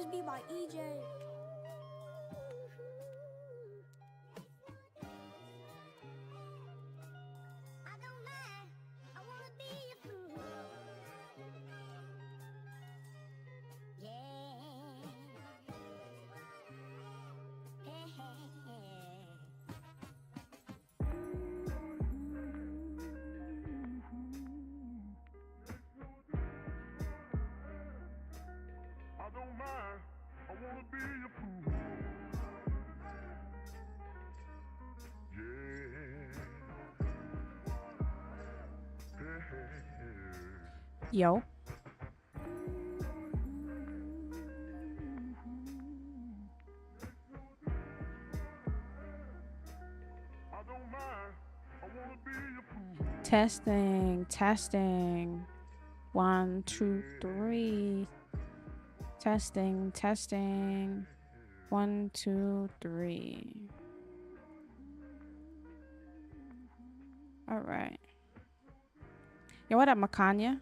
This be by Ejaye. I don't mind. I wanna be a fool. Yeah. Hey, hey, hey. I don't mind. I wanna be a fool. Yeah. Hey, hey, hey. Yo. I don't mind. I wanna be a fool. Testing, testing. 1, 2, 3. Testing, testing. 1, 2, 3. All right. Yo, what up, Makanya?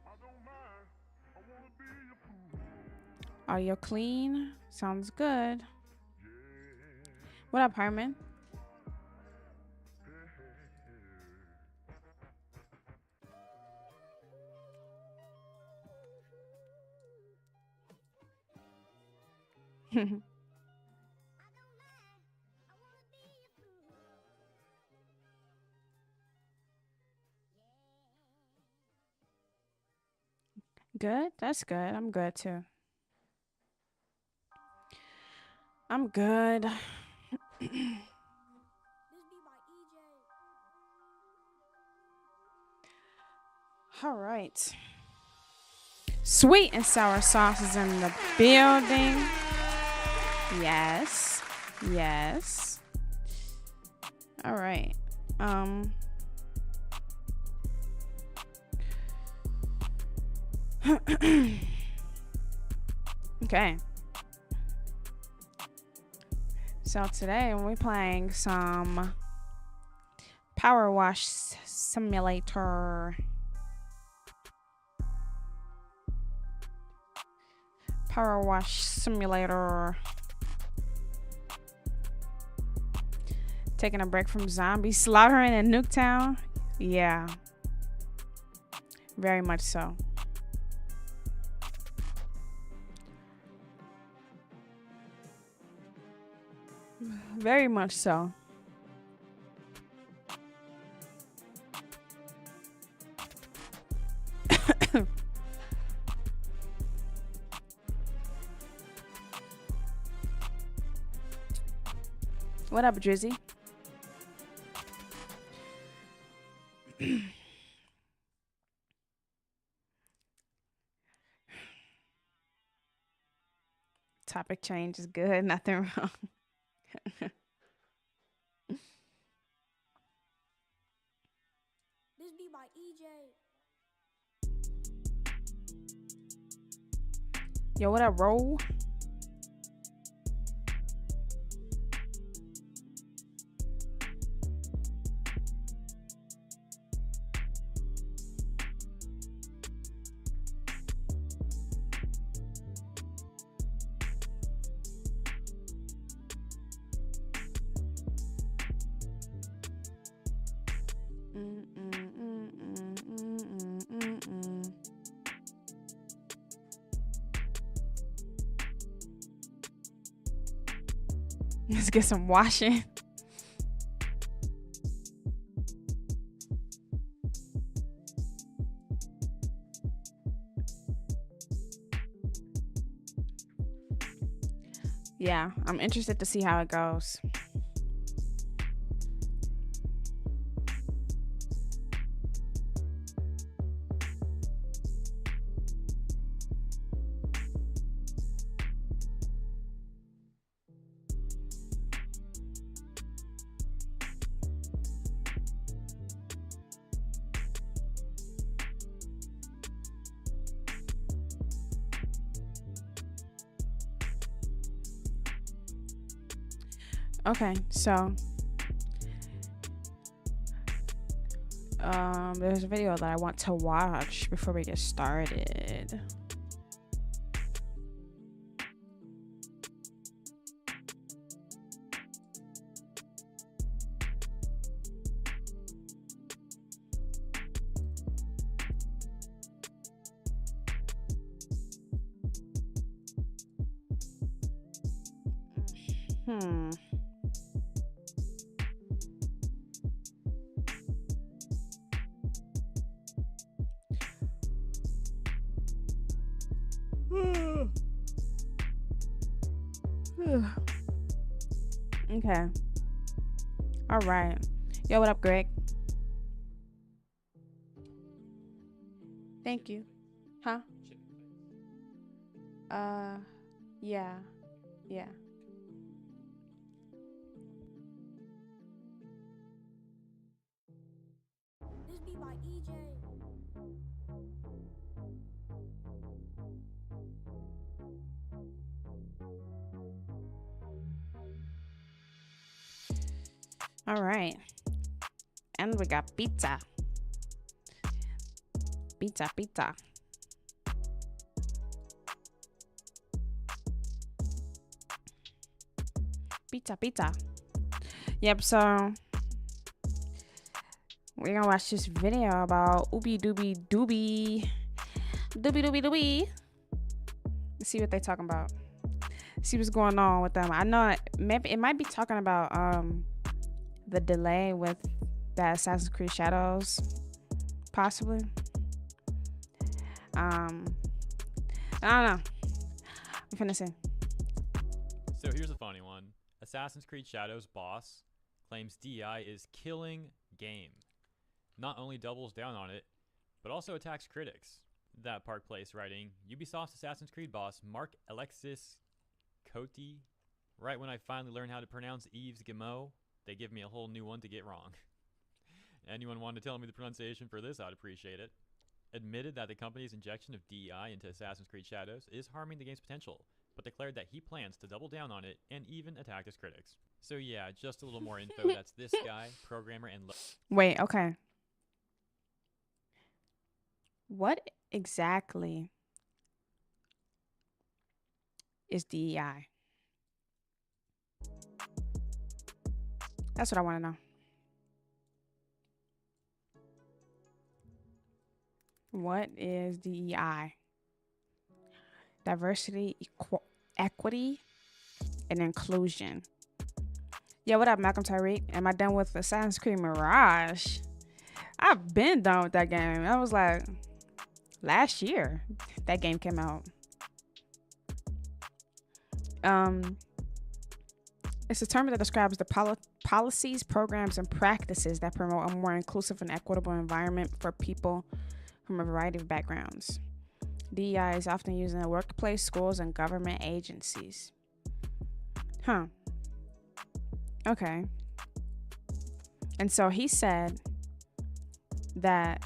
I don't mind. I wanna be a fool. Audio clean. Sounds good. Yeah. What up, Herman? Hey, hey, Good? That's good. I'm good too. I'm good. This be by Ejaye. All right. Sweet and sour sauce is in the building. Yes. Yes. All right. Okay. So today we're playing some PowerWash Simulator. PowerWash Simulator. Taking a break from zombie slaughtering in Nuketown. Yeah. Very much so. Very much so. What up, Drizzy? Topic change is good. Nothing wrong. This be by Ejaye. Yo, what up, roll? Let's get some washing. Yeah, I'm interested to see how it goes. Okay, so there's a video that I want to watch before we get started. Hmm. Okay. All right. Yo, what up, Greg? Thank you. Huh? Yeah. Yeah. This beat by Ejaye. All right. And we got pizza. Pizza, pizza. Pizza, pizza. Yep, so we're gonna watch this video about Ooby Dooby Dooby. Dooby Dooby Dooby. See what they talking about. See what's going on with them. I know maybe it might be talking about the delay with that Assassin's Creed Shadows, possibly. I don't know. I'm finna see. So here's a funny one. Assassin's Creed Shadows boss claims DEI is killing game. Not only doubles down on it, but also attacks critics. That Park Place writing, Ubisoft's Assassin's Creed boss Mark Alexis Coty. Right when I finally learned how to pronounce Yves Guillemot, they give me a whole new one to get wrong. Anyone want to tell me the pronunciation for this, I'd appreciate it. Admitted that the company's injection of DEI into Assassin's Creed Shadows is harming the game's potential, but declared that he plans to double down on it and even attack his critics. So yeah, just a little more info. That's this guy, programmer and... Wait, okay. What exactly is DEI? That's what I want to know. What is DEI? Diversity, equity, and inclusion. Yeah, what up, Malcolm Tyreek? Am I done with Assassin's Creed Mirage? I've been done with that game. I was like, last year that game came out. It's a term that describes the policies, programs, and practices that promote a more inclusive and equitable environment for people from a variety of backgrounds. DEI is often used in the workplace, schools, and government agencies. Huh. Okay. And so he said that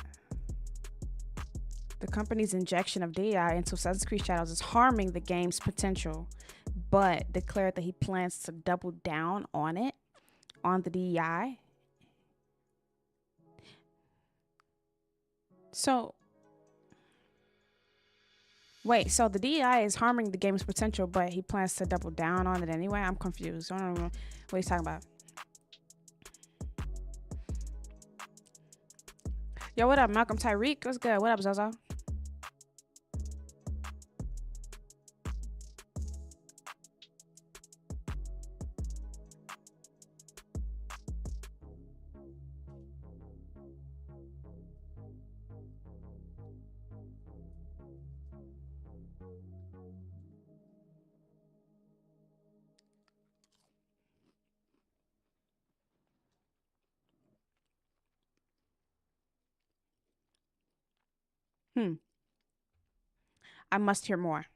the company's injection of DEI into Assassin's Creed Shadows is harming the game's potential, but declared that he plans to double down on it, on the DEI. So, wait, so the DEI is harming the game's potential, but he plans to double down on it anyway? I'm confused. I don't know what he's talking about. Yo, what up, Malcolm Tyreek? What's good? What up, Zozo? I must hear more.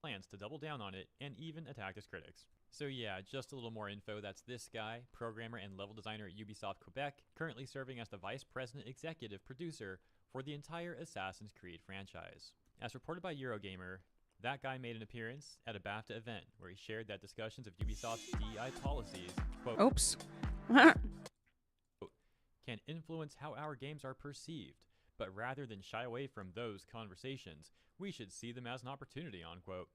plans to double down on it and even attack his critics. So yeah, just a little more info. That's this guy, programmer and level designer at Ubisoft Quebec, currently serving as the vice president executive producer for the entire Assassin's Creed franchise. As reported by Eurogamer, that guy made an appearance at a BAFTA event where he shared that discussions of Ubisoft's DEI policies, quote, Oops. can influence how our games are perceived, but rather than shy away from those conversations, we should see them as an opportunity, unquote.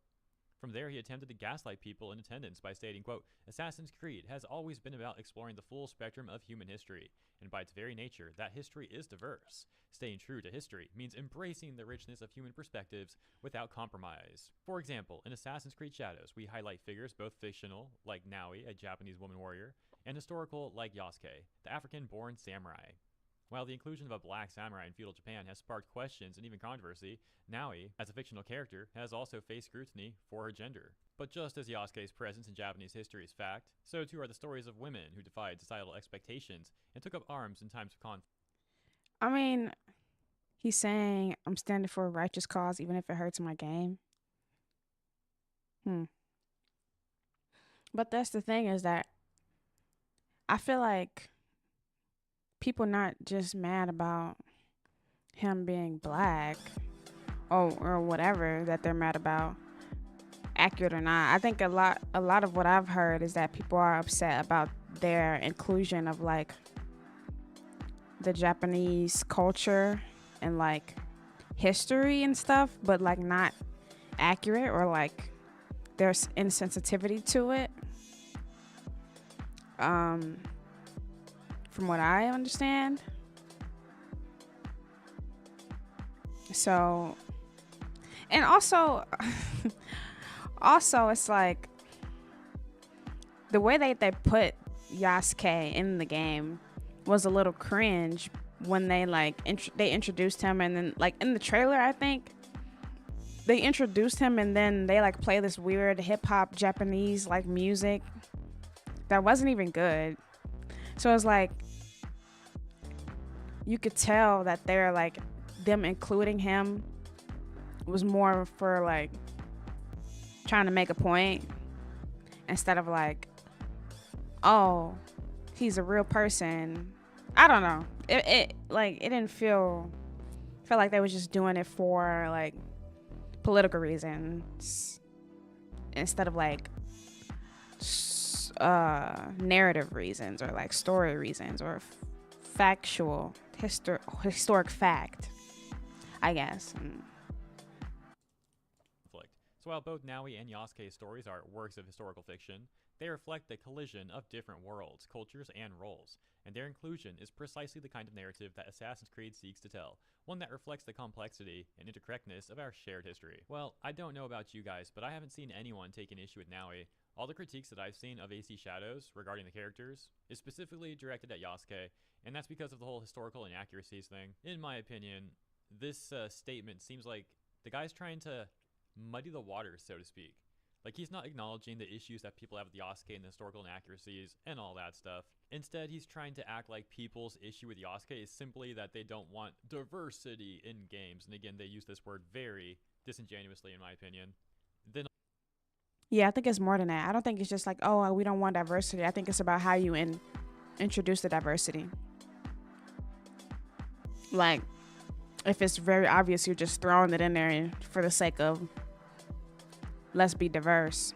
From there, he attempted to gaslight people in attendance by stating, quote, Assassin's Creed has always been about exploring the full spectrum of human history, and by its very nature, that history is diverse. Staying true to history means embracing the richness of human perspectives without compromise. For example, in Assassin's Creed Shadows, we highlight figures both fictional, like Naui, a Japanese woman warrior, and historical, like Yasuke, the African-born samurai. While the inclusion of a black samurai in feudal Japan has sparked questions and even controversy, Naui, as a fictional character, has also faced scrutiny for her gender. But just as Yasuke's presence in Japanese history is fact, so too are the stories of women who defied societal expectations and took up arms in times of conflict. I mean, he's saying I'm standing for a righteous cause even if it hurts my game. But that's the thing is that I feel like people not just mad about him being black or whatever that they're mad about, accurate or not. I think a lot of what I've heard is that people are upset about their inclusion of like the Japanese culture and like history and stuff, but like not accurate, or like there's insensitivity to it. From what I understand. So, and also it's like the way they put Yasuke in the game was a little cringe when they like they introduced him, and then like in the trailer I think they introduced him and then they like play this weird hip hop Japanese like music that wasn't even good. So it's like you could tell that they're like them including him was more for like trying to make a point instead of like, oh, he's a real person. I don't know. It didn't feel like they was just doing it for like political reasons instead of like narrative reasons or like story reasons or factual historic fact, I guess. So while both Naui and Yasuke's stories are works of historical fiction, they reflect the collision of different worlds, cultures, and roles, and their inclusion is precisely the kind of narrative that Assassin's Creed seeks to tell, one that reflects the complexity and interconnectedness of our shared history. Well, I don't know about you guys, but I haven't seen anyone take an issue with Naui. All the critiques that I've seen of AC Shadows regarding the characters is specifically directed at Yasuke, and that's because of the whole historical inaccuracies thing. In my opinion, this statement seems like the guy's trying to muddy the waters, so to speak. Like, he's not acknowledging the issues that people have with Yasuke and the historical inaccuracies and all that stuff. Instead, he's trying to act like people's issue with Yasuke is simply that they don't want diversity in games. And again, they use this word very disingenuously, in my opinion. Yeah, I think it's more than that. I don't think it's just like, oh, we don't want diversity. I think it's about how you introduce the diversity. Like, if it's very obvious, you're just throwing it in there for the sake of let's be diverse,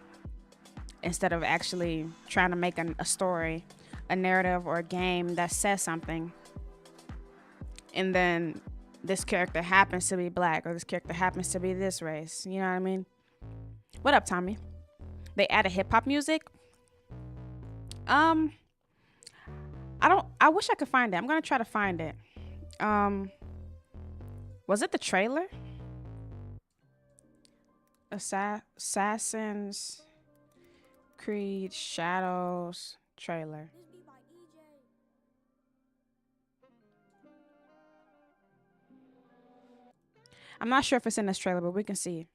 instead of actually trying to make a story, a narrative, or a game that says something. And then this character happens to be black, or this character happens to be this race. You know what I mean? What up, Tommy? They added hip hop music. I wish I could find it. I'm gonna try to find it. Was it the trailer? Assassin's Creed Shadows trailer. This be by Ejaye. I'm not sure if it's in this trailer, but we can see.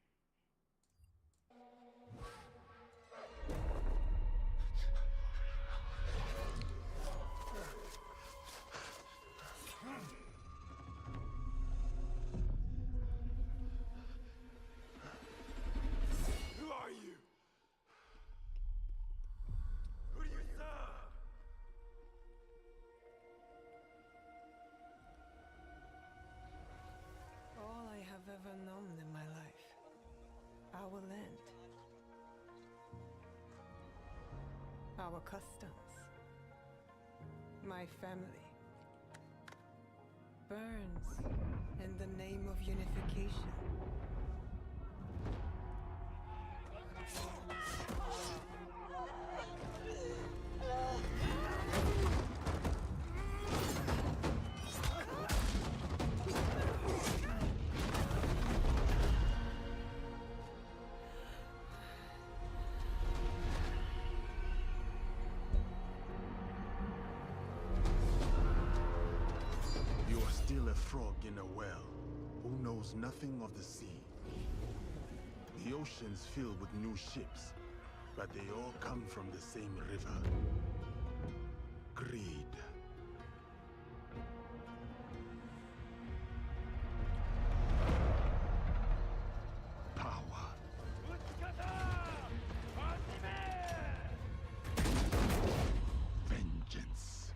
Who are you? Who do you serve? All I have ever known in my life. Our land. Our customs. My family. Burns in the name of unification. knows nothing of the sea. The ocean's filled with new ships, but they all come from the same river. Greed. Power. Vengeance.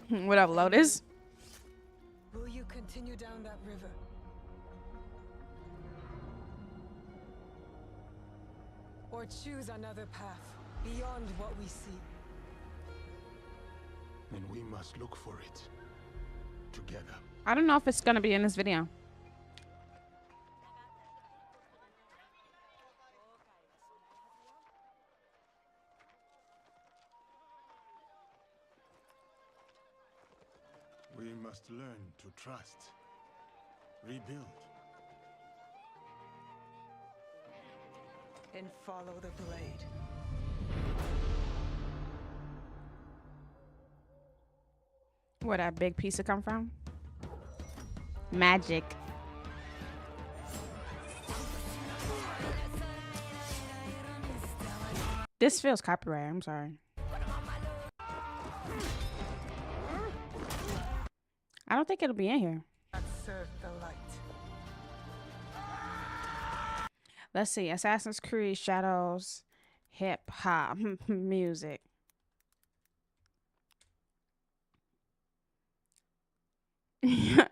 What up, Lotus? Will you continue down that river? Or choose another path beyond what we see? And we must look for it together. I don't know if it's gonna be in this video. We must learn to trust, rebuild. And follow the blade. Where that big pizza come from? Magic. This feels copyright. I'm sorry. I don't think it'll be in here. That serve the light. Let's see. Assassin's Creed Shadows hip hop music. Which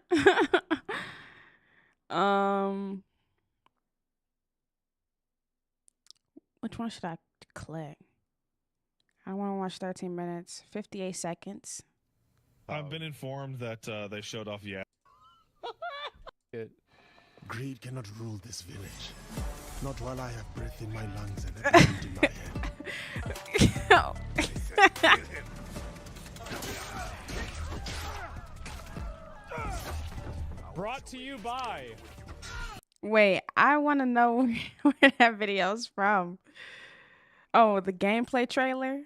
one should I click? I want to watch 13 minutes, 58 seconds. I've been informed that they showed off Greed cannot rule this village. Not while I have breath in my lungs and a wind in my head. Brought to you by. Wait, I want to know where that video's from. Oh, the gameplay trailer?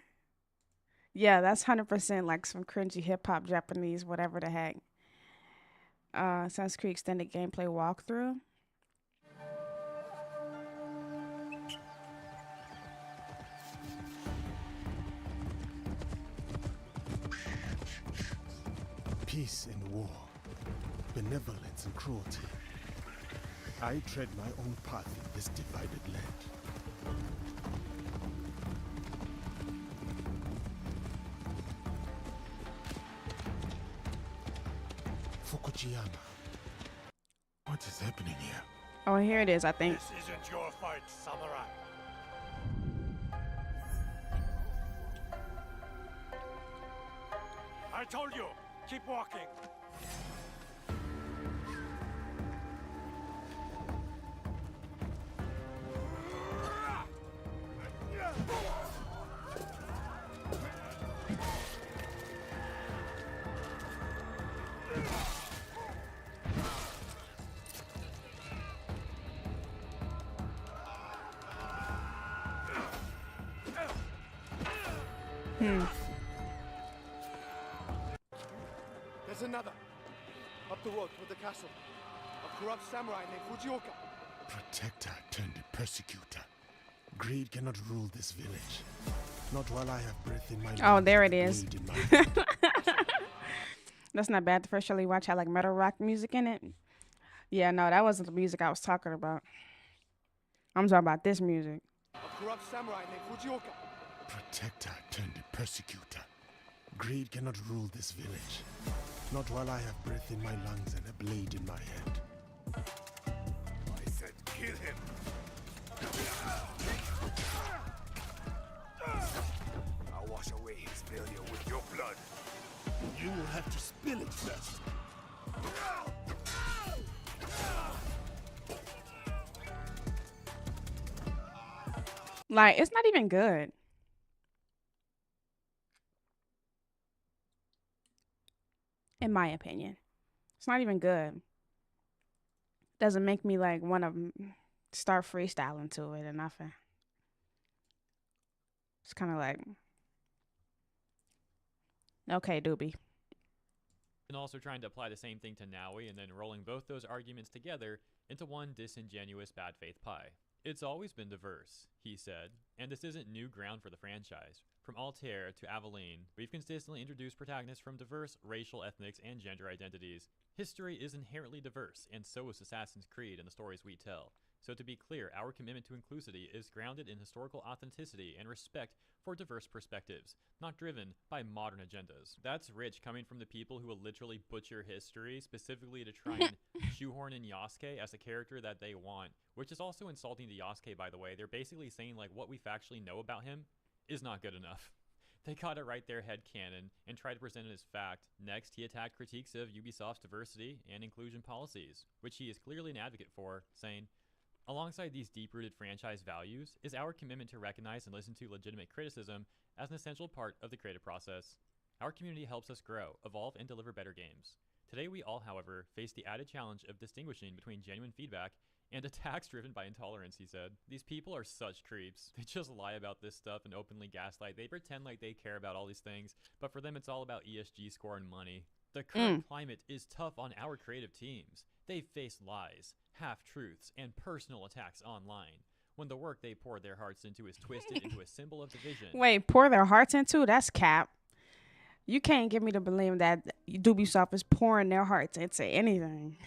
Yeah, that's 100% like some cringy hip-hop Japanese, whatever the heck. Assassin's Creed extended gameplay walkthrough. Peace and war, benevolence and cruelty. I tread my own path in this divided land. Fukuyama. What is happening here? Oh, here it is, I think. This isn't your fight, samurai. I told you, keep walking. There's another. Up the road toward the castle. A corrupt samurai named Fujioka. Protector turned persecutor. Greed cannot rule this village. Not while I have breath in my lungs. Oh, there and it a is. blade in my head. That's not bad. The first show we watched had like metal rock music in it. Yeah, no, that wasn't the music I was talking about. I'm talking about this music. A corrupt samurai named Fujioka. Protector turned persecutor. Greed cannot rule this village. Not while I have breath in my lungs and a blade in my head. I said kill him. I'll wash away his failure with your blood. You will have to spill it first. Like, it's not even good. In my opinion. It's not even good. Doesn't make me like want to start freestyling to it or nothing. It's kind of like, okay, Doobie. And also trying to apply the same thing to Naui and then rolling both those arguments together into one disingenuous bad faith pie. It's always been diverse, he said, and this isn't new ground for the franchise. From Altair to Aveline, we've consistently introduced protagonists from diverse racial, ethnics, and gender identities. History is inherently diverse, and so is Assassin's Creed and the stories we tell. So to be clear, our commitment to inclusivity is grounded in historical authenticity and respect for diverse perspectives, not driven by modern agendas. That's rich coming from the people who will literally butcher history, specifically to try and shoehorn in Yasuke as a character that they want, which is also insulting to Yasuke, by the way. They're basically saying like what we factually know about him is not good enough. They gotta write their headcanon and try to present it as fact. Next, he attacked critiques of Ubisoft's diversity and inclusion policies, which he is clearly an advocate for, saying, alongside these deep-rooted franchise values is our commitment to recognize and listen to legitimate criticism as an essential part of the creative process. Our community helps us grow, evolve, and deliver better games. Today we all, however, face the added challenge of distinguishing between genuine feedback and attacks driven by intolerance, he said. These people are such creeps. They just lie about this stuff and openly gaslight. They pretend like they care about all these things, but for them it's all about ESG score and money. The current climate is tough on our creative teams. They face lies, half-truths, and personal attacks online, when the work they pour their hearts into is twisted into a symbol of division. Wait, pour their hearts into? That's cap. You can't get me to believe that Ubisoft is pouring their hearts into anything.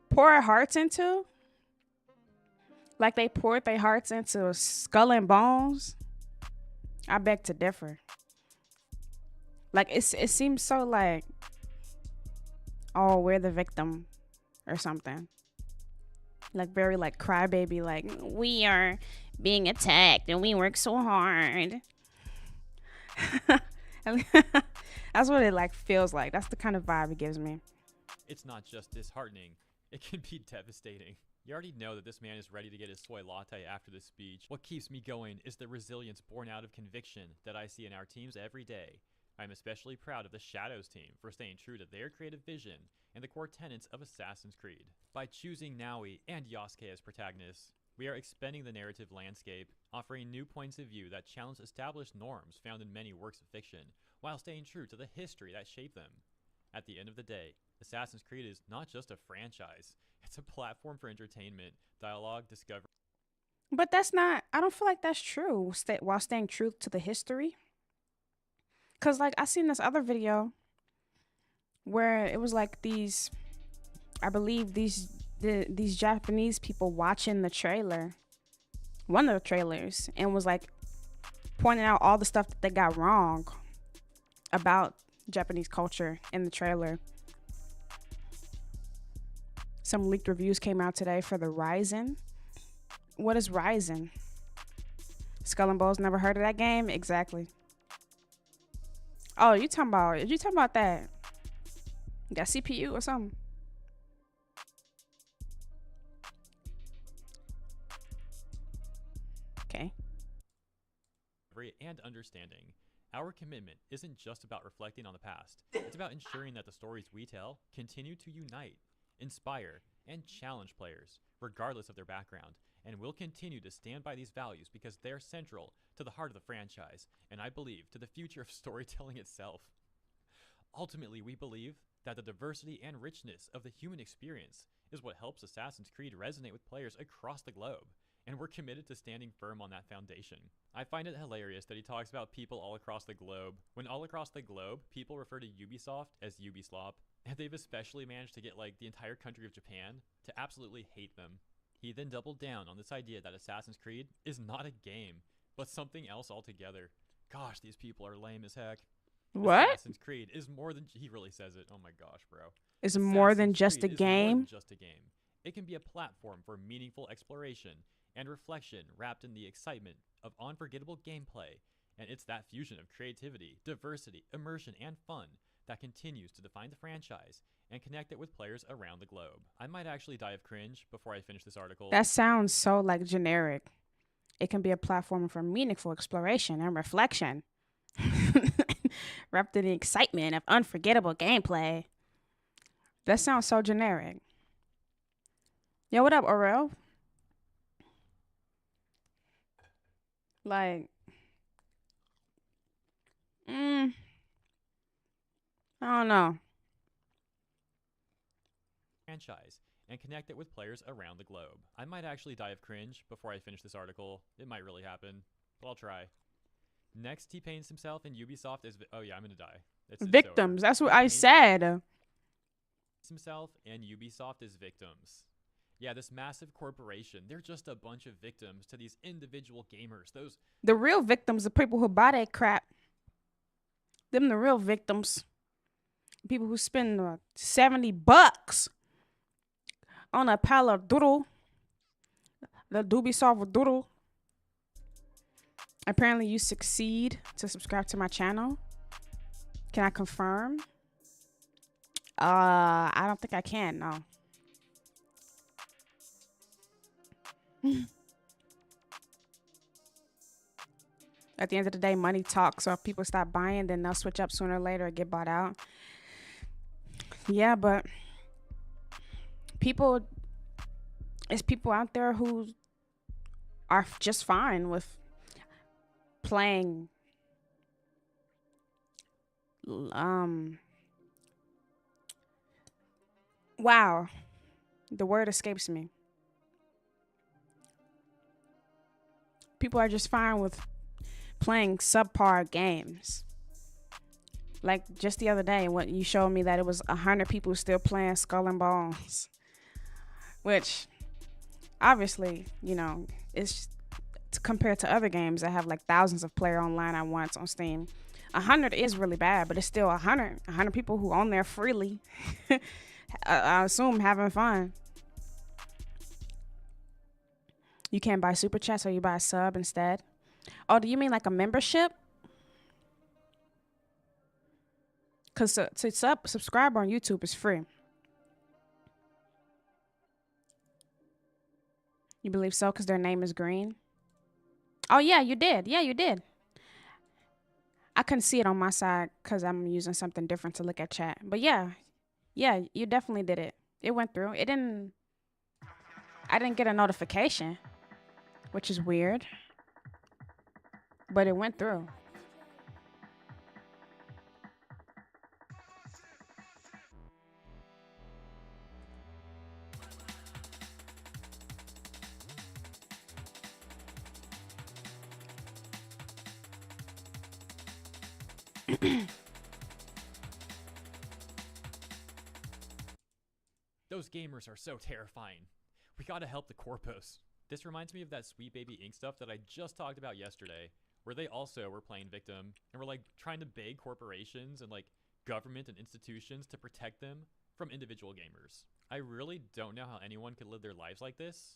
Pour hearts into? Like they poured their hearts into Skull and Bones? I beg to differ. Like it seems so like, oh, we're the victim or something. Like very like crybaby, like we are being attacked and we work so hard. That's what it like feels like. That's the kind of vibe it gives me. It's not just disheartening, it can be devastating. You already know that this man is ready to get his soy latte after this speech. What keeps me going is the resilience born out of conviction that I see in our teams every day. I'm especially proud of the Shadows team for staying true to their creative vision and the core tenets of Assassin's Creed. By choosing Naui and Yasuke as protagonists, we are expanding the narrative landscape, offering new points of view that challenge established norms found in many works of fiction, while staying true to the history that shaped them. At the end of the day, Assassin's Creed is not just a franchise, it's a platform for entertainment, dialogue, discovery. But that's not, I don't feel like that's true while staying true to the history. Because, like, I seen this other video where it was like these, I believe these Japanese people watching the trailer, one of the trailers, and was like pointing out all the stuff that they got wrong about Japanese culture in the trailer. Some leaked reviews came out today for the Ryzen. What is Ryzen? Skull and Bones, never heard of that game? Exactly. Oh, you talking about that? You got CPU or something? Okay. And understanding. Our commitment isn't just about reflecting on the past. It's about ensuring that the stories we tell continue to unite, inspire, and challenge players, regardless of their background. And we'll continue to stand by these values because they're central to the heart of the franchise, and I believe to the future of storytelling itself. Ultimately, we believe that the diversity and richness of the human experience is what helps Assassin's Creed resonate with players across the globe, and we're committed to standing firm on that foundation. I find it hilarious that he talks about people all across the globe, when all across the globe, people refer to Ubisoft as Ubislop, and they've especially managed to get like the entire country of Japan to absolutely hate them. He then doubled down on this idea that Assassin's Creed is not a game, but something else altogether. Gosh, these people are lame as heck. What? Assassin's Creed is more than, he really says it. Oh my gosh, bro. It's more than just a Creed is more game? than just a game. It can be a platform for meaningful exploration and reflection wrapped in the excitement of unforgettable gameplay. And it's that fusion of creativity, diversity, immersion, and fun that continues to define the franchise and connect it with players around the globe. I might actually die of cringe before I finish this article. That sounds so like generic. It can be a platform for meaningful exploration and reflection, wrapped in the excitement of unforgettable gameplay. That sounds so generic. Yo, what up, Orel? Like, I don't know. franchise and connect it with players around the globe. I might actually die of cringe before I finish this article. It might really happen, but I'll try. Next, he paints himself in Ubisoft as oh yeah, I'm gonna die. It's Victims. over. That's what He I paints said. himself and Ubisoft as victims. Yeah, this massive corporation, they're just a bunch of victims to these individual gamers. Those The real victims are people who buy that crap. Them the real victims. People who spend $70 on a pile of doodle. The Ubisoft doodle. Apparently you succeed to subscribe to my channel. Can I confirm? I don't think I can, no. At the end of the day, money talks. So if people stop buying, then they'll switch up sooner or later or get bought out. Yeah, but it's people out there who are just fine with playing wow, the word escapes me. People are just fine with playing subpar games. Like just the other day when you showed me that it was 100 people still playing Skull and Bones, which obviously, you know, it's compared to other games that have like thousands of player online at once on Steam. 100 is really bad, but it's still 100 people who own there freely. I assume having fun. You can't buy super chats, so you buy a sub instead. Oh, do you mean like a membership? Because to subscribe on YouTube is free. You believe so? Because their name is green? Oh, yeah, you did. Yeah, you did. I couldn't see it on my side because I'm using something different to look at chat. But yeah, you definitely did it. It went through. I didn't get a notification, which is weird. But it went through. Those gamers are so terrifying. We gotta help the corpos. This reminds me of that Sweet Baby Ink stuff that I just talked about yesterday, where they also were playing victim and were like trying to beg corporations and like government and institutions to protect them from individual gamers. I really don't know how anyone could live their lives like this.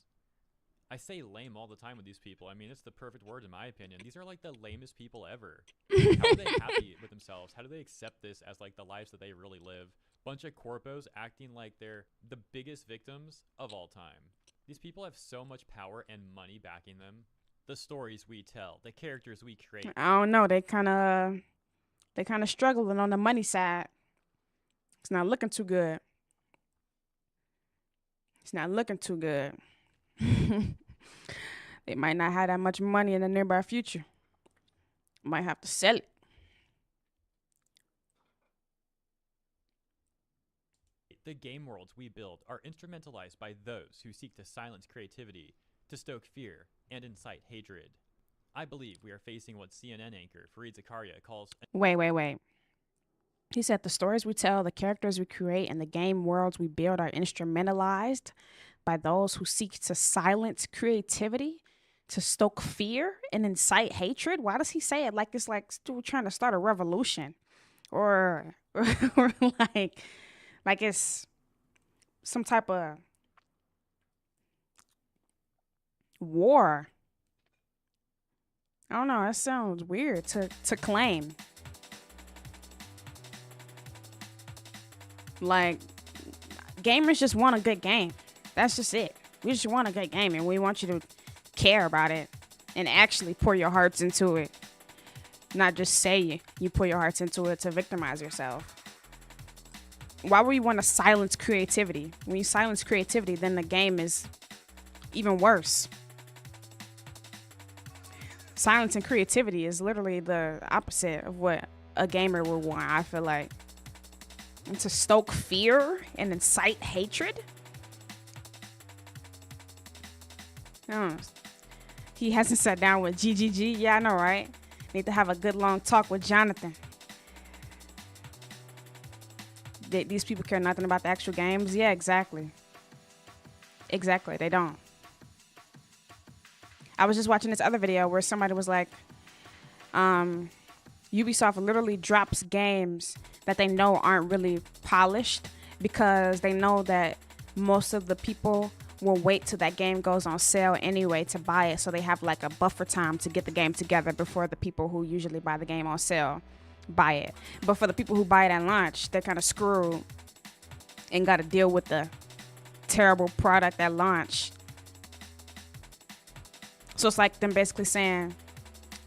I say lame all the time with these people. I mean, it's the perfect word in my opinion. These are like the lamest people ever. How are they happy with themselves? How do they accept this as like the lives that they really live? Bunch of corpos acting like they're the biggest victims of all time. These people have so much power and money backing them. The stories we tell, the characters we create. I don't know. They kind of struggling on the money side. It's not looking too good. It's not looking too good. They might not have that much money in the nearby future. Might have to sell it. The game worlds we build are instrumentalized by those who seek to silence creativity, to stoke fear, and incite hatred. I believe we are facing what CNN anchor Fareed Zakaria calls... Wait. He said the stories we tell, the characters we create, and the game worlds we build are instrumentalized by those who seek to silence creativity, to stoke fear, and incite hatred. Why does he say it like it's like still trying to start a revolution? Or like it's some type of war. I don't know. That sounds weird to claim. Like, gamers just want a good game. That's just it. We just want a good game, and we want you to care about it and actually pour your hearts into it. Not just say you pour your hearts into it to victimize yourself. why would you want to silence creativity? When you silence creativity, then the game is even worse. Silencing creativity is literally the opposite of what a gamer would want, I feel like. And to stoke fear and incite hatred? He hasn't sat down with GGG. Yeah, I know, right? Need to have a good long talk with Jonathan. These people care nothing about the actual games. Yeah, exactly. Exactly, they don't. I was just watching this other video where somebody was like, Ubisoft literally drops games that they know aren't really polished because they know that most of the people will wait till that game goes on sale anyway to buy it, so they have like a buffer time to get the game together before the people who usually buy the game on sale buy it. But for the people who buy it at launch, they're kind of screwed and got to deal with the terrible product at launch. So it's like them basically saying,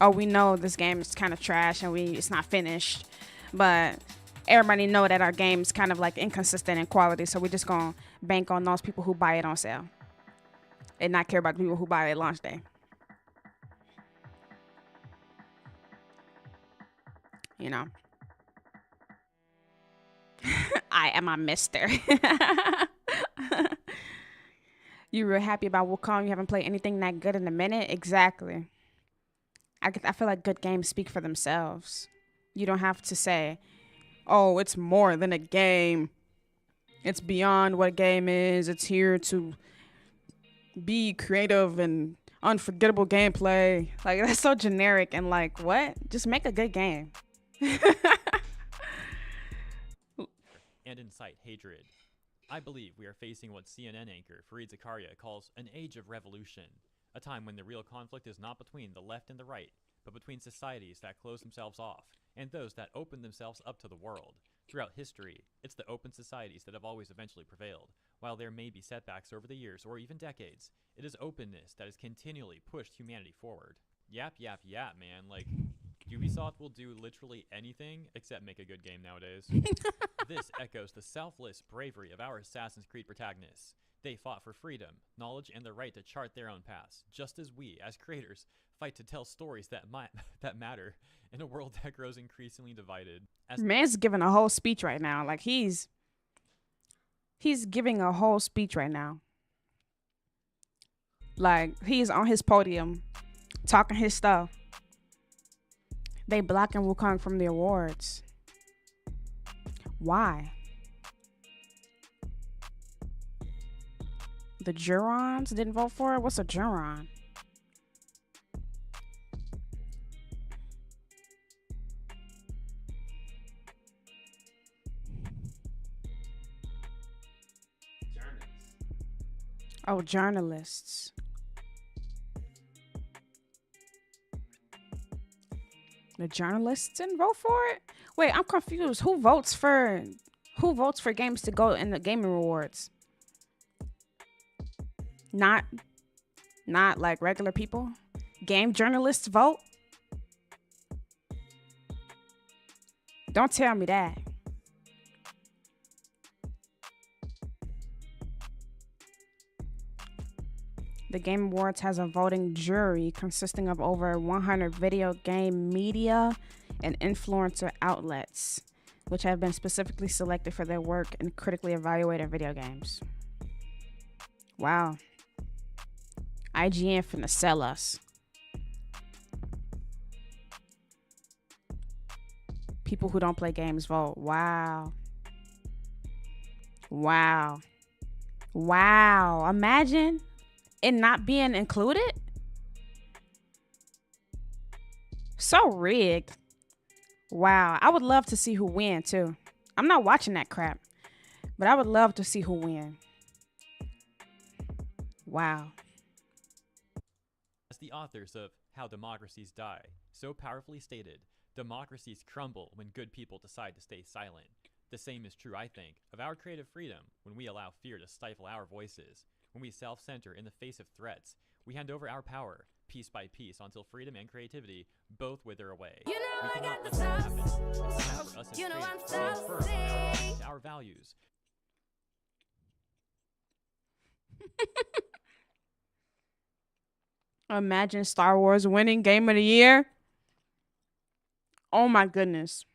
oh, we know this game is kind of trash and it's not finished, but everybody know that our game's kind of like inconsistent in quality, so we're just gonna bank on those people who buy it on sale and not care about the people who buy it at launch day. You know, I am a mister. You were happy about Wukong? You haven't played anything that good in a minute? Exactly. I feel like good games speak for themselves. You don't have to say, oh, it's more than a game. It's beyond what a game is. It's here to be creative and unforgettable gameplay. Like, that's so generic and like, what? Just make a good game. And incite hatred. I believe we are facing what CNN anchor Fareed Zakaria calls an age of revolution, a time when the real conflict is not between the left and the right, but between societies that close themselves off and those that open themselves up to the world. Throughout history, it's the open societies that have always eventually prevailed. While there may be setbacks over the years or even decades, it is openness that has continually pushed humanity forward. Yap, man. Like, Ubisoft will do literally anything except make a good game nowadays. This echoes the selfless bravery of our Assassin's Creed protagonists. They fought for freedom, knowledge, and the right to chart their own paths, just as we, as creators, fight to tell stories that matter in a world that grows increasingly divided. Man's giving a whole speech right now. Like, he's giving a whole speech right now. Like, he's on his podium talking his stuff. They blocking Wukong from the awards. Why? The Jurons didn't vote for it? What's a Juron? Oh, journalists. The journalists didn't vote for it? Wait, I'm confused. Who votes for games to go in the gaming rewards? Not like regular people? Game journalists vote? Don't tell me that. The Game Awards has a voting jury consisting of over 100 video game media and influencer outlets, which have been specifically selected for their work in critically evaluated video games. Wow. IGN finna sell us. People who don't play games vote. Wow. Wow. Wow. Imagine it not being included. So rigged. Wow. I would love to see who win too. I'm not watching that crap, but I would love to see who win. Wow. As the authors of How Democracies Die so powerfully stated, democracies crumble when good people decide to stay silent. The same is true, I think, of our creative freedom when we allow fear to stifle our voices. When we self-center in the face of threats, We hand over our power, piece by piece, until freedom and creativity both wither away. You know We I cannot got let the this happen. sauce. It's time for us as You know creators I'm to stand so firm on our rights, sick. our values. Imagine Star Wars winning Game of the Year. Oh my goodness.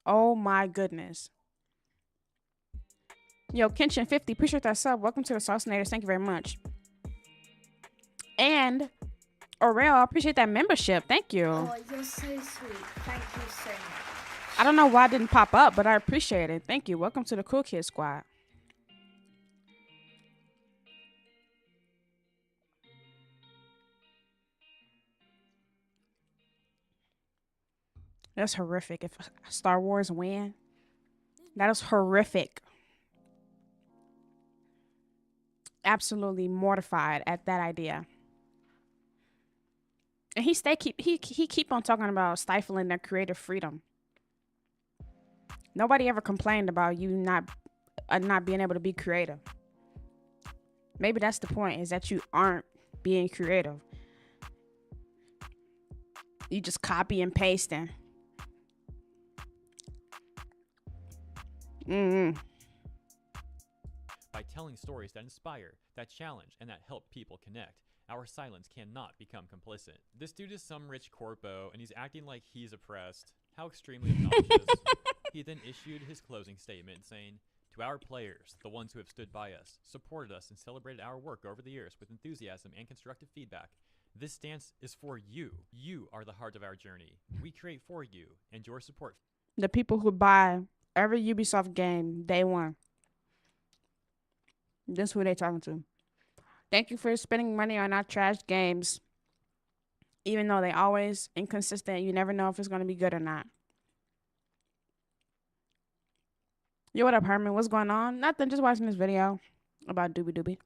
Oh my goodness. Yo, Kenshin50, appreciate that sub. Welcome to the Saucinators. Thank you very much. And Aurel, I appreciate that membership. Thank you. Oh, you're so sweet. Thank you so much. I don't know why it didn't pop up, but I appreciate it. Thank you. Welcome to the Cool Kid Squad. That's horrific. If Star Wars win, that is horrific. Absolutely mortified at that idea. And he keep on talking about stifling their creative freedom. Nobody ever complained about you not being able to be creative. Maybe that's the point, is that you aren't being creative. You just copy and pasting. By telling stories that inspire, that challenge, and that help people connect, our silence cannot become complicit. This dude is some rich corpo, and he's acting like he's oppressed. How extremely obnoxious. He then issued his closing statement saying, "To our players, the ones who have stood by us, supported us, and celebrated our work over the years with enthusiasm and constructive feedback, this stance is for you. You are the heart of our journey. We create for you, and your support." The people who buy every Ubisoft game day one. That's who they talking to. Thank you for spending money on our trash games. Even though they always inconsistent, you never know if it's going to be good or not. Yo, what up, Herman? What's going on? Nothing, just watching this video about Doobie Doobie.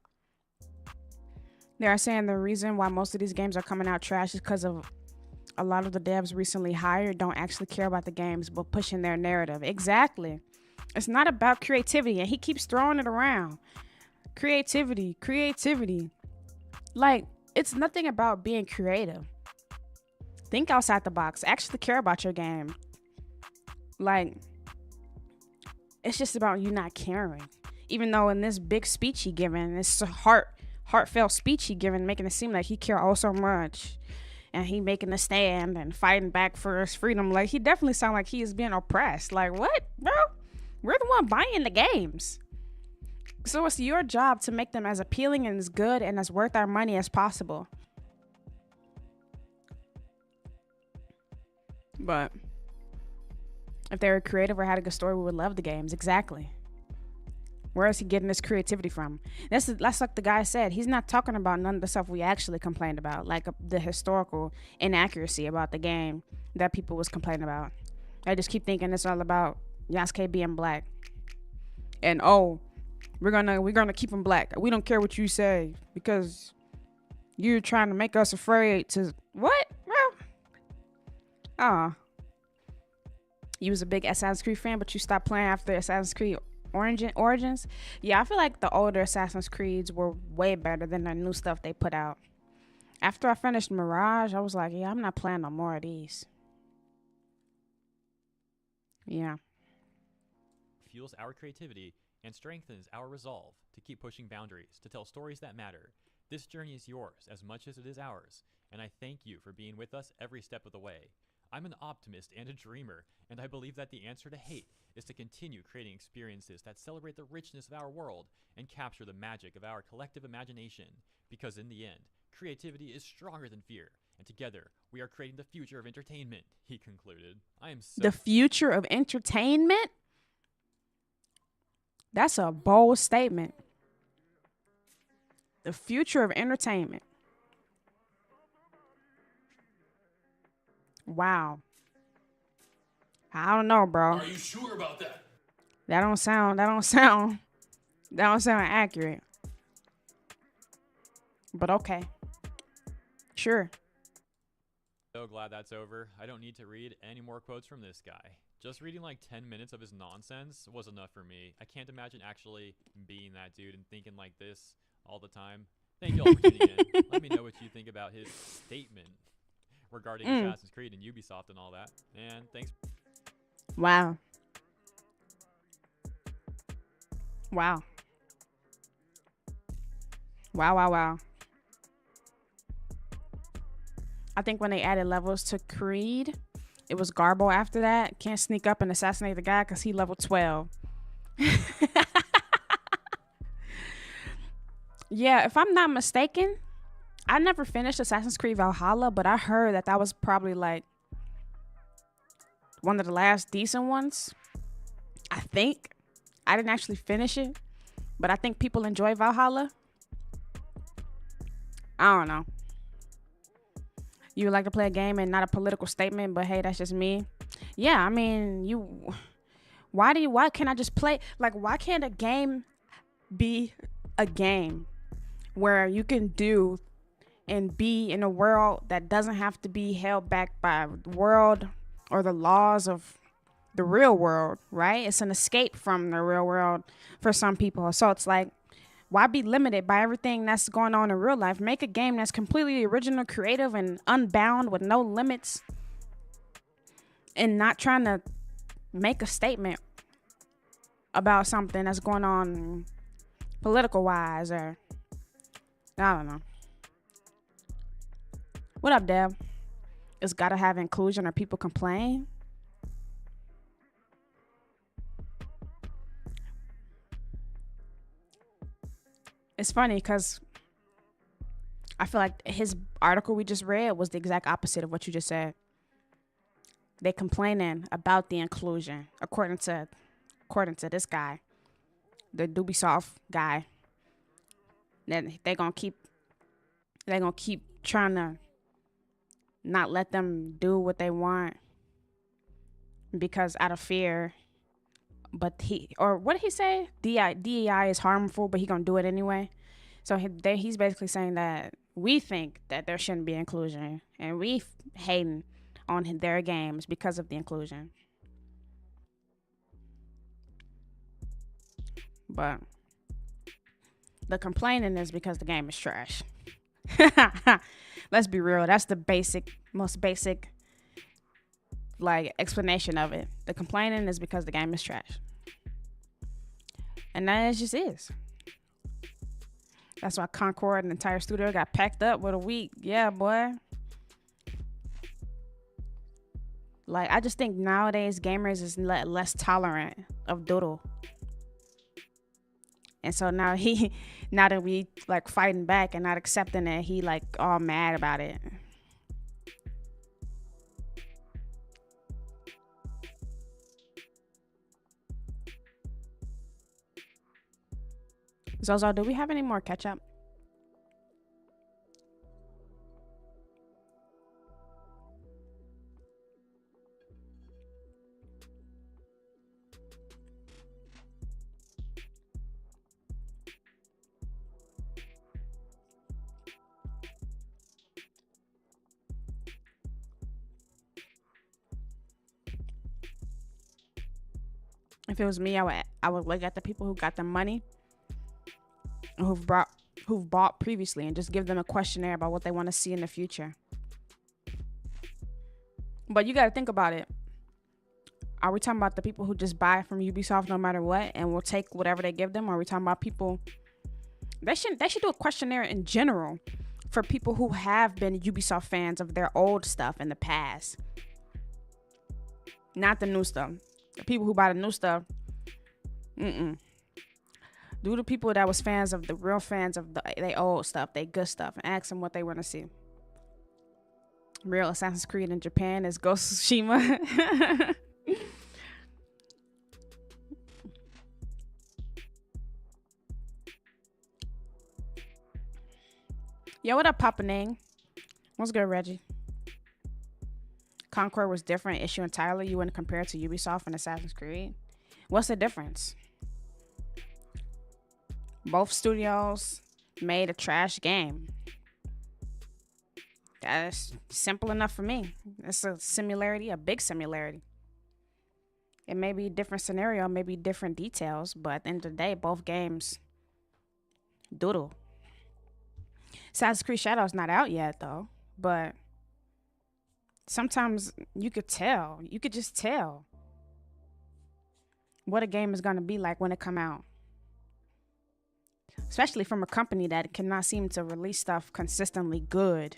They are saying the reason why most of these games are coming out trash is because of a lot of the devs recently hired don't actually care about the games, but pushing their narrative. Exactly. It's not about creativity, and he keeps throwing it around. Creativity. Like, it's nothing about being creative. Think outside the box. Actually care about your game. Like, it's just about you not caring. Even though in this big speech he given, this heartfelt speech he given, making it seem like he care oh so much. And he making a stand and fighting back for his freedom. Like, he definitely sound like he is being oppressed. Like, what, bro? We're the one buying the games. So it's your job to make them as appealing and as good and as worth our money as possible. But if they were creative or had a good story, we would love the games. Exactly. Where is he getting this creativity from? That's like the guy said. He's not talking about none of the stuff we actually complained about, like the historical inaccuracy about the game that people was complaining about. I just keep thinking it's all about Yasuke being black. And we're gonna keep him black. We don't care what you say because you're trying to make us afraid to what, bro? You was a big Assassin's Creed fan, but you stopped playing after Assassin's Creed Origins. Yeah, I feel like the older Assassin's Creeds were way better than the new stuff they put out. After I finished Mirage, I was like, yeah, I'm not playing no more of these. Yeah. Fuels our creativity and strengthens our resolve to keep pushing boundaries, to tell stories that matter. This journey is yours as much as it is ours, and I thank you for being with us every step of the way. I'm an optimist and a dreamer, and I believe that the answer to hate is to continue creating experiences that celebrate the richness of our world and capture the magic of our collective imagination, because in the end, creativity is stronger than fear, and together we are creating the future of entertainment, he concluded. I am so... The future of entertainment? That's a bold statement. The future of entertainment. Wow. I don't know, bro. Are you sure about that? That don't sound accurate. But okay. Sure. So glad that's over. I don't need to read any more quotes from this guy. Just reading like 10 minutes of his nonsense was enough for me. I can't imagine actually being that dude and thinking like this all the time. Thank you all for tuning in. Let me know what you think about his statement regarding Assassin's Creed and Ubisoft and all that. And thanks. Wow. Wow. Wow, wow, wow. I think when they added levels to Creed, it was Garbo after that. Can't sneak up and assassinate the guy because he level 12. Yeah, if I'm not mistaken, I never finished Assassin's Creed Valhalla, but I heard that that was probably like one of the last decent ones. I think. I didn't actually finish it, but I think people enjoy Valhalla. I don't know. You would like to play a game and not a political statement, but hey, that's just me. Yeah, I mean, why can't I just play? Like, why can't a game be a game where you can do and be in a world that doesn't have to be held back by the world or the laws of the real world, right? It's an escape from the real world for some people. So it's like, why be limited by everything that's going on in real life? Make a game that's completely original, creative, and unbound with no limits, and not trying to make a statement about something that's going on political wise, or I don't know. What up, Deb? It's gotta have inclusion or people complain. It's funny because I feel like his article we just read was the exact opposite of what you just said. They complaining about the inclusion, according to this guy, the Ubisoft guy. Then they're gonna keep trying to not let them do what they want because out of fear. But what did he say? DEI is harmful, but he gonna do it anyway. So he's basically saying that we think that there shouldn't be inclusion, and we hating on their games because of the inclusion. But the complaining is because the game is trash. Let's be real. That's the most basic like explanation of it. The complaining is because the game is trash, and that just is. That's why Concord and the entire studio got packed up with a week. Yeah, boy. Like, I just think nowadays gamers is less tolerant of doodle, and so now that we like fighting back and not accepting it, he like all mad about it. Zozo, do we have any more ketchup? If it was me, I would look at the people who got the money, who've bought previously, and just give them a questionnaire about what they want to see in the future. But you got to think about it. Are we talking about the people who just buy from Ubisoft no matter what and will take whatever they give them? Or are we talking about people? They should do a questionnaire in general for people who have been Ubisoft fans of their old stuff in the past, not the new stuff. The people who buy the new stuff, do the people that was fans of the real fans of they old stuff, they good stuff, and ask them what they want to see. Real Assassin's Creed in Japan is Ghost of Tsushima. Yo, what up, Papa Nang? What's good, Reggie? Concord was different issue entirely. You wouldn't compare it to Ubisoft and Assassin's Creed. What's the difference? Both studios made a trash game. That's simple enough for me. It's a similarity, a big similarity. It may be a different scenario, maybe different details, but at the end of the day, both games doodle. Assassin's Creed Shadows not out yet though, but sometimes you could tell. You could just tell what a game is gonna be like when it come out. Especially from a company that cannot seem to release stuff consistently good.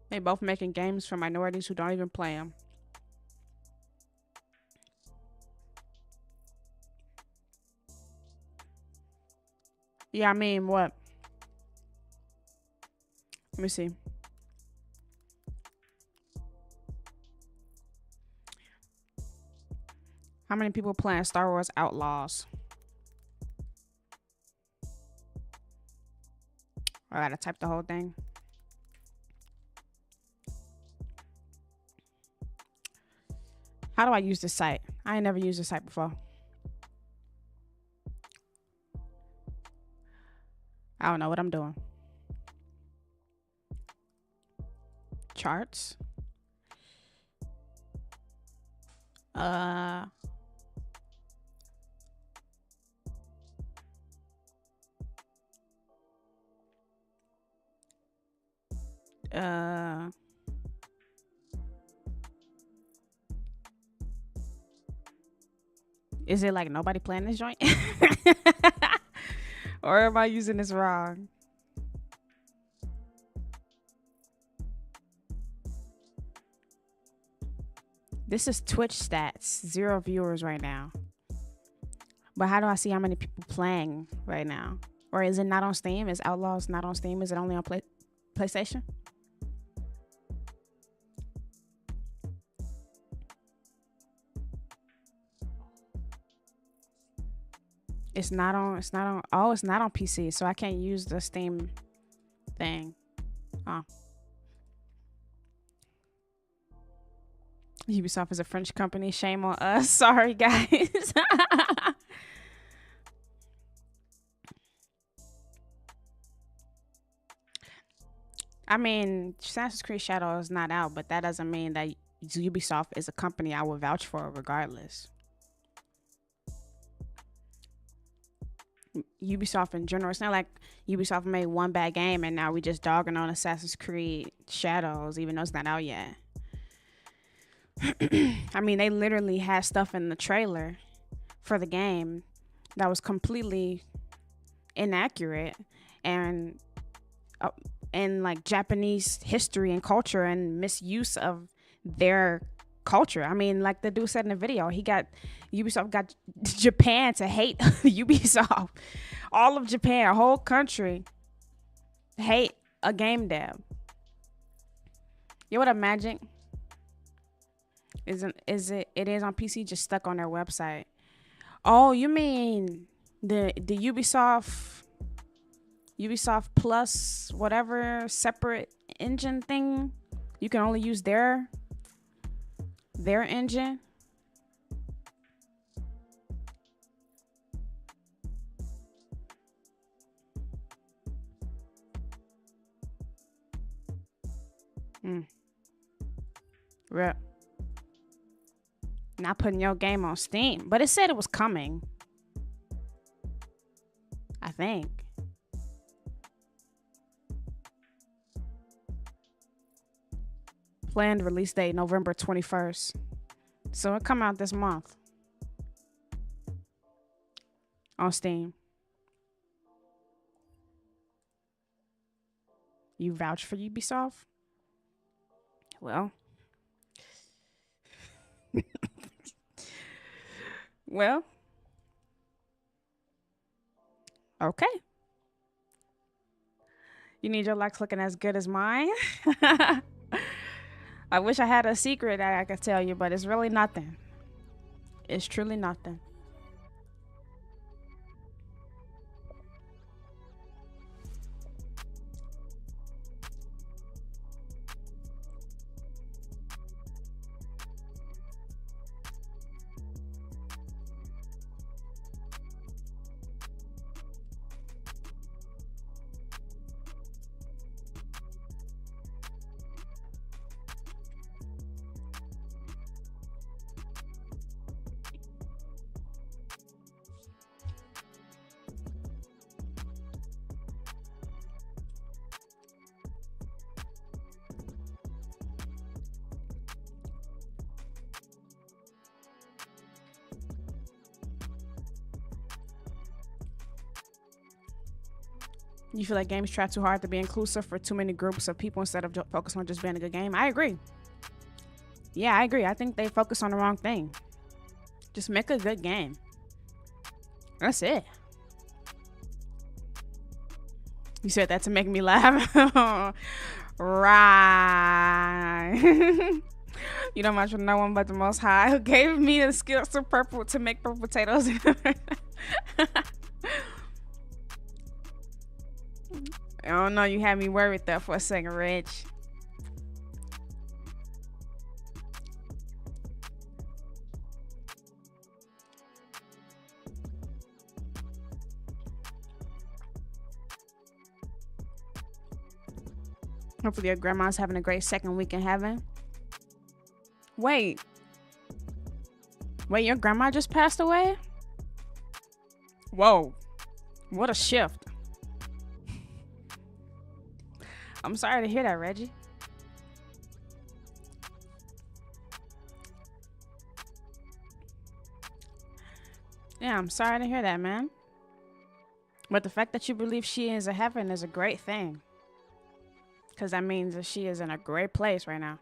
They both making games for minorities who don't even play them. Yeah, I mean, what? Let me see. How many people playing Star Wars Outlaws? I gotta type the whole thing. How do I use this site? I ain't never used this site before. I don't know what I'm doing. Charts. Is it like nobody playing this joint? Or am I using this wrong? This is Twitch stats. 0 viewers right now. But how do I see how many people playing right now? Or is it not on Steam? Is Outlaws not on Steam? Is it only on PlayStation? It's not on PC, so I can't use the Steam thing. Oh. Ubisoft is a French company. Shame on us. Sorry, guys. I mean, Assassin's Creed Shadow is not out, but that doesn't mean that Ubisoft is a company I would vouch for regardless. Ubisoft in general, it's not like Ubisoft made one bad game and now we just dogging on Assassin's Creed Shadows even though it's not out yet. I mean, they literally had stuff in the trailer for the game that was completely inaccurate and like Japanese history and culture and misuse of their culture. I mean, like the dude said in the video, Ubisoft got Japan to hate Ubisoft. All of Japan, a whole country, hate a game dev. You know what Magic? It is on PC, just stuck on their website. Oh, you mean the Ubisoft Plus whatever separate engine thing? You can only use their engine. Rip. Not putting your game on Steam, but it said it was coming. I think. Planned release date November 21st. So it come out this month. On Steam. You vouch for Ubisoft? Well. Well. Okay. You need your Lex looking as good as mine? I wish I had a secret that I could tell you, but it's really nothing. It's truly nothing. You feel like games try too hard to be inclusive for too many groups of people instead of focus on just being a good game? I agree. Yeah, I agree. I think they focus on the wrong thing. Just make a good game. That's it. You said that to make me laugh. Right. You don't match with no one but the Most High, who gave me the skills to make purple potatoes. I don't know. You had me worried there for a second, Rich. Hopefully your grandma's having a great second week in heaven. Wait, your grandma just passed away? Whoa, what a shift. I'm sorry to hear that, Reggie. Yeah, I'm sorry to hear that, man. But the fact that you believe she is in heaven is a great thing. Because that means that she is in a great place right now.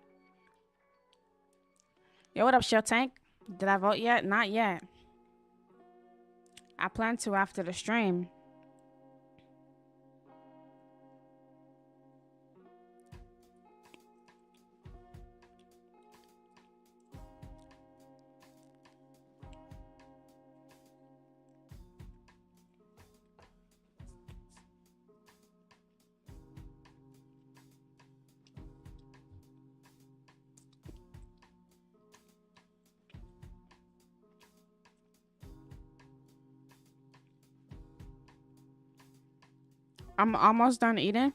Yo, what up, Shell Tank? Did I vote yet? Not yet. I plan to after the stream. I'm almost done eating,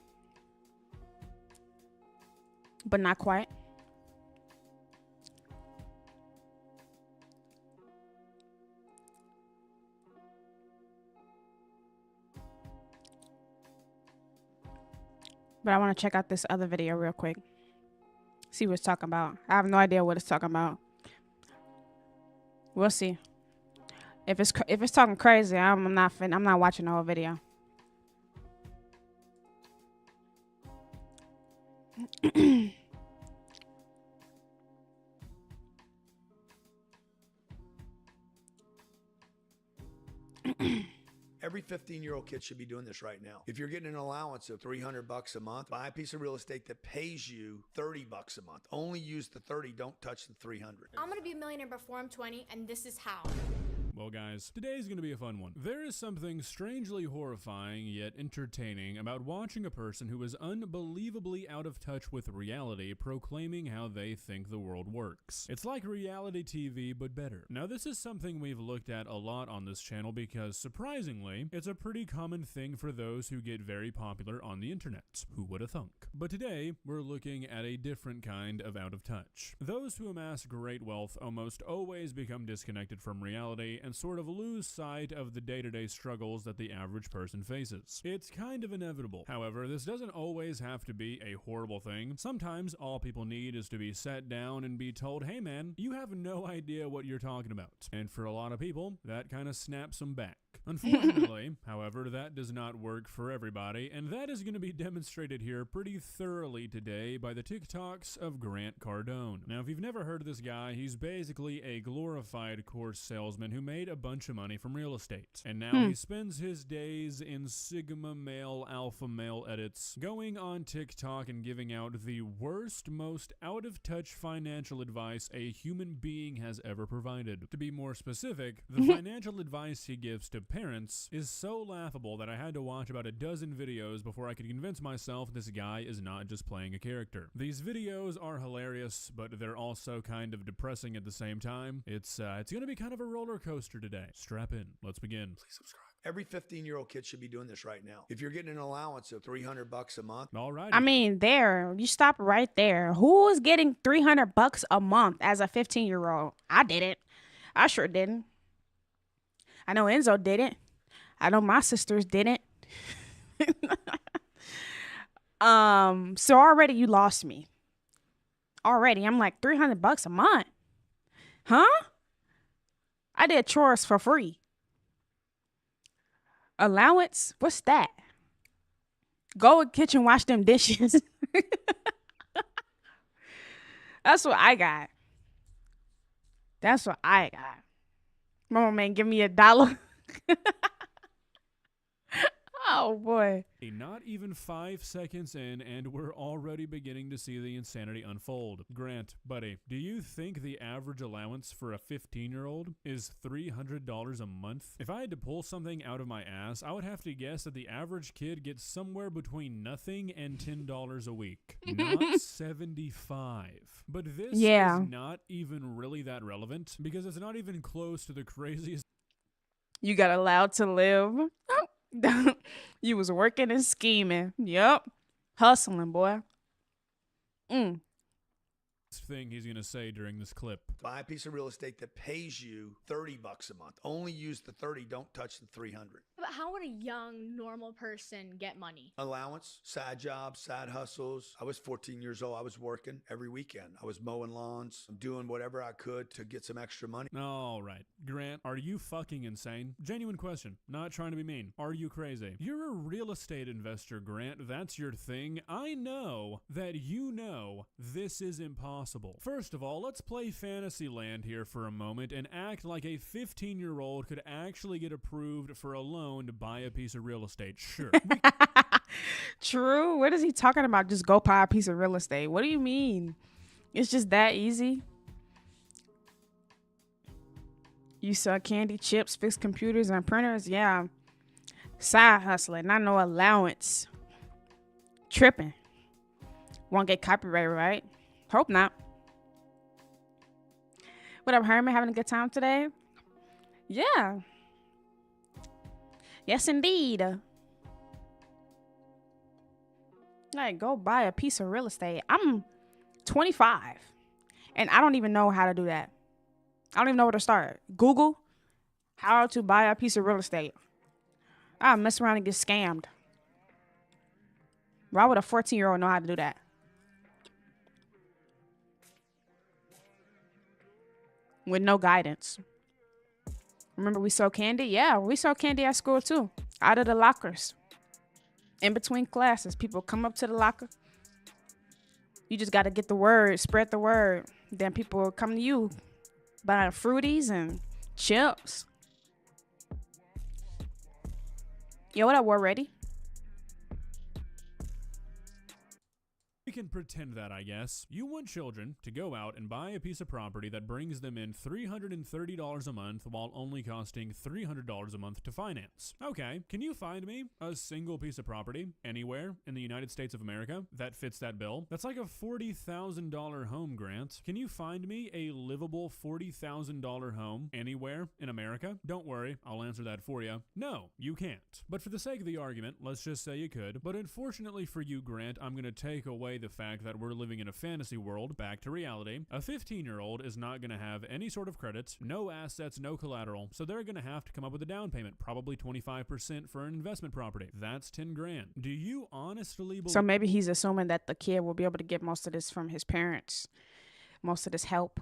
but not quite. But I want to check out this other video real quick. See what it's talking about. I have no idea what it's talking about. We'll see. If it's talking crazy, I'm not watching the whole video. Every 15-year-old kid should be doing this right now. If you're getting an allowance of $300 a month, buy a piece of real estate that pays you $30 a month. Only use the 30, don't touch the 300. I'm gonna be a millionaire before I'm 20, and this is how. Well, guys, today's gonna be a fun one. There is something strangely horrifying yet entertaining about watching a person who is unbelievably out of touch with reality proclaiming how they think the world works. It's like reality TV, but better. Now, this is something we've looked at a lot on this channel because, surprisingly, it's a pretty common thing for those who get very popular on the internet. Who would have thunk? But today, we're looking at a different kind of out of touch. Those who amass great wealth almost always become disconnected from reality and sort of lose sight of the day-to-day struggles that the average person faces. It's kind of inevitable. However, this doesn't always have to be a horrible thing. Sometimes all people need is to be sat down and be told, hey man, you have no idea what you're talking about. And for a lot of people, that kind of snaps them back. Unfortunately, however, that does not work for everybody, and that is going to be demonstrated here pretty thoroughly today by the TikToks of Grant Cardone. Now, if you've never heard of this guy, he's basically a glorified course salesman who made a bunch of money from real estate. And now he spends his days in Sigma male, alpha male edits, going on TikTok and giving out the worst, most out-of-touch financial advice a human being has ever provided. To be more specific, the financial advice he gives to parents is so laughable that I had to watch about a dozen videos before I could convince myself this guy is not just playing a character. These videos are hilarious, but they're also kind of depressing at the same time. It's gonna be kind of a roller coaster today. Strap in. Let's begin. Please subscribe. Every 15-year-old kid should be doing this right now. If you're getting an allowance of $300 a month. All right. I mean, you stop right there. Who is getting $300 a month as a 15-year-old? I didn't. I sure didn't. I know Enzo didn't. I know my sisters didn't. So already you lost me. Already, I'm like $300 a month. Huh? I did chores for free. Allowance? What's that? Go in the kitchen, wash them dishes. That's what I got. That's what I got. Mama man, give me $1. Oh boy. Not even 5 seconds in, and we're already beginning to see the insanity unfold. Grant, buddy, do you think the average allowance for a 15-year-old is $300 a month? If I had to pull something out of my ass, I would have to guess that the average kid gets somewhere between nothing and $10 a week. Not 75. But this is not even really that relevant, because it's not even close to the craziest. You got allowed to live. You was working and scheming. Yep. Hustling, boy. Thing he's gonna say during this clip. Buy a piece of real estate that pays you $30 a month. Only use the 30, don't touch the 300. But how would a young, normal person get money? Allowance, side jobs, side hustles. I was 14 years old. I was working every weekend. I was mowing lawns, doing whatever I could to get some extra money. All right. Grant, are you fucking insane? Genuine question. Not trying to be mean. Are you crazy? You're a real estate investor, Grant. That's your thing. I know that you know this is impossible. First of all, let's play fantasy land here for a moment and act like a 15-year-old could actually get approved for a loan to buy a piece of real estate. Sure. True. What is he talking about? Just go buy a piece of real estate. What do you mean? It's just that easy? You sell candy, chips, fix computers and printers? Yeah. Side hustling, not no allowance. Tripping. Won't get copyrighted, right? Hope not. What up, Herman? Having a good time today? Yeah. Yes, indeed. Like, go buy a piece of real estate. I'm 25, and I don't even know how to do that. I don't even know where to start. Google how to buy a piece of real estate. I'll mess around and get scammed. Why would a 14-year-old know how to do that? With no guidance. Remember we sold candy? Yeah, we sold candy at school too. Out of the lockers. In between classes, people come up to the locker. You just got to get the word, spread the word. Then people will come to you buying fruities and chips. Yo, what up, War Ready? We can pretend that, I guess. You want children to go out and buy a piece of property that brings them in $330 a month while only costing $300 a month to finance. Okay, can you find me a single piece of property anywhere in the United States of America that fits that bill? That's like a $40,000 home, Grant. Can you find me a livable $40,000 home anywhere in America? Don't worry, I'll answer that for you. No, you can't. But for the sake of the argument, let's just say you could. But unfortunately for you, Grant, I'm going to take away the fact that we're living in a fantasy world. Back to reality. A 15-year-old is not going to have any sort of credits, no assets, no collateral, so they're going to have to come up with a down payment, probably 25% for an investment property. That's 10 grand. Do you honestly believe— So maybe he's assuming that the kid will be able to get most of this from his parents, most of this help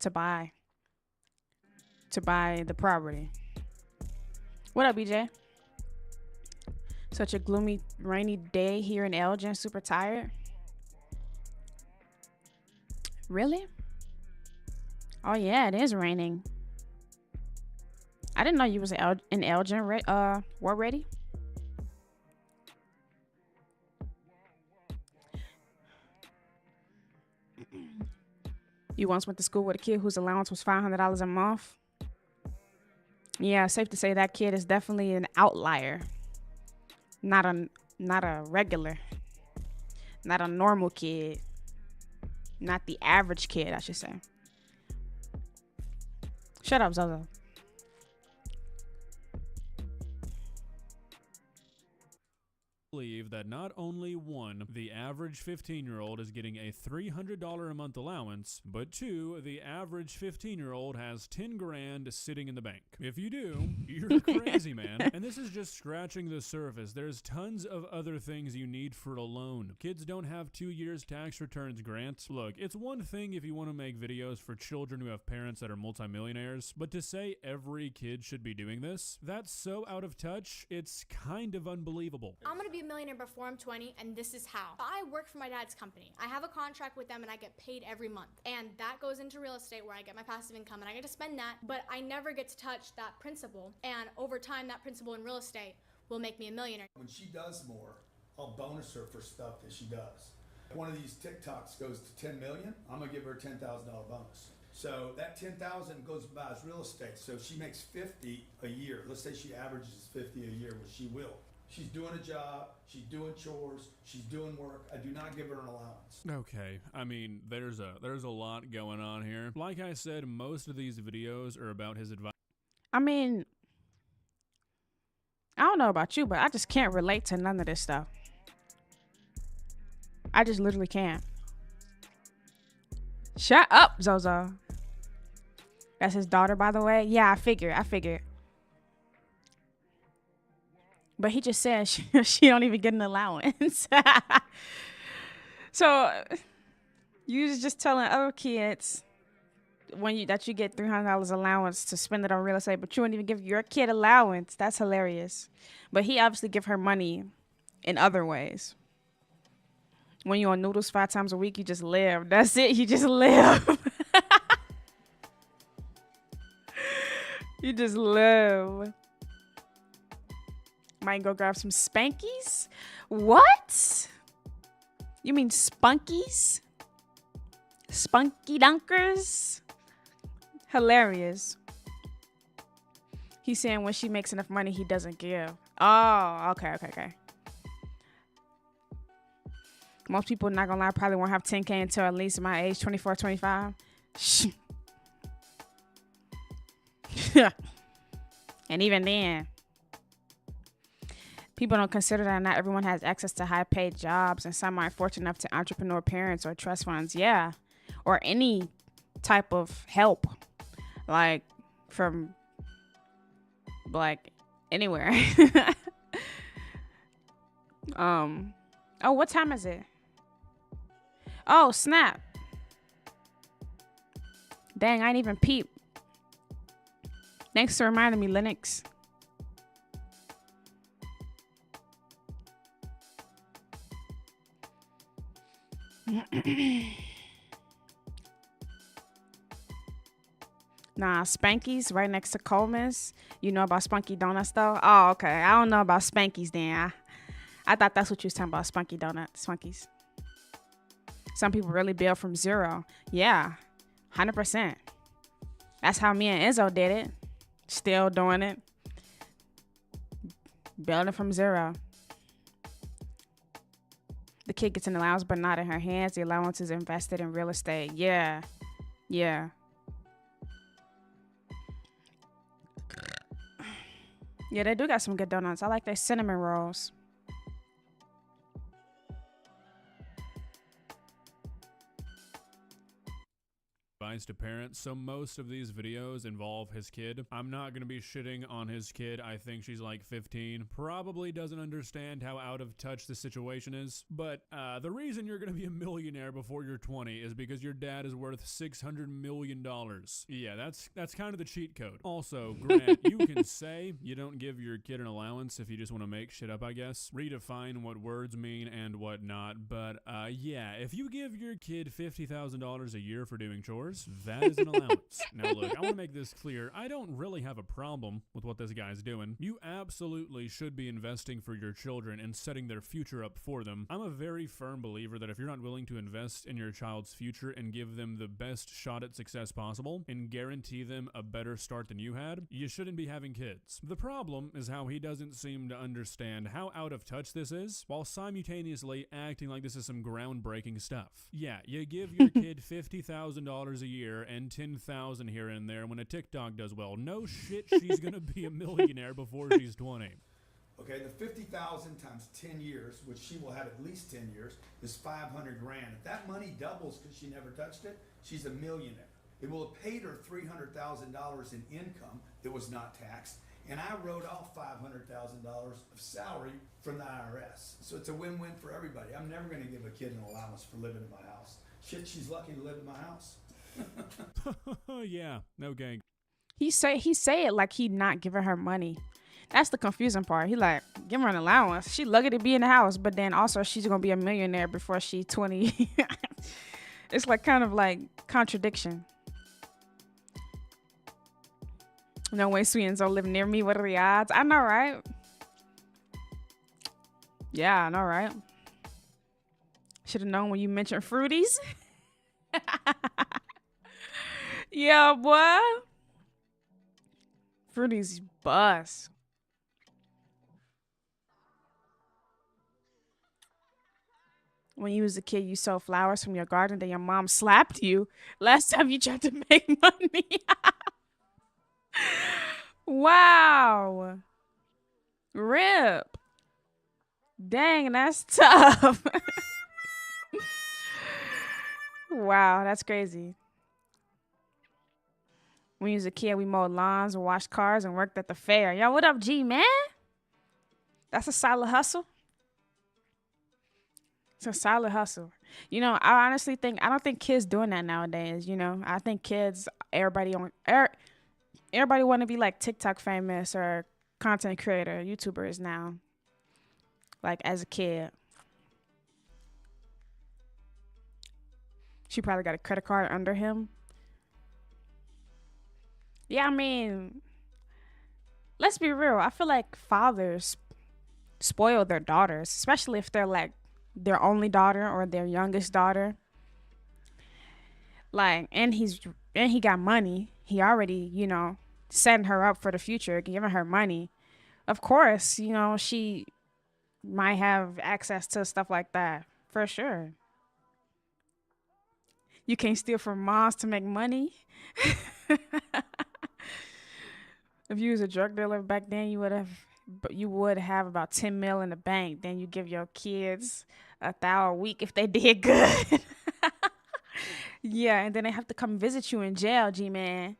to buy the property. What up, BJ? Such a gloomy, rainy day here in Elgin. Super tired. Really? Oh yeah, it is raining. I didn't know you was in Elgin. War ready? You once went to school with a kid whose allowance was $500 a month. Yeah, safe to say that kid is definitely an outlier. Not a regular. Not a normal kid. Not the average kid, I should say. Shut up, Zozo. Believe that not only one, the average 15-year-old is getting a $300 a month allowance, but two, the average 15-year-old has 10 grand sitting in the bank. If you do, you're crazy, man. And this is just scratching the surface. There's tons of other things you need for a loan. Kids don't have 2 years tax returns grants. Look, it's one thing if you want to make videos for children who have parents that are multimillionaires, but to say every kid should be doing this, that's so out of touch, it's kind of unbelievable. I'm gonna be a millionaire before I'm 20, and this is how. I work for my dad's company. I have a contract with them and I get paid every month. And that goes into real estate where I get my passive income and I get to spend that, but I never get to touch that principal. And over time, that principal in real estate will make me a millionaire. When she does more, I'll bonus her for stuff that she does. If one of these TikToks goes to 10 million, I'm gonna give her a $10,000 bonus. So that 10,000 goes buys real estate. So she makes 50 a year. Let's say she averages 50 a year, which she will. She's doing a job, she's doing chores, she's doing work. I do not give her an allowance. Okay, I mean, there's a lot going on here. Like I said, most of these videos are about his advice. I mean, I don't know about you, but I just can't relate to none of this stuff. I just literally can't. Shut up, Zozo. That's his daughter, by the way. Yeah, I figured. But he just said she don't even get an allowance. So you was just telling other kids that you get $300 allowance to spend it on real estate, but you wouldn't even give your kid allowance. That's hilarious. But he obviously give her money in other ways. When you on noodles 5 times a week, you just live. That's it. You just live. You just live. Might go grab some Spankies. What? You mean Spunkies? Spunky Dunkers? Hilarious. He's saying when she makes enough money, he doesn't give. Oh, okay. Most people, not gonna lie, probably won't have 10K until at least my age, 24, 25. And even then, people don't consider that not everyone has access to high-paid jobs, and some aren't fortunate enough to entrepreneur parents or trust funds. Yeah, or any type of help, like from anywhere. Oh, what time is it? Oh, snap. Dang, I ain't even peep. Thanks for reminding me, Linux. Nah, Spanky's right next to Coleman's. You know about Spunky Donuts though? Oh, okay. I don't know about Spanky's then. I thought that's what you was talking about, Spunky Donuts, Spunkies. Some people really build from zero. Yeah, 100%. That's how me and Izzo did it. Still doing it. Building from zero. The kid gets an allowance, but not in her hands. The allowance is invested in real estate. Yeah. Yeah, they do got some good donuts. I like their cinnamon rolls. advice to parents, so most of these videos involve his kid. I'm not gonna be shitting on his kid. I think she's like 15. Probably doesn't understand how out of touch the situation is. But the reason you're gonna be a millionaire before you're 20 is because your dad is worth $600 million. Yeah, that's kind of the cheat code. Also, Grant, you can say you don't give your kid an allowance if you just want to make shit up, I guess. Redefine what words mean and what not. But yeah, if you give your kid $50,000 a year for doing chores, that is an allowance. Now look, I want to make this clear. I don't really have a problem with what this guy's doing. You absolutely should be investing for your children and setting their future up for them. I'm a very firm believer that if you're not willing to invest in your child's future and give them the best shot at success possible and guarantee them a better start than you had, you shouldn't be having kids. The problem is how he doesn't seem to understand how out of touch this is, while simultaneously acting like this is some groundbreaking stuff. Yeah, you give your kid $50,000 a year and $10,000 here and there when a TikTok does well. No shit, she's gonna be a millionaire before she's 20. Okay, the 50,000 times 10 years, which she will have at least 10 years, is 500 grand. If that money doubles because she never touched it, she's a millionaire. It will have paid her $300,000 in income that was not taxed, and I wrote off $500,000 of salary from the IRS. So it's a win-win for everybody. I'm never going to give a kid an allowance for living in my house. Shit, she's lucky to live in my house. Yeah, no gang. He say it like he not giving her money. That's the confusing part. He like, give her an allowance. She lucky to be in the house, but then also she's gonna be a millionaire before she's 20. It's like kind of like contradiction. No way Sweet and Zo live near me. What are the odds? I know, right? Yeah, I know, right? Should have known when you mentioned Fruities. Yeah, boy. Fruities bust. When you was a kid, you sold flowers from your garden, then your mom slapped you. Last time you tried to make money. Wow. Rip. Dang, that's tough. Wow, that's crazy. When you was a kid, we mowed lawns, washed cars, and worked at the fair. Yo, what up, G, man? That's a solid hustle. It's a solid hustle. You know, I honestly think, I don't think kids doing that nowadays, you know. I think kids, everybody want to be like TikTok famous or content creator, YouTubers now. Like as a kid. She probably got a credit card under him. Yeah, I mean, let's be real. I feel like fathers spoil their daughters, especially if they're like their only daughter or their youngest daughter. Like, and he got money. He already, you know, setting her up for the future, giving her money. Of course, you know, she might have access to stuff like that for sure. You can't steal from moms to make money. If you was a drug dealer back then, you would have about 10 mil in the bank. Then you give your kids $1,000 a week if they did good. Yeah, and then they have to come visit you in jail, G-man.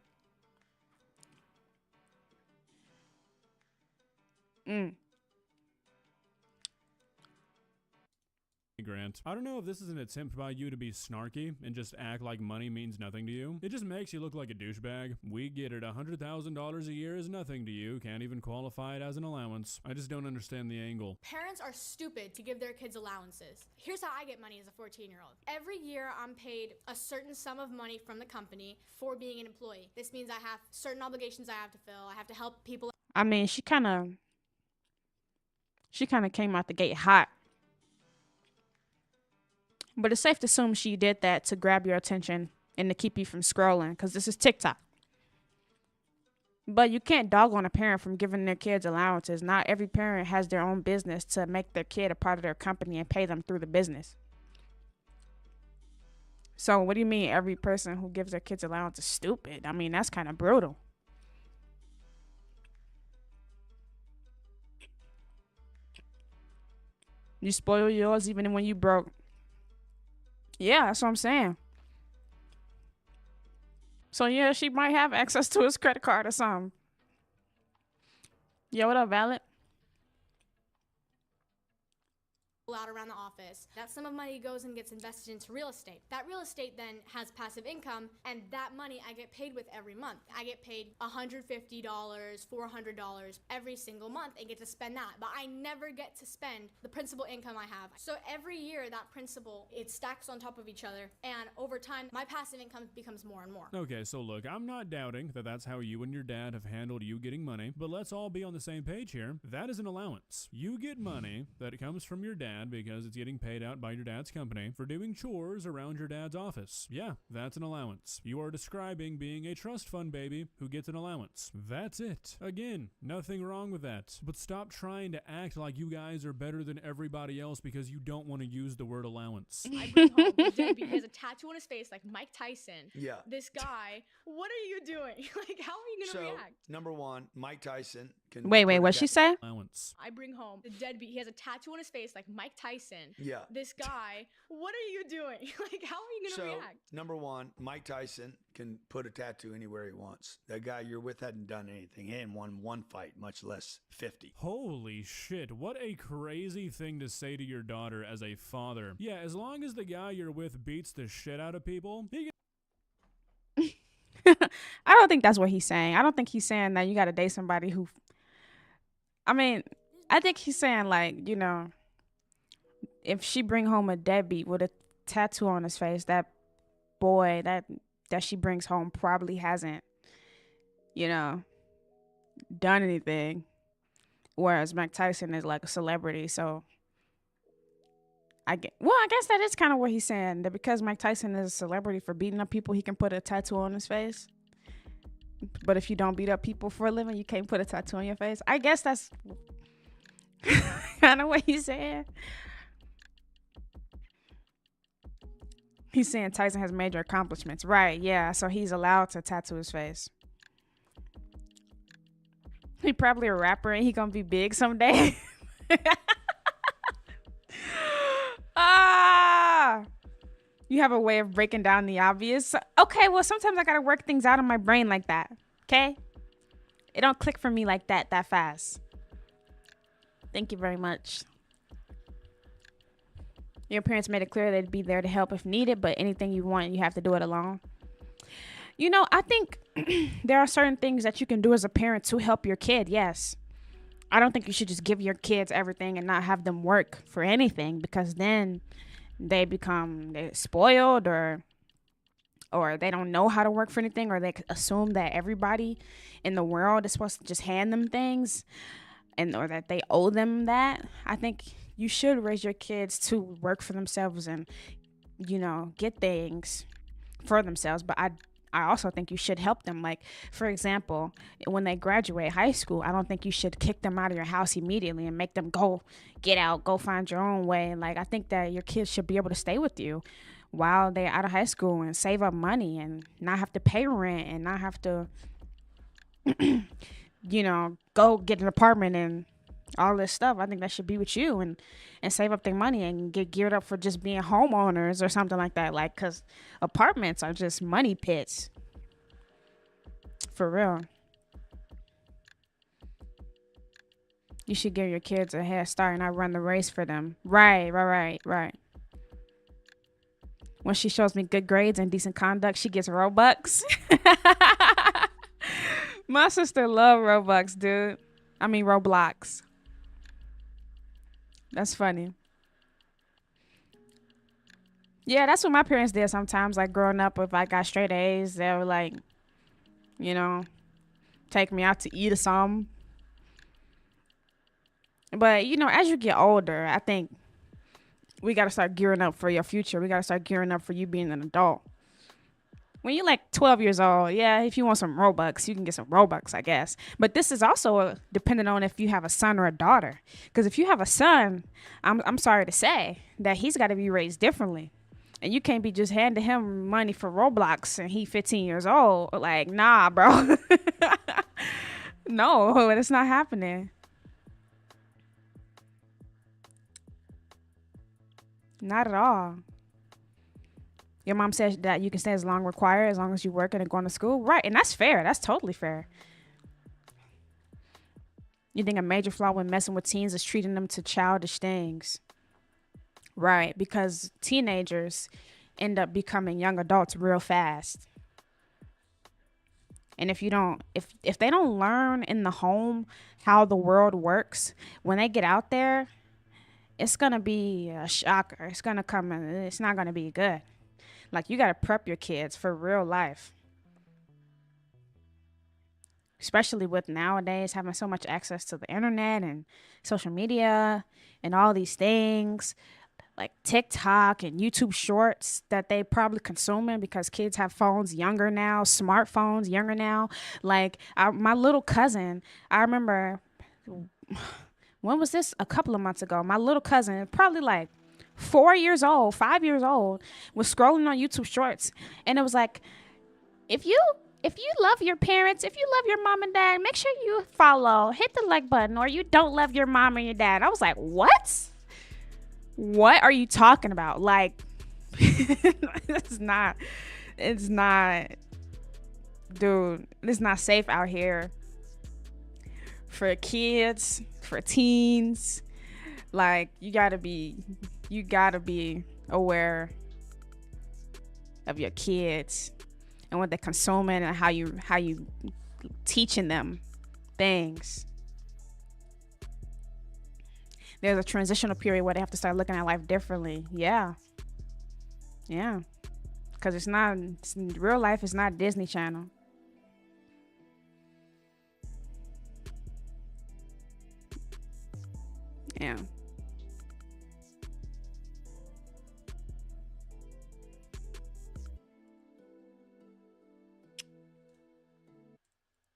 Grant, I don't know if this is an attempt by you to be snarky and just act like money means nothing to you. It just makes you look like a douchebag. We get it, $100,000 a year is nothing to you. Can't even qualify it as an allowance. I just don't understand the angle. Parents are stupid to give their kids allowances. Here's how I get money as a 14-year-old. Every year I'm paid a certain sum of money from the company for being an employee. This means I have certain obligations I have to fill. I have to help people. I mean, she kind of came out the gate hot. But it's safe to assume she did that to grab your attention and to keep you from scrolling, because this is TikTok. But you can't dog on a parent from giving their kids allowances. Not every parent has their own business to make their kid a part of their company and pay them through the business. So what do you mean every person who gives their kids allowance is stupid? I mean, that's kind of brutal. You spoil yours even when you broke. Yeah, that's what I'm saying. So yeah, she might have access to his credit card or something. Yo, what up, Valid? Out around the office. That sum of money goes and gets invested into real estate. That real estate then has passive income, and that money I get paid with every month. I get paid $150, $400 every single month and get to spend that. But I never get to spend the principal income I have. So every year that principal, it stacks on top of each other, and over time my passive income becomes more and more. Okay, so look, I'm not doubting that that's how you and your dad have handled you getting money, but let's all be on the same page here. That is an allowance. You get money that comes from your dad because it's getting paid out by your dad's company for doing chores around your dad's office. Yeah, that's an allowance. You are describing being a trust fund baby who gets an allowance. That's it. Again, nothing wrong with that. But stop trying to act like you guys are better than everybody else because you don't want to use the word allowance. I bring home the deadbeat. He has a tattoo on his face like Mike Tyson. Yeah. This guy, what are you doing? Like, how are you going to react? Number one, Mike Tyson can. Wait, what'd she say? Allowance. I bring home the deadbeat. He has a tattoo on his face like Mike Tyson. Yeah. This guy, what are you doing? Like, how are you going to react? Number one, Mike Tyson can put a tattoo anywhere he wants. That guy you're with hadn't done anything. He hadn't won one fight, much less 50. Holy shit, what a crazy thing to say to your daughter as a father. Yeah, as long as the guy you're with beats the shit out of people, he I don't think that's what he's saying. I don't think he's saying that you got to date somebody who. I mean, I think he's saying, like, you know, if she bring home a deadbeat with a tattoo on his face, that boy that she brings home probably hasn't, you know, done anything. Whereas Mike Tyson is like a celebrity, so I guess that is kind of what he's saying, that because Mike Tyson is a celebrity for beating up people, he can put a tattoo on his face. But if you don't beat up people for a living, you can't put a tattoo on your face. I guess that's kind of what he's saying. He's saying Tyson has major accomplishments. Right, yeah, so he's allowed to tattoo his face. He probably a rapper and he gonna be big someday. You have a way of breaking down the obvious. Okay, well, sometimes I gotta work things out in my brain like that. Okay? It don't click for me like that fast. Thank you very much. Your parents made it clear they'd be there to help if needed, but anything you want, you have to do it alone. You know, I think there are certain things that you can do as a parent to help your kid, yes. I don't think you should just give your kids everything and not have them work for anything, because then they're spoiled or they don't know how to work for anything, or they assume that everybody in the world is supposed to just hand them things or that they owe them that. I think you should raise your kids to work for themselves and, you know, get things for themselves. But I also think you should help them. Like, for example, when they graduate high school, I don't think you should kick them out of your house immediately and make them get out, go find your own way. Like, I think that your kids should be able to stay with you while they're out of high school and save up money and not have to pay rent and not have to, you know, go get an apartment and all this stuff. I think that should be with you and save up their money and get geared up for just being homeowners or something like that. Like, because apartments are just money pits. For real. You should give your kids a head start and not run the race for them. Right. When she shows me good grades and decent conduct, she gets Robux. My sister love Robux, dude. I mean, Roblox. That's funny. Yeah, that's what my parents did sometimes. Like, growing up, if I got straight A's, they were like, you know, take me out to eat or something. But, you know, as you get older, I think we got to start gearing up for your future. We got to start gearing up for you being an adult. When you're like 12 years old, yeah, if you want some Robux, you can get some Robux, I guess. But this is also dependent on if you have a son or a daughter. Because if you have a son, I'm sorry to say that he's got to be raised differently. And you can't be just handing him money for Roblox and he 15 years old. Like, nah, bro. No, it's not happening. Not at all. Your mom says that you can stay as long required as long as you working and going to school. Right. And that's fair. That's totally fair. You think a major flaw when messing with teens is treating them to childish things. Right. Because teenagers end up becoming young adults real fast. And if they don't learn in the home how the world works, when they get out there, it's going to be a shocker. It's going to come and it's not going to be good. Like, you got to prep your kids for real life. Especially with nowadays having so much access to the internet and social media and all these things like TikTok and YouTube shorts that they probably consuming because kids have phones younger now, smartphones younger now. Like my little cousin, I remember, when was this? A couple of months ago. My little cousin, probably like 5 years old, was scrolling on YouTube shorts. And it was like, if you love your parents, if you love your mom and dad, make sure you hit the like button, or you don't love your mom and your dad. I was like, what? What are you talking about? Like, it's not, dude, it's not safe out here for kids, for teens. Like, you gotta be aware of your kids and what they're consuming and how you teaching them things. There's a transitional period where they have to start looking at life differently. Yeah. Because real life is not Disney Channel. Yeah.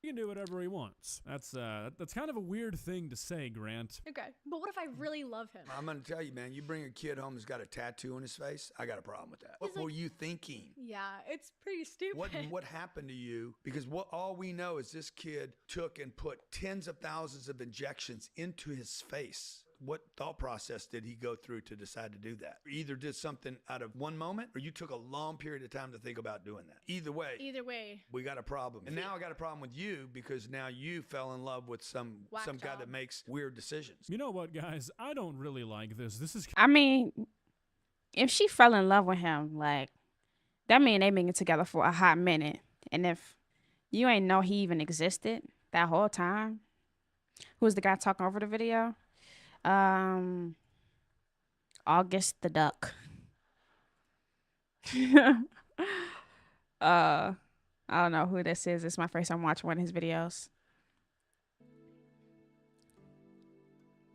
He can do whatever he wants. That's kind of a weird thing to say, Grant. Okay, but what if I really love him? I'm gonna tell you, man, you bring a kid home who's got a tattoo on his face, I got a problem with that. What were you thinking? Yeah, it's pretty stupid. What happened to you? Because all we know is this kid took and put tens of thousands of injections into his face. What thought process did he go through to decide to do that? Either did something out of one moment, or you took a long period of time to think about doing that. Either way, we got a problem. And now I got a problem with you because now you fell in love with some guy that makes weird decisions. You know what, guys? I don't really like this. I mean, if she fell in love with him, like, that mean they been together for a hot minute. And if you ain't know he even existed that whole time, who's the guy talking over the video? August the Duck. I don't know who this is. It's my first time watching one of his videos.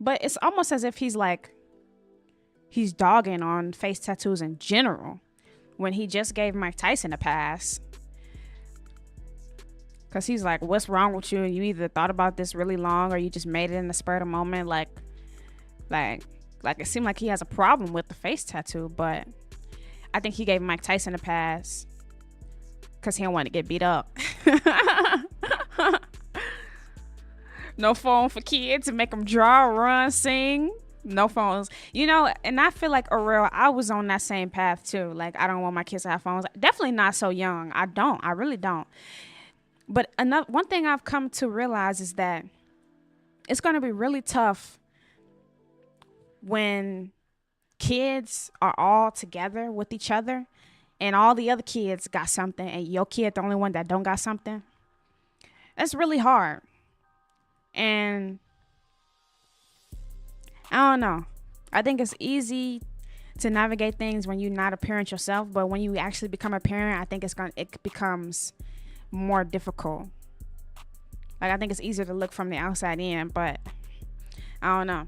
But it's almost as if he's dogging on face tattoos in general when he just gave Mike Tyson a pass. Because he's like, what's wrong with you? You either thought about this really long or you just made it in the spur of the moment. Like it seemed like he has a problem with the face tattoo, but I think he gave Mike Tyson a pass because he don't want to get beat up. No phone for kids to make them draw, run, sing. No phones. You know, and I feel like, Aurel, I was on that same path too. Like, I don't want my kids to have phones. Definitely not so young. I really don't. But one thing I've come to realize is that it's going to be really tough when kids are all together with each other and all the other kids got something and your kid the only one that don't got something. That's really hard. And I don't know. I think it's easy to navigate things when you're not a parent yourself, but when you actually become a parent, I think it becomes more difficult. Like, I think it's easier to look from the outside in, but I don't know.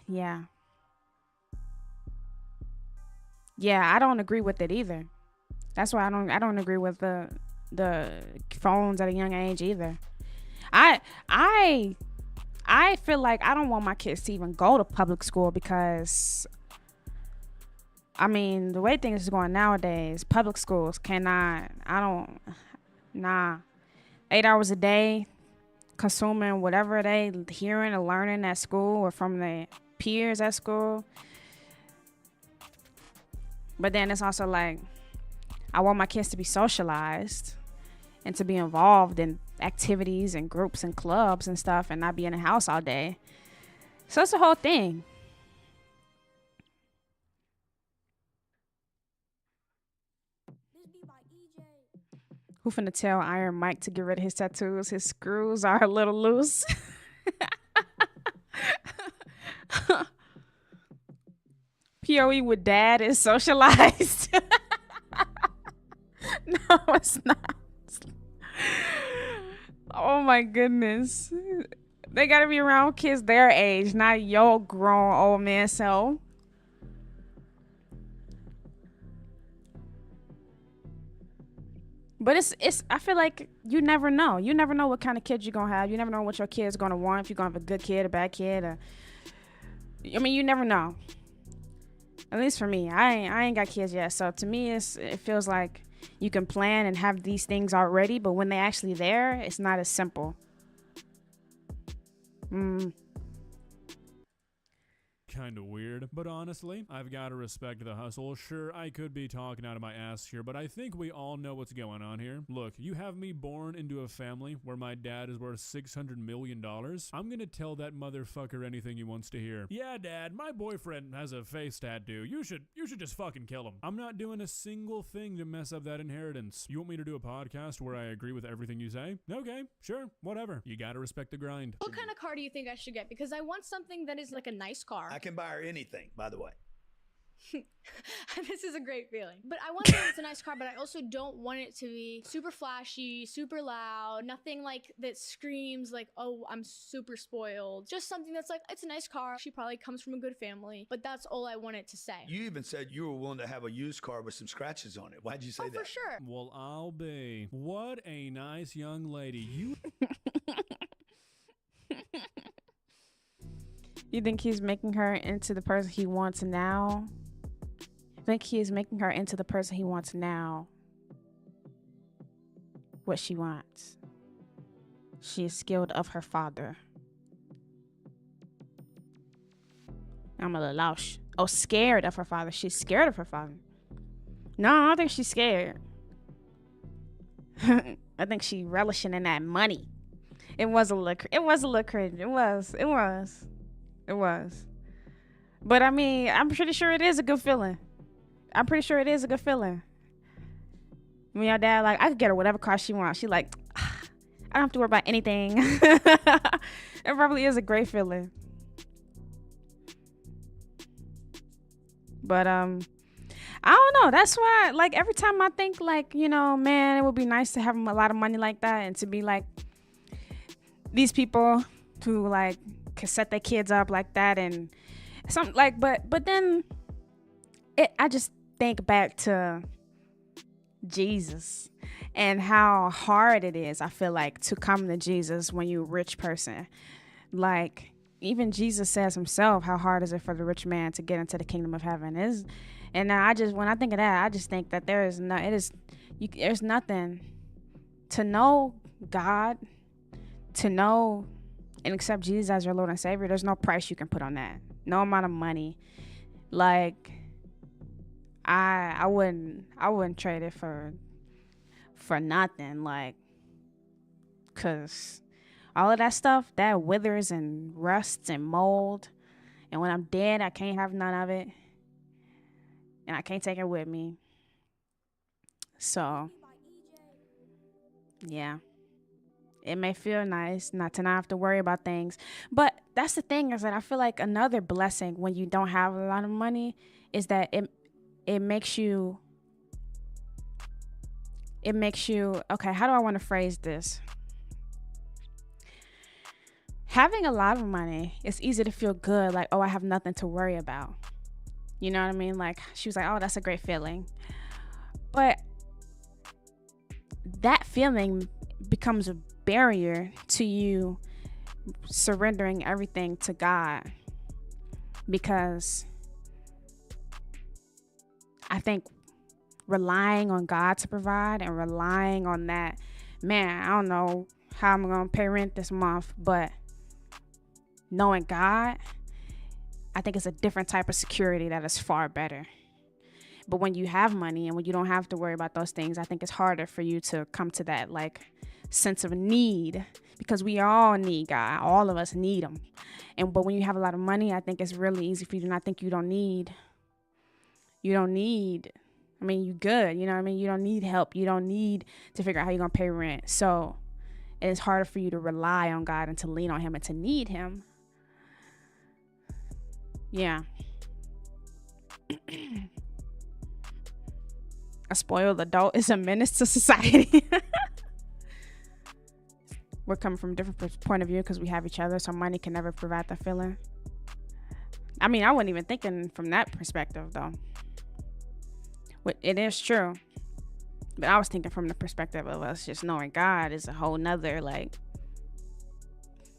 Yeah, I don't agree with it either. That's why I don't agree with the phones at a young age either. I feel like I don't want my kids to even go to public school because, I mean, the way things are going nowadays, public schools 8 hours a day, consuming whatever they hearing or learning at school or from their peers at school. But then it's also like, I want my kids to be socialized and to be involved in activities and groups and clubs and stuff and not be in the house all day. So it's a whole thing. Who finna tell Iron Mike to get rid of his tattoos? His screws are a little loose. POE with dad is socialized. No, it's not. Oh my goodness. They gotta be around kids their age, not your grown old man self. But it's I feel like you never know. You never know what kind of kids you're gonna have. You never know what your kid's gonna want, if you're gonna have a good kid, a bad kid, or I mean, you never know. At least for me. I ain't got kids yet. So to me it feels like you can plan and have these things already, but when they're actually there, it's not as simple. Kind of weird, but honestly, I've got to respect the hustle. Sure, I could be talking out of my ass here, but I think we all know what's going on here. Look, you have me born into a family where my dad is worth $600 million. I'm gonna tell that motherfucker anything he wants to hear. Yeah, Dad, my boyfriend has a face tattoo. You should just fucking kill him. I'm not doing a single thing to mess up that inheritance. You want me to do a podcast where I agree with everything you say? Okay, sure, whatever. You gotta respect the grind. What kind of car do you think I should get? Because I want something that is like a nice car. I can buy her anything, by the way. This is a great feeling. But I want something that's a nice car, but I also don't want it to be super flashy, super loud, nothing like that screams like, oh, I'm super spoiled. Just something that's like, it's a nice car. She probably comes from a good family, but that's all I want it to say. You even said you were willing to have a used car with some scratches on it. Why'd you say that? For sure. Well, I'll be. What a nice young lady. You... You think he's making her into the person he wants now? I think he is making her into the person he wants now. What she wants. She is skilled of her father. I'm a little lost. Oh, scared of her father. She's scared of her father. No, I don't think she's scared. I think she relishing in that money. It was a look cringe. It was. But I mean, I'm pretty sure it is a good feeling. When your dad like, I could get her whatever car she wants. She like, I don't have to worry about anything. It probably is a great feeling. But I don't know. That's why, like, every time I think, like, you know, man, it would be nice to have a lot of money like that and to be like these people who like can set their kids up like that and something like. But then I just think back to Jesus and how hard it is, I feel like, to come to Jesus when you're a rich person. Like, even Jesus says himself, how hard is it for the rich man to get into the kingdom of heaven? And when I think of that, I just think that there's nothing to know God, to know and accept Jesus as your Lord and Savior. There's no price you can put on that. No amount of money. Like, I wouldn't trade it for nothing. Like, cause all of that stuff that withers and rusts and mold, and when I'm dead, I can't have none of it, and I can't take it with me. So, yeah. It may feel nice not to have to worry about things. But that's the thing, is that I feel like another blessing when you don't have a lot of money is that it makes you, okay, how do I want to phrase this? Having a lot of money, it's easy to feel good, like, oh, I have nothing to worry about. You know what I mean? Like, she was like, oh, that's a great feeling. But that feeling becomes a barrier to you surrendering everything to God, because I think relying on God to provide and relying on that, man, I don't know how I'm going to pay rent this month, but knowing God, I think it's a different type of security that is far better. But when you have money and when you don't have to worry about those things, I think it's harder for you to come to that like sense of need, because we all need God. All of us need him. But when you have a lot of money, I think it's really easy for you to not think you don't need. I mean, you good. You know what I mean? You don't need help. You don't need to figure out how you're going to pay rent. So it's harder for you to rely on God and to lean on him and to need him. Yeah. A spoiled adult is a menace to society. We're coming from a different point of view because we have each other, so money can never provide that feeling. I mean, I wasn't even thinking from that perspective, though. It is true. But I was thinking from the perspective of us just knowing God is a whole nother, like,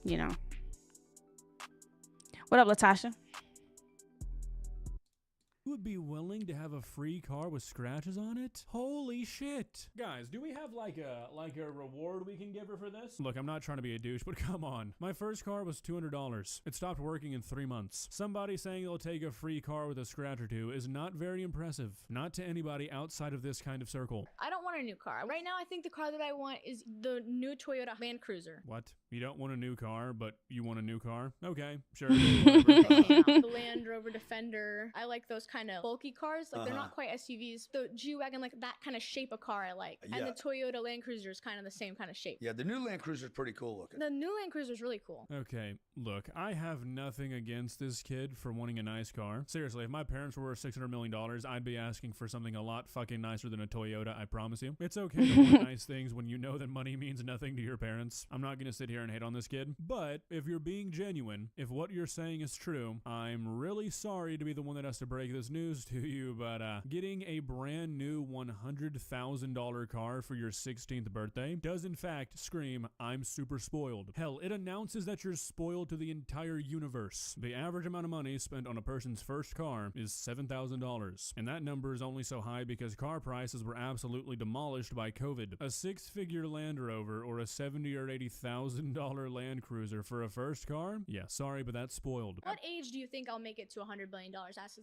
you know. What up, Latasha? You would be willing to have a free car with scratches on it? Holy shit. Guys, do we have like a reward we can give her for this? Look, I'm not trying to be a douche, but come on. My first car was $200. It stopped working in 3 months. Somebody saying they'll take a free car with a scratch or two is not very impressive. Not to anybody outside of this kind of circle. I don't want a new car. Right now, I think the car that I want is the new Toyota Land Cruiser. What? You don't want a new car, but you want a new car? Okay, sure. The Land Rover Defender. I like those kind of bulky cars. Like, they're not quite SUVs. The G-Wagon, like that kind of shape of car I like. Yeah. And the Toyota Land Cruiser is kind of the same kind of shape. Yeah, the new Land Cruiser is pretty cool looking. The new Land Cruiser is really cool. Okay, look, I have nothing against this kid for wanting a nice car. Seriously, if my parents were worth $600 million, I'd be asking for something a lot fucking nicer than a Toyota, I promise you. It's okay to want nice things when you know that money means nothing to your parents. I'm not gonna sit here and hate on this kid. But if you're being genuine, if what you're saying is true, I'm really sorry to be the one that has to break this news to you, but getting a brand new $100,000 car for your 16th birthday does in fact scream, I'm super spoiled. Hell, it announces that you're spoiled to the entire universe. The average amount of money spent on a person's first car is $7,000. And that number is only so high because car prices were absolutely demolished by COVID. A 6-figure Land Rover or a $70,000 or $80,000 Land Cruiser for a first car? Yeah, sorry, but that's spoiled. What age do you think I'll make it to $100 billion?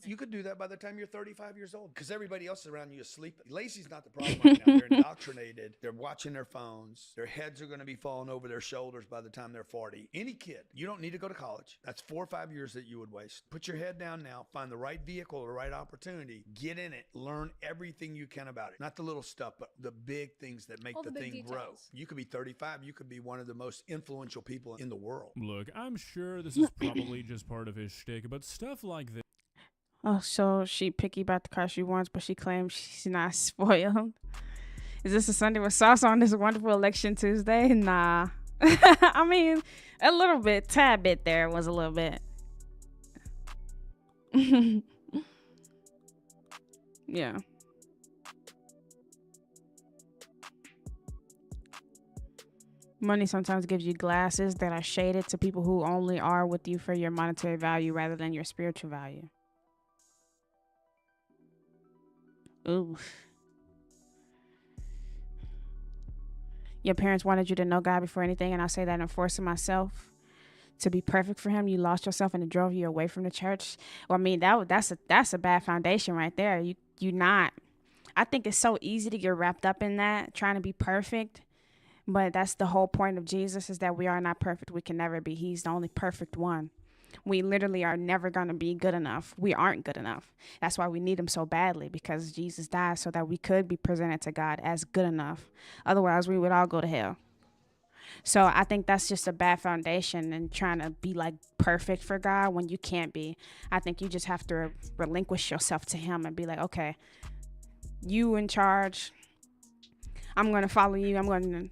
You could do that by the time you're 35 years old because everybody else around you is sleeping. Lazy's not the problem right now. They're indoctrinated. They're watching their phones. Their heads are going to be falling over their shoulders by the time they're 40. Any kid, you don't need to go to college. That's 4 or 5 years that you would waste. Put your head down now, find the right vehicle, the right opportunity, get in it, learn everything you can about it. Not the little stuff, but the big things that make the thing grow. You could be 35. You could be one of the most influential people in the world. Look, I'm sure this is probably just part of his shtick, but stuff like this. Oh, so she picky about the car she wants, but she claims she's not spoiled. Is this a Sunday with sauce on this wonderful election Tuesday? Nah. I mean, a little bit, tad bit there was a little bit. Yeah. Money sometimes gives you glasses that are shaded to people who only are with you for your monetary value rather than your spiritual value. Ooh. Your parents wanted you to know God before anything, and I say that in forcing myself to be perfect for him. You lost yourself and it drove you away from the church. Well, I mean, that's a bad foundation right there. You not. I think it's so easy to get wrapped up in that, trying to be perfect. But that's the whole point of Jesus, is that we are not perfect. We can never be. He's the only perfect one. We literally are never going to be good enough. We aren't good enough. That's why we need him so badly, because Jesus died so that we could be presented to God as good enough. Otherwise, we would all go to hell. So I think that's just a bad foundation, and trying to be like perfect for God when you can't be. I think you just have to relinquish yourself to him and be like, okay, you in charge. I'm going to follow you. I'm going to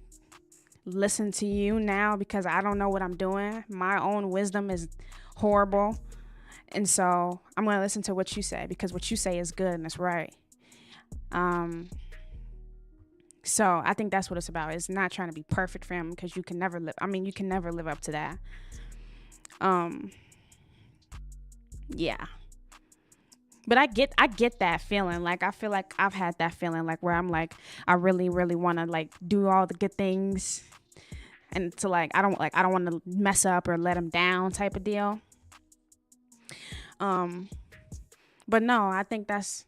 listen to you now because I don't know what I'm doing. My own wisdom is horrible. And so I'm going to listen to what you say, because what you say is good and it's right. So I think that's what it's about. It's not trying to be perfect for him, because you can never live. I mean, you can never live up to that. Yeah. But I get that feeling. Like, I feel like I've had that feeling, like, where I'm like, I really, really want to like do all the good things and to I don't want to mess up or let him down type of deal. But no, I think that's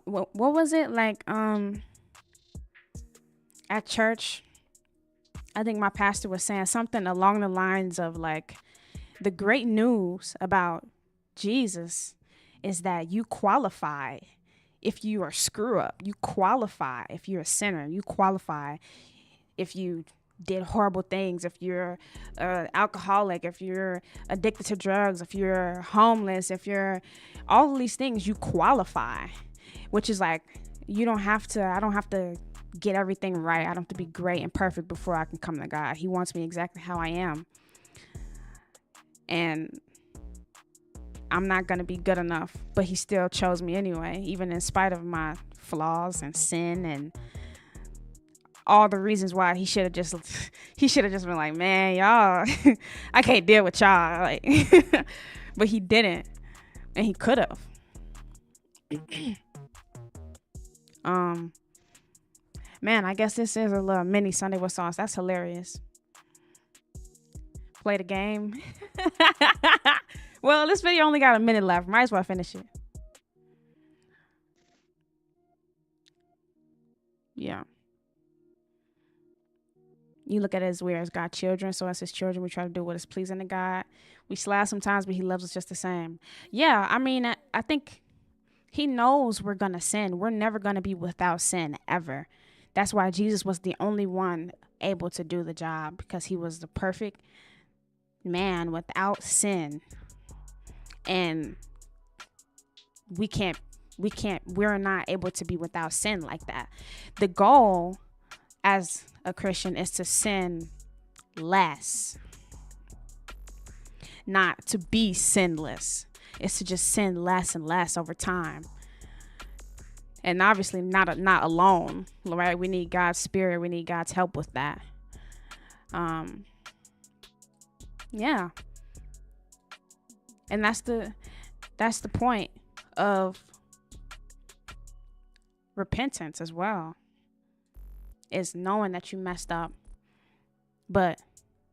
what was it at church? I think my pastor was saying something along the lines of the great news about Jesus is that you qualify if you are screw up. You qualify if you're a sinner. You qualify if you did horrible things, if you're an alcoholic, if you're addicted to drugs, if you're homeless, if you're all of these things, you qualify, which is I don't have to get everything right. I don't have to be great and perfect before I can come to God. He wants me exactly how I am. And I'm not going to be good enough, but he still chose me anyway, even in spite of my flaws and sin and all the reasons why he should have just been like, man, y'all, I can't deal with y'all. But he didn't, and he could have. Man, I guess this is a little mini Sunday with Sauce. That's hilarious. Play the game. Well, this video only got a minute left. Might as well finish it. Yeah. You look at it as we're as God's children. So as his children, we try to do what is pleasing to God. We slide sometimes, but he loves us just the same. Yeah, I mean, I think he knows we're going to sin. We're never going to be without sin, ever. That's why Jesus was the only one able to do the job, because he was the perfect man without sin. And we're not able to be without sin like that. The goal as a Christian is to sin less, not to be sinless. It's to just sin less and less over time. And obviously not alone, right? We need God's spirit. We need God's help with that. Yeah. And that's the point of repentance as well, is knowing that you messed up, but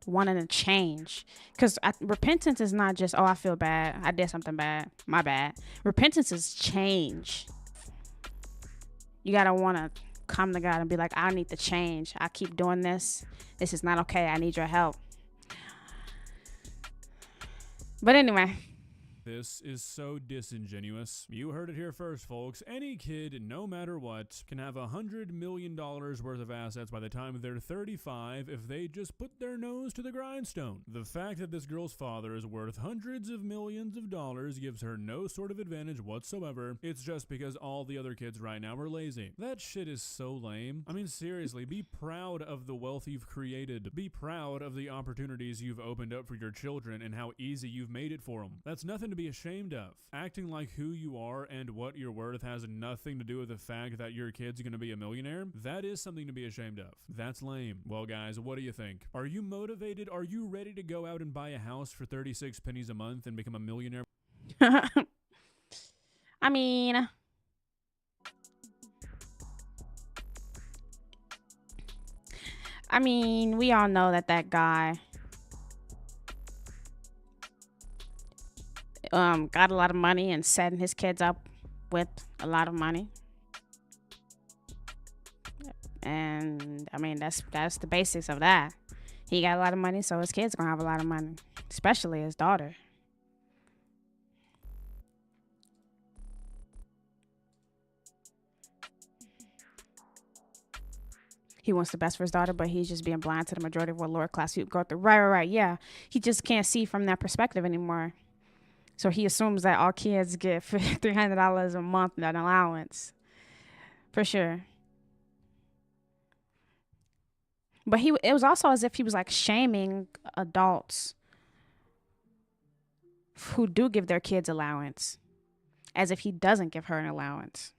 wanting to change. Because repentance is not just, oh, I feel bad, I did something bad, my bad. Repentance is change. You gotta want to come to God and be like, I need to change. I keep doing this. This is not okay. I need your help. But anyway. This is so disingenuous. You heard it here first, folks. Any kid, no matter what, can have $100 million worth of assets by the time they're 35 if they just put their nose to the grindstone. The fact that this girl's father is worth hundreds of millions of dollars gives her no sort of advantage whatsoever. It's just because all the other kids right now are lazy. That shit is so lame. I mean, seriously, be proud of the wealth you've created. Be proud of the opportunities you've opened up for your children and how easy you've made it for them. That's nothing to be ashamed of. Acting like who you are and what you're worth has nothing to do with the fact that your kid's gonna be a millionaire. That is something to be ashamed of. That's lame. Well, guys, what do you think? Are you motivated? Are you ready to go out and buy a house for 36 pennies a month and become a millionaire? I mean, we all know that guy got a lot of money and setting his kids up with a lot of money. And I mean, that's the basics of that. He got a lot of money, so his kids gonna have a lot of money, especially his daughter. He wants the best for his daughter, but he's just being blind to the majority of what lower class people go through. Right. Yeah. He just can't see from that perspective anymore. So he assumes that all kids get $300 a month in an allowance. For sure. But it was also as if he was shaming adults who do give their kids allowance, as if he doesn't give her an allowance.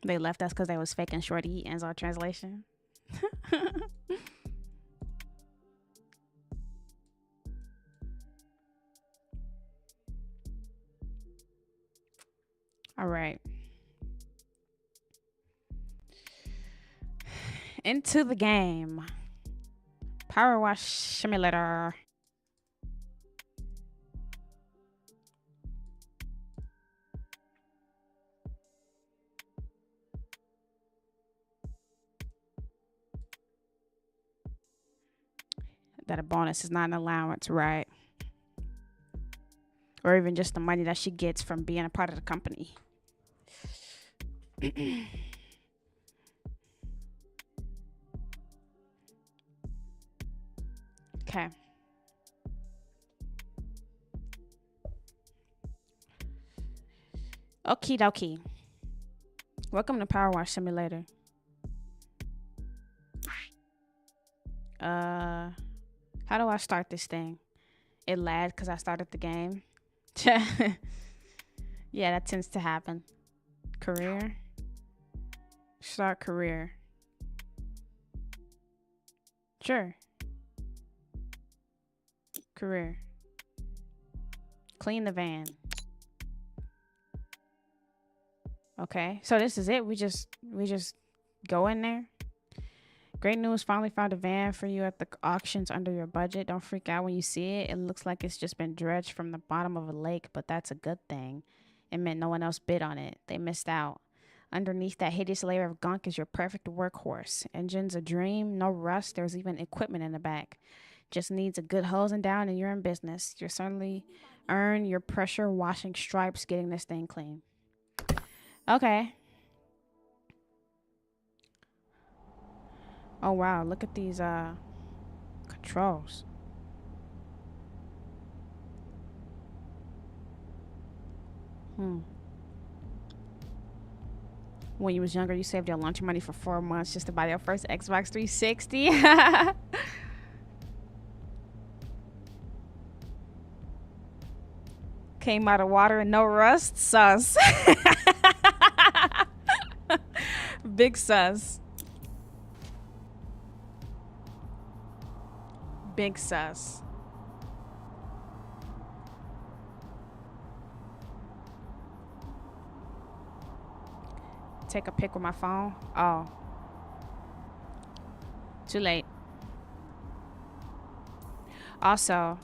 They left us because they was faking shorty ends our translation. All right. Into the game. PowerWash Simulator. That a bonus is not an allowance, right? Or even just the money that she gets from being a part of the company. Okay. Okie dokie. Welcome to PowerWash Simulator. How do I start this thing? It lagged because I started the game. Yeah, that tends to happen. Career. Start career. Sure. Career. Clean the van. Okay, so this is it. We just go in there. Great news, finally found a van for you at the auctions under your budget. Don't freak out when you see it. It looks like it's just been dredged from the bottom of a lake, but that's a good thing. It meant no one else bid on it. They missed out. Underneath that hideous layer of gunk is your perfect workhorse. Engine's a dream, no rust. There's even equipment in the back. Just needs a good hosing down and you're in business. You'll certainly earn your pressure washing stripes getting this thing clean. Okay. Oh wow, look at these controls. When you was younger, you saved your lunch money for 4 months just to buy your first Xbox 360. Came out of water and no rust. Sus. Big sus. Big sus. Take a pic with my phone. Oh. Too late. Also,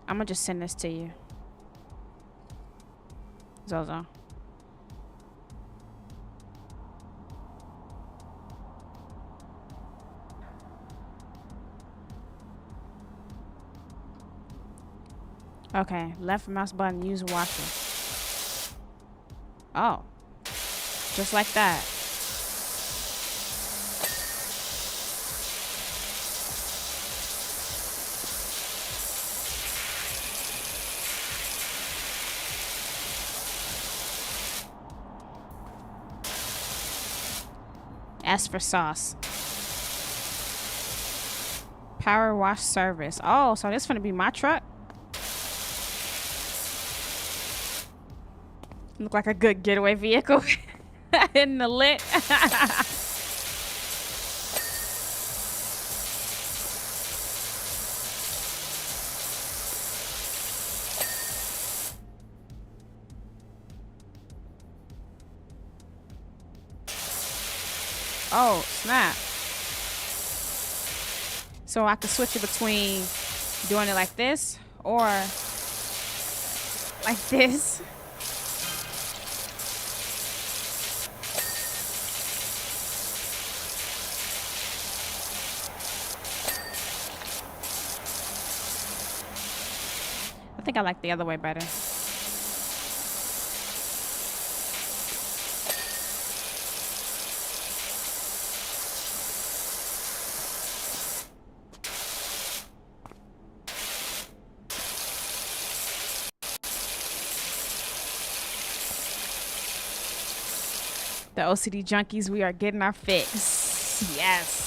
I'm gonna just send this to you. Zozo. Okay, left mouse button, use washer. Oh. Just like that. S for sauce. Power wash service. Oh, so this is gonna be my truck? Look like a good getaway vehicle. In the lit. Oh, snap. So I can switch it between doing it like this or like this. I think I like the other way better. The OCD junkies, we are getting our fix. Yes.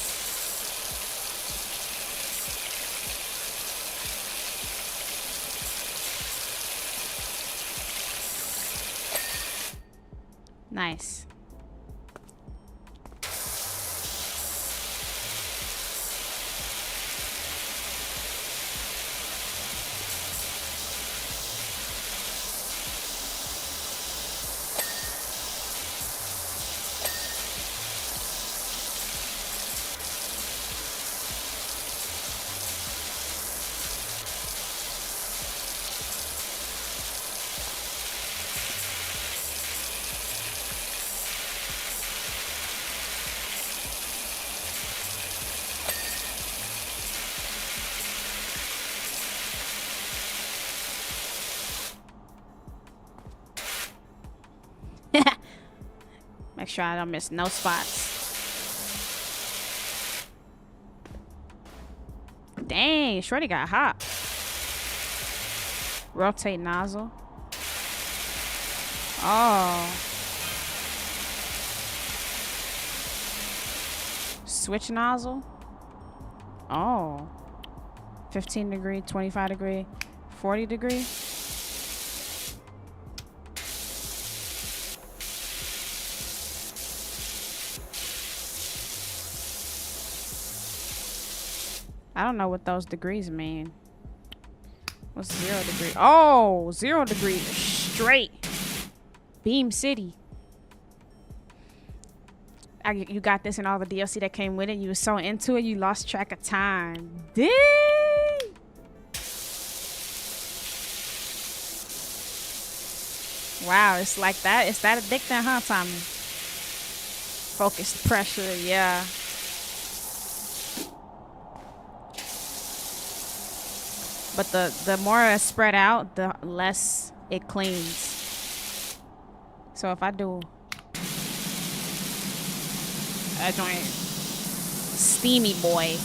Nice. sure I don't miss no spots. Dang, shorty got hot. Rotate nozzle. Oh. Switch nozzle. Oh. 15 degree, 25 degree, 40 degree. I don't know what those degrees mean. What's 0 degree? Oh, 0 degree straight. Beam City. You got this and all the DLC that came with it. You were so into it, you lost track of time. Dang. Wow, it's like that. It's that addicting, huh, Tommy? Focused pressure, yeah. But the more it's spread out, the less it cleans. So if I do a joint steamy boy.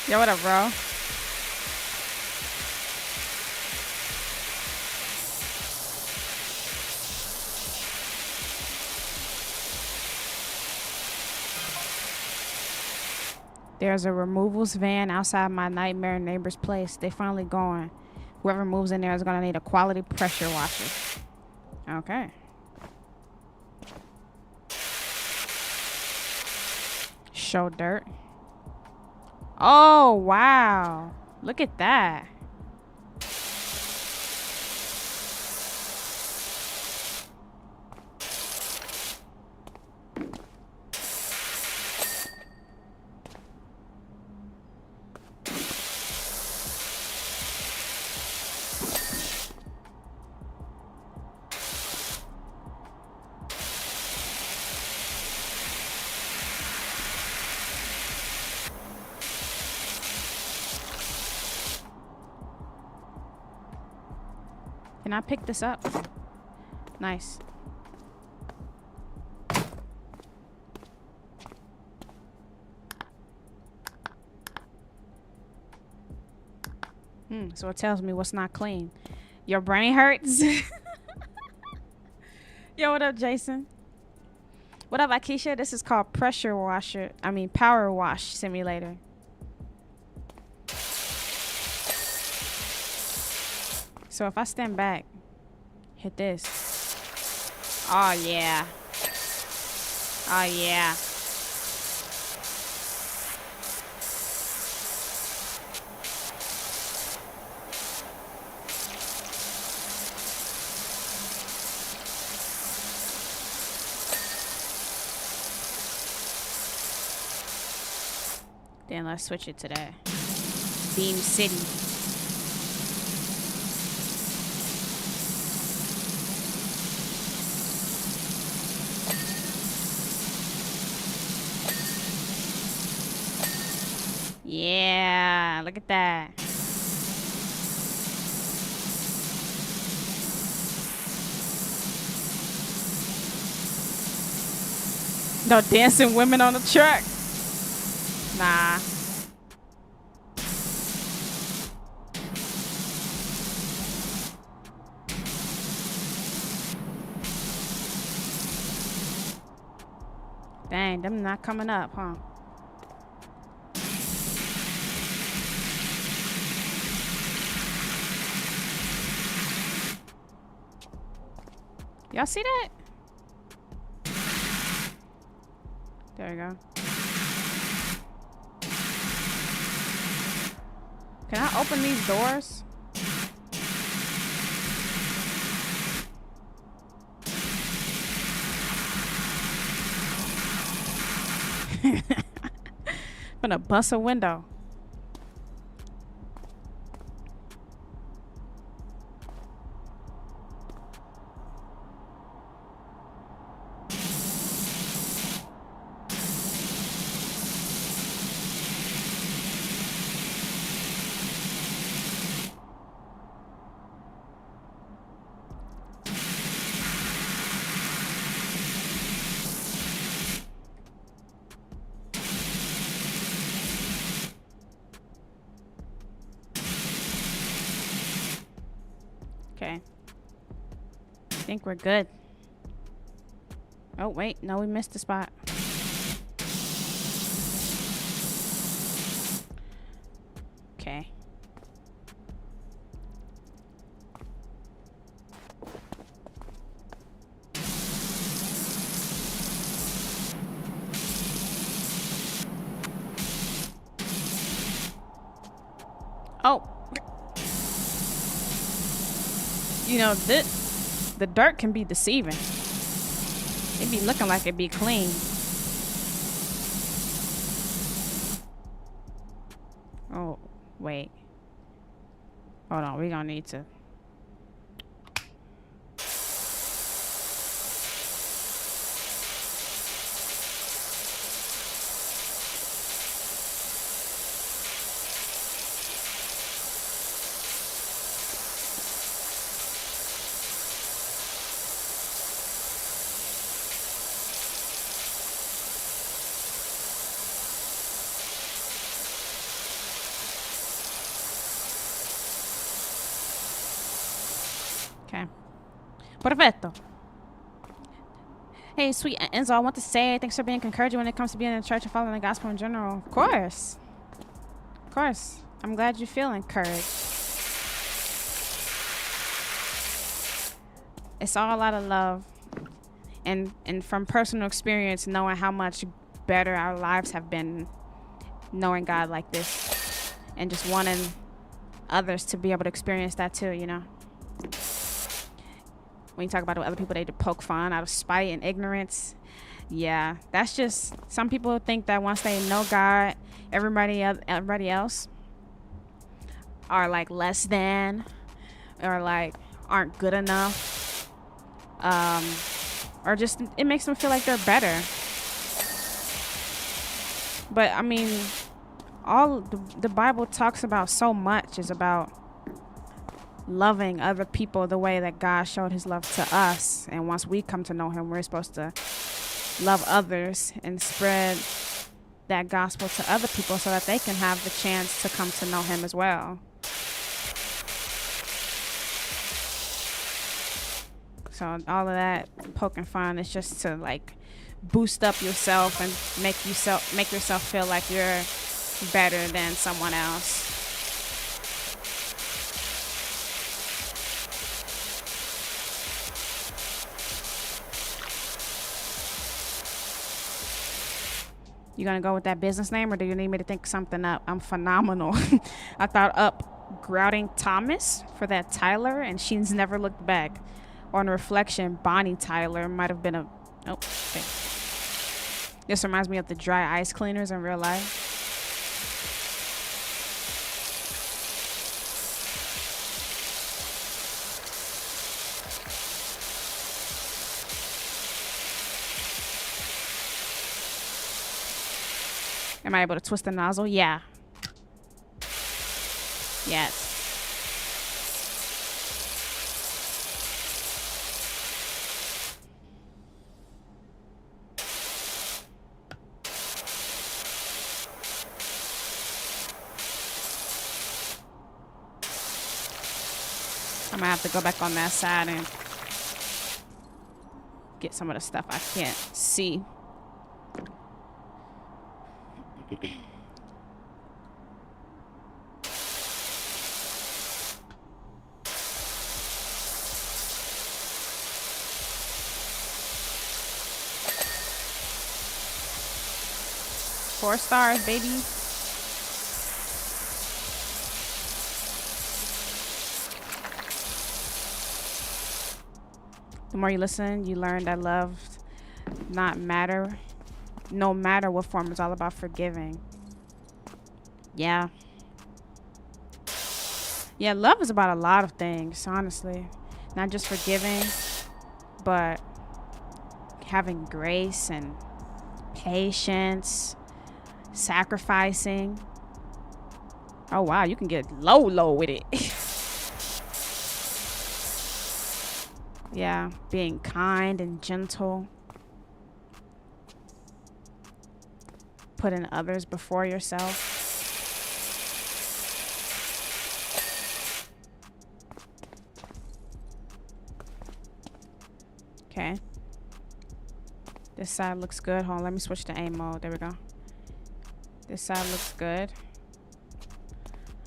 Yo, what up, bro? There's a removals van outside my nightmare neighbor's place. They finally going. Whoever moves in there is gonna need a quality pressure washer. Okay. Show dirt. Oh, wow. Look at that. Can I pick this up? Nice. So it tells me what's not clean. Your brain hurts? Yo, what up, Jason? What up, Akeisha? This is called PowerWash Simulator. So if I stand back, hit this. Oh, yeah. Oh, yeah. Then let's switch it to that. Beam City. Yeah, look at that. No dancing women on the track. Nah. Dang, them not coming up, huh? Y'all see that? There we go. Can I open these doors? Gonna bust a window. Okay. I think we're good. Oh, wait. No, we missed the spot. Okay. Oh. You know, the dirt can be deceiving. It be looking like it be clean. Oh, wait. Hold on, we gonna need to. Okay. Perfetto. Hey, sweet Enzo, I want to say thanks for being encouraging when it comes to being in the church and following the gospel in general. Of course. Of course. I'm glad you feel encouraged. It's all out of love. And from personal experience, knowing how much better our lives have been knowing God like this. And just wanting others to be able to experience that too, you know? When you talk about other people, they poke fun out of spite and ignorance. Yeah, that's just, some people think that once they know God, everybody else are like less than, or like aren't good enough, or just it makes them feel like they're better. But I mean, all the Bible talks about so much is about loving other people the way that God showed his love to us. And once we come to know him, we're supposed to love others and spread that gospel to other people so that they can have the chance to come to know him as well. So all of that poking fun is just to like boost up yourself and make yourself feel like you're better than someone else. You gonna go with that business name, or do you need me to think something up? I'm phenomenal. I thought up Grouting Thomas for that Tyler, and she's never looked back. On reflection, Bonnie Tyler might have been a. Oh, okay. This reminds me of the dry ice cleaners in real life. Am I able to twist the nozzle? Yeah. Yes. I'm gonna have to go back on that side and get some of the stuff I can't see. 4 stars, baby. The more you listen, you learn that love no matter what form, is all about forgiving. Yeah. Yeah, love is about a lot of things, honestly. Not just forgiving, but having grace and patience, sacrificing. Oh, wow, you can get low with it. Yeah, being kind and gentle. Putting others before yourself. Okay. This side looks good. Hold on, let me switch to aim mode. There we go. This side looks good.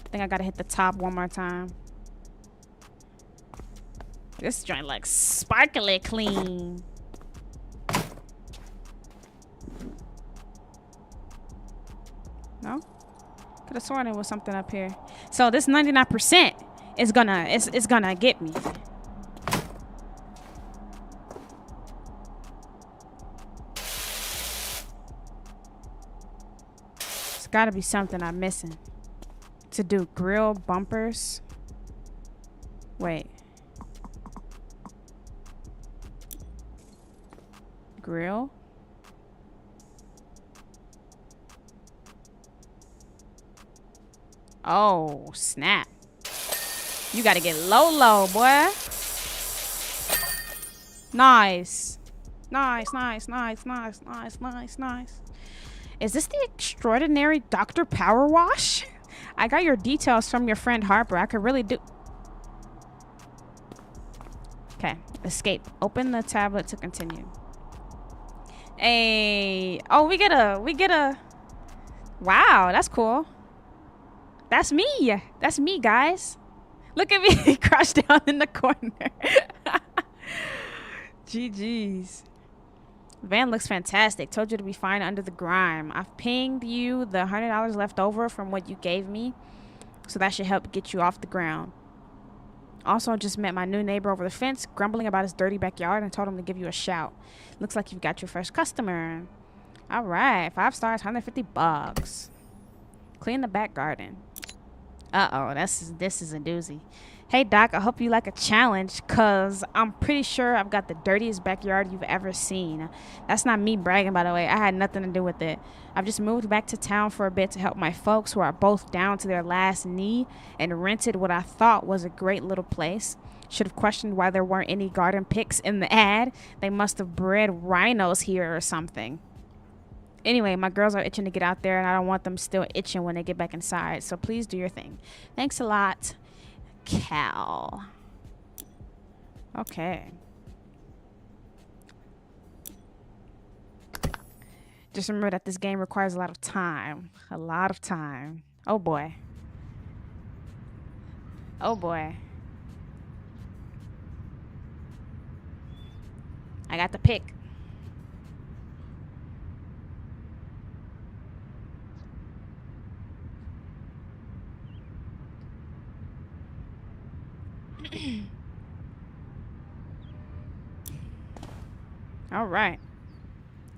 I think I gotta hit the top one more time. This joint looks sparkly clean. No? Could have sworn it was something up here. So this 99% is gonna get me. It's gotta be something I'm missing. To do grill bumpers. Wait. Grill. Oh, snap. You gotta get low, boy. Nice. Nice. Is this the extraordinary Dr. PowerWash? I got your details from your friend Harper. I could really do... Okay, escape. Open the tablet to continue. Hey, oh, we get a. Wow, that's cool. That's me. That's me, guys. Look at me crouched down in the corner. GG's. Van looks fantastic. Told you to be fine under the grime. I've pinged you the $100 left over from what you gave me, so that should help get you off the ground. Also, just met my new neighbor over the fence, grumbling about his dirty backyard, and told him to give you a shout. Looks like you've got your first customer. All right, 5 stars, $150. Clean the back garden. Uh-oh, this is a doozy. Hey, Doc, I hope you like a challenge, because I'm pretty sure I've got the dirtiest backyard you've ever seen. That's not me bragging, by the way. I had nothing to do with it. I've just moved back to town for a bit to help my folks, who are both down to their last knee, and rented what I thought was a great little place. Should have questioned why there weren't any garden pics in the ad. They must have bred rhinos here or something. Anyway, my girls are itching to get out there, and I don't want them still itching when they get back inside. So please do your thing. Thanks a lot, Cal. Okay. Just remember that this game requires a lot of time. A lot of time. Oh, boy. Oh, boy. I got the pick. All right.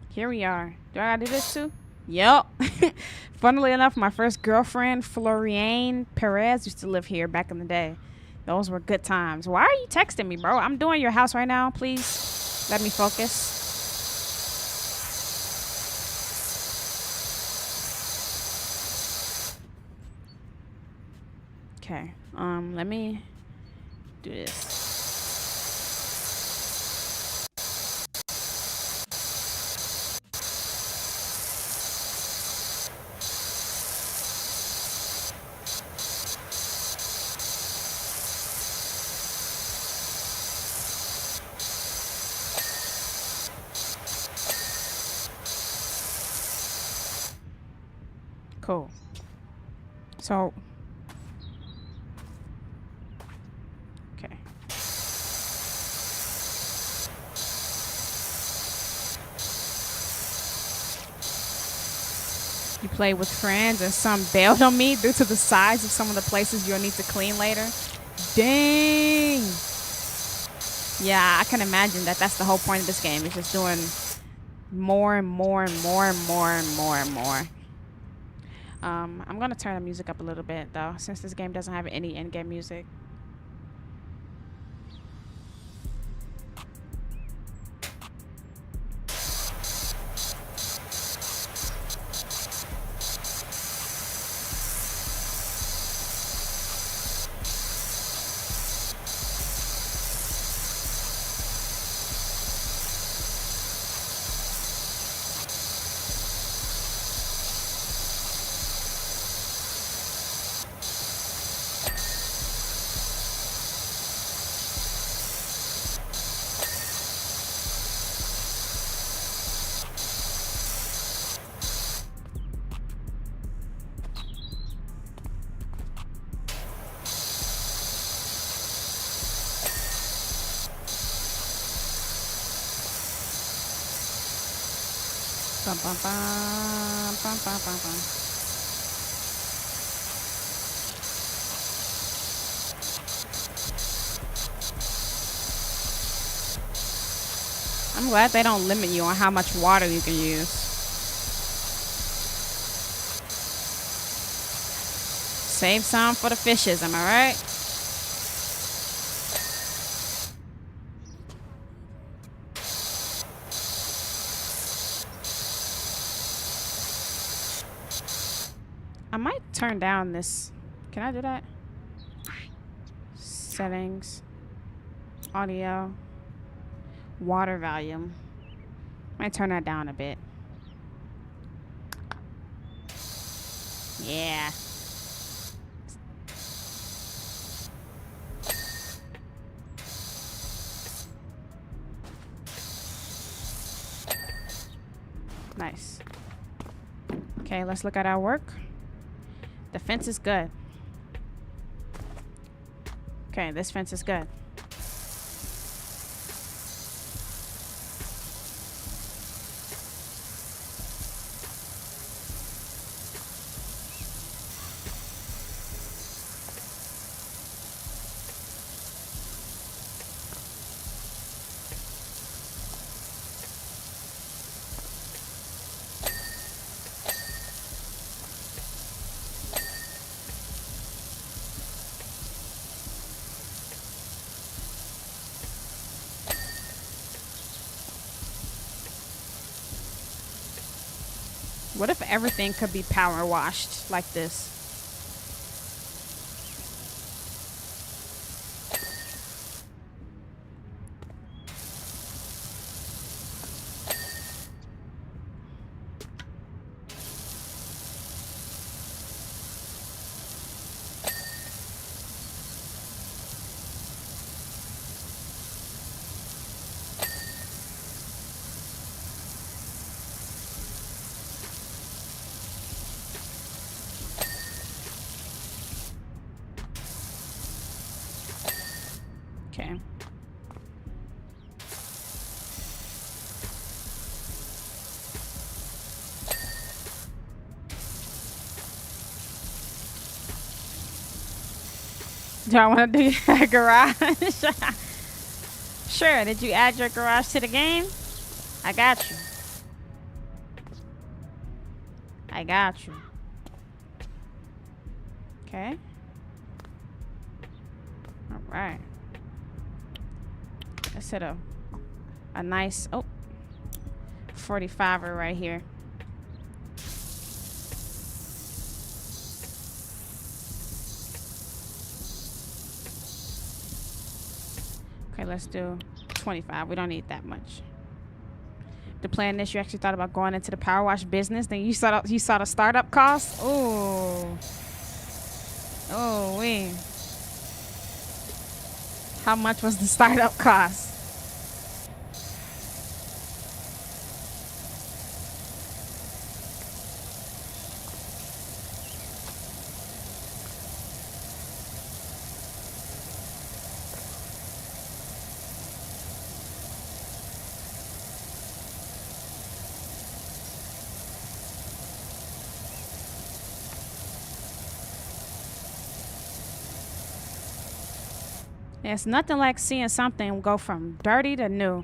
Here we are. Do I gotta do this too? Yep. Funnily enough, my first girlfriend, Floriane Perez, used to live here back in the day. Those were good times. Why are you texting me, bro? I'm doing your house right now. Please let me focus. Okay. Let me do this. Cool. So, okay. You play with friends and some bailed on me due to the size of some of the places you'll need to clean later. Dang. Yeah, I can imagine that that's the whole point of this game. It's just doing more and more and more and more and more and more. I'm gonna turn the music up a little bit though, since this game doesn't have any in-game music. Bum, bum, bum, bum, bum, bum, bum. I'm glad they don't limit you on how much water you can use. Save some for the fishes, am I right? I might turn down this. Can I do that? Settings. Audio. Water volume. Might turn that down a bit. Yeah. Nice. Okay, let's look at our work. The fence is good. Okay, this fence is good. What if everything could be power washed like this? Okay. Do I want to do a garage? Sure. Did you add your garage to the game? I got you. I got you. Okay. All right. Let's hit a nice 45er right here. Okay, let's do 25. We don't need that much. To plan this, you actually thought about going into the power wash business. Then you saw the startup cost. Ooh. Oh, wait. How much was the startup cost? It's nothing like seeing something go from dirty to new.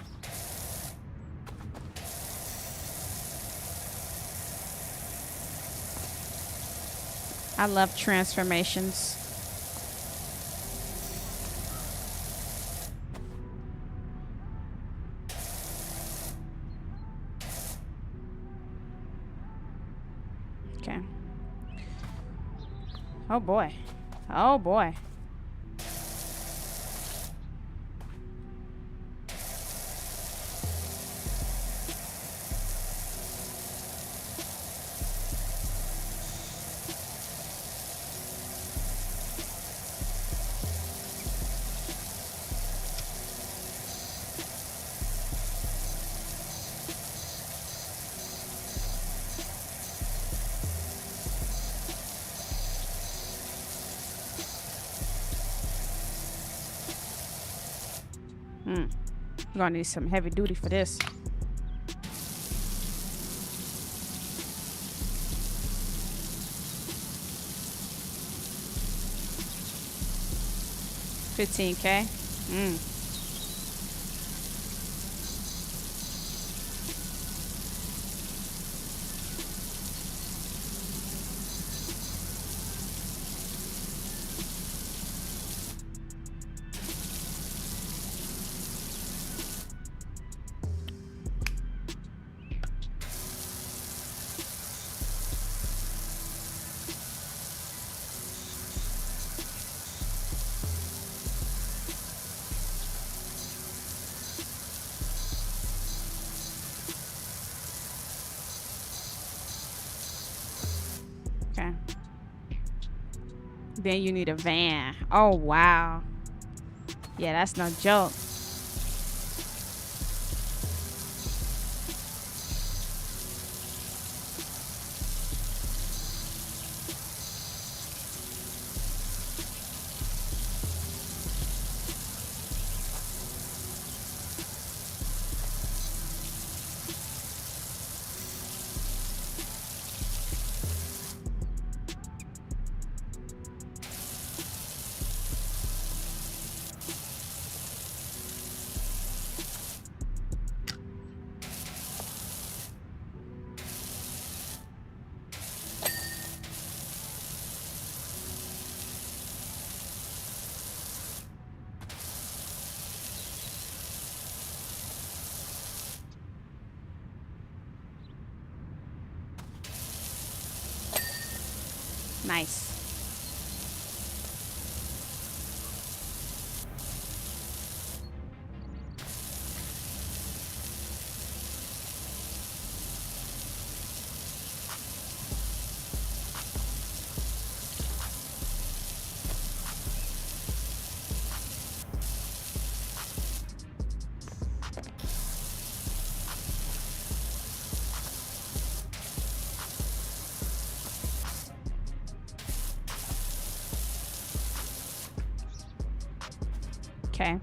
I love transformations. Okay. Oh boy. Oh boy. You're gonna need some heavy duty for this. $15K. Okay. Then you need a van. Oh, wow. Yeah, that's no joke. Nice. Okay.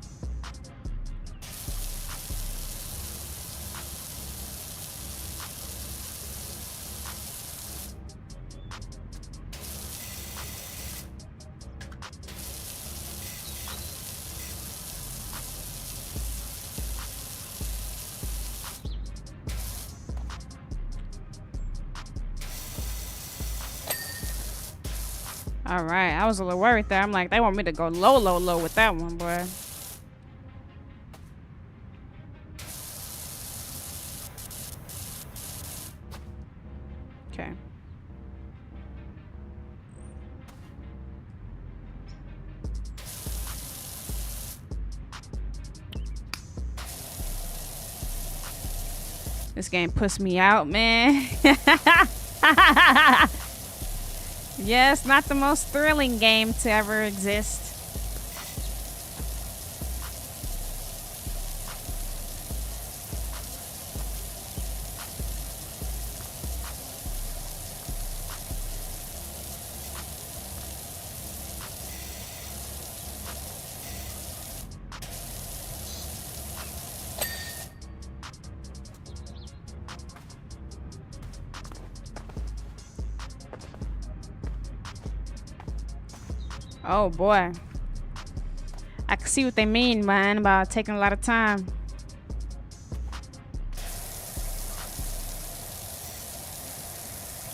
All right. I was a little worried there. I'm like, they want me to go low, low, low with that one, boy. Okay. This game puts me out, man. Yes, not the most thrilling game to ever exist. Oh boy. I can see what they mean, man, about taking a lot of time.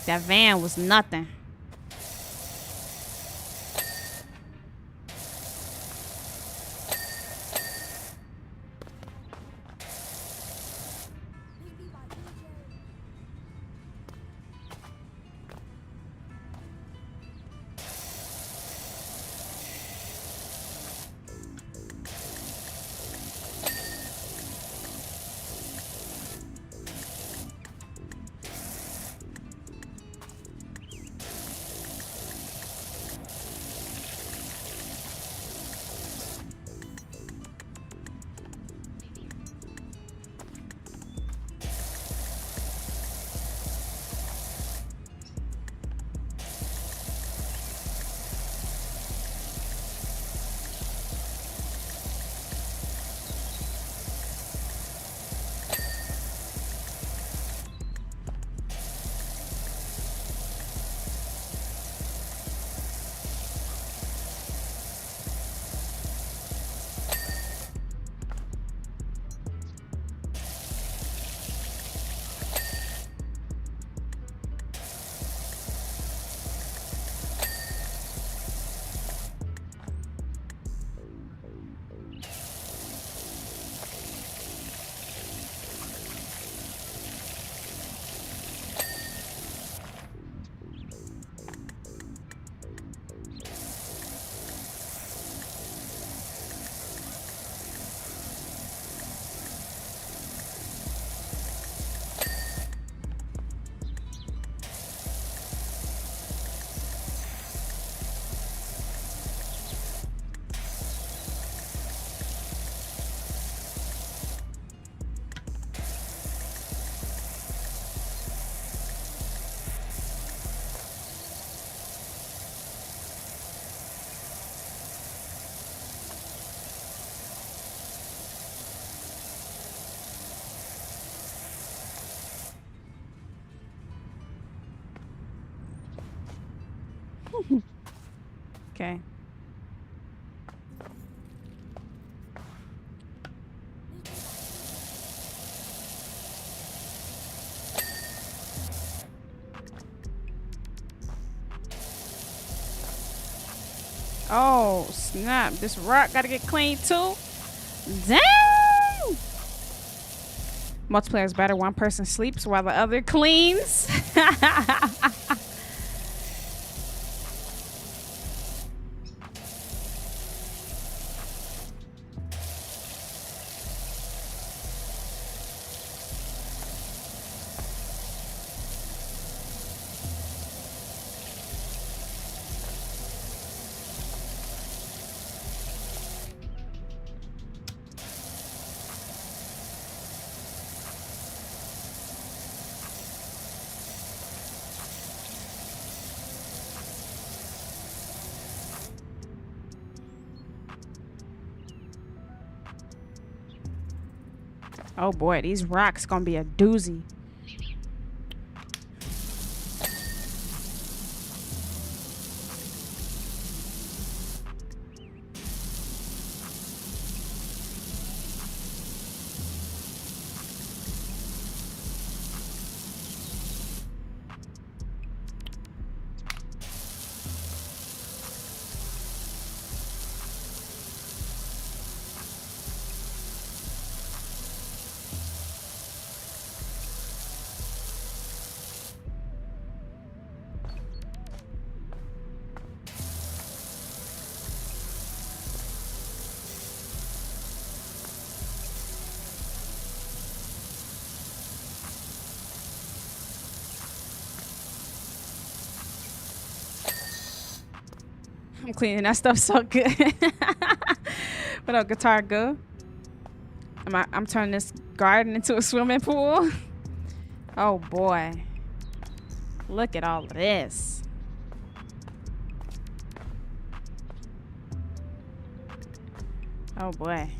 That van was nothing. Okay. Oh, snap. This rock gotta get cleaned too. Dang! Multiplayer is better. One person sleeps while the other cleans. Oh boy, these rocks gonna be a doozy. I'm cleaning that stuff so good. What up, guitar go? I'm turning this garden into a swimming pool. Oh boy. Look at all of this. Oh boy.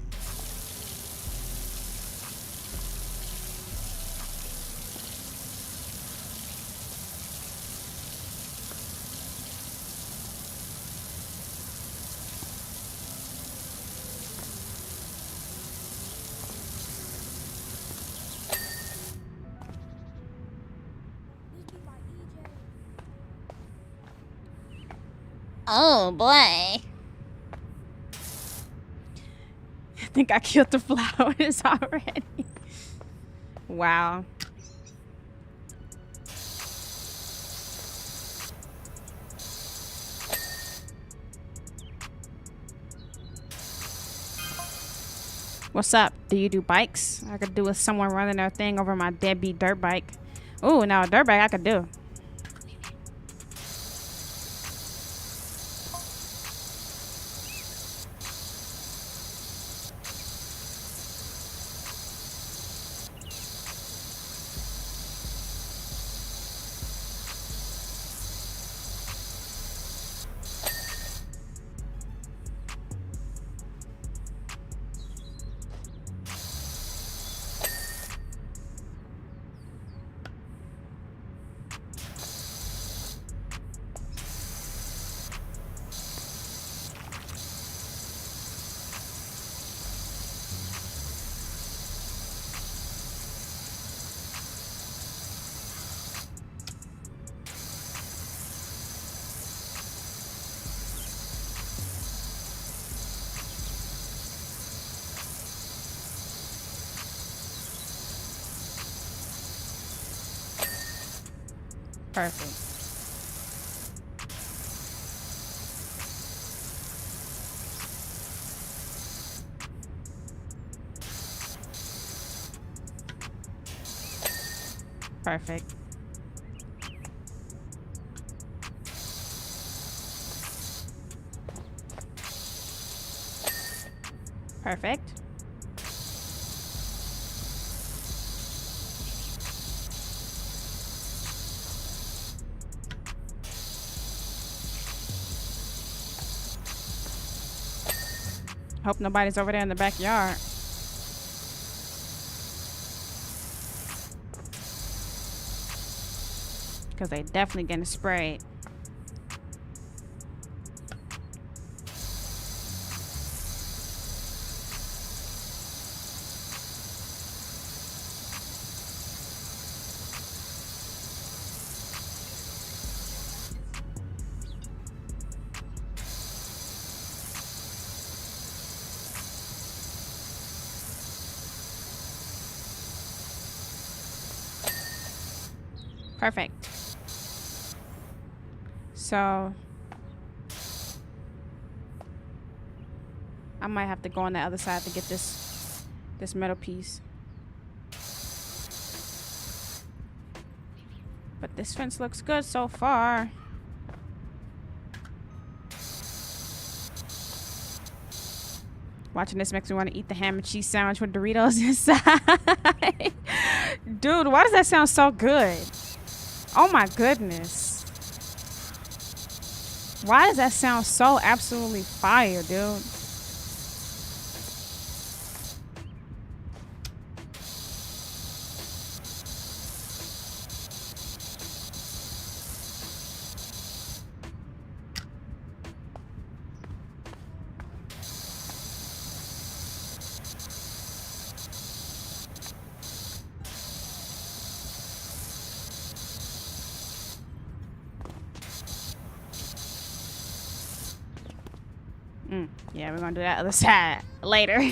Oh boy. I think I killed the flowers already. Wow. What's up? Do you do bikes? I could do with someone running their thing over my deadbeat dirt bike. Ooh, now a dirt bike I could do. Perfect. Perfect. Perfect. Hope nobody's over there in the backyard. Because they definitely getting sprayed. Perfect. So I might have to go on the other side to get this metal piece. But this fence looks good so far. Watching this makes me want to eat the ham and cheese sandwich with Doritos inside. Dude, why does that sound so good? Oh my goodness. Why does that sound so absolutely fire, dude? Yeah, we're gonna do that other side later.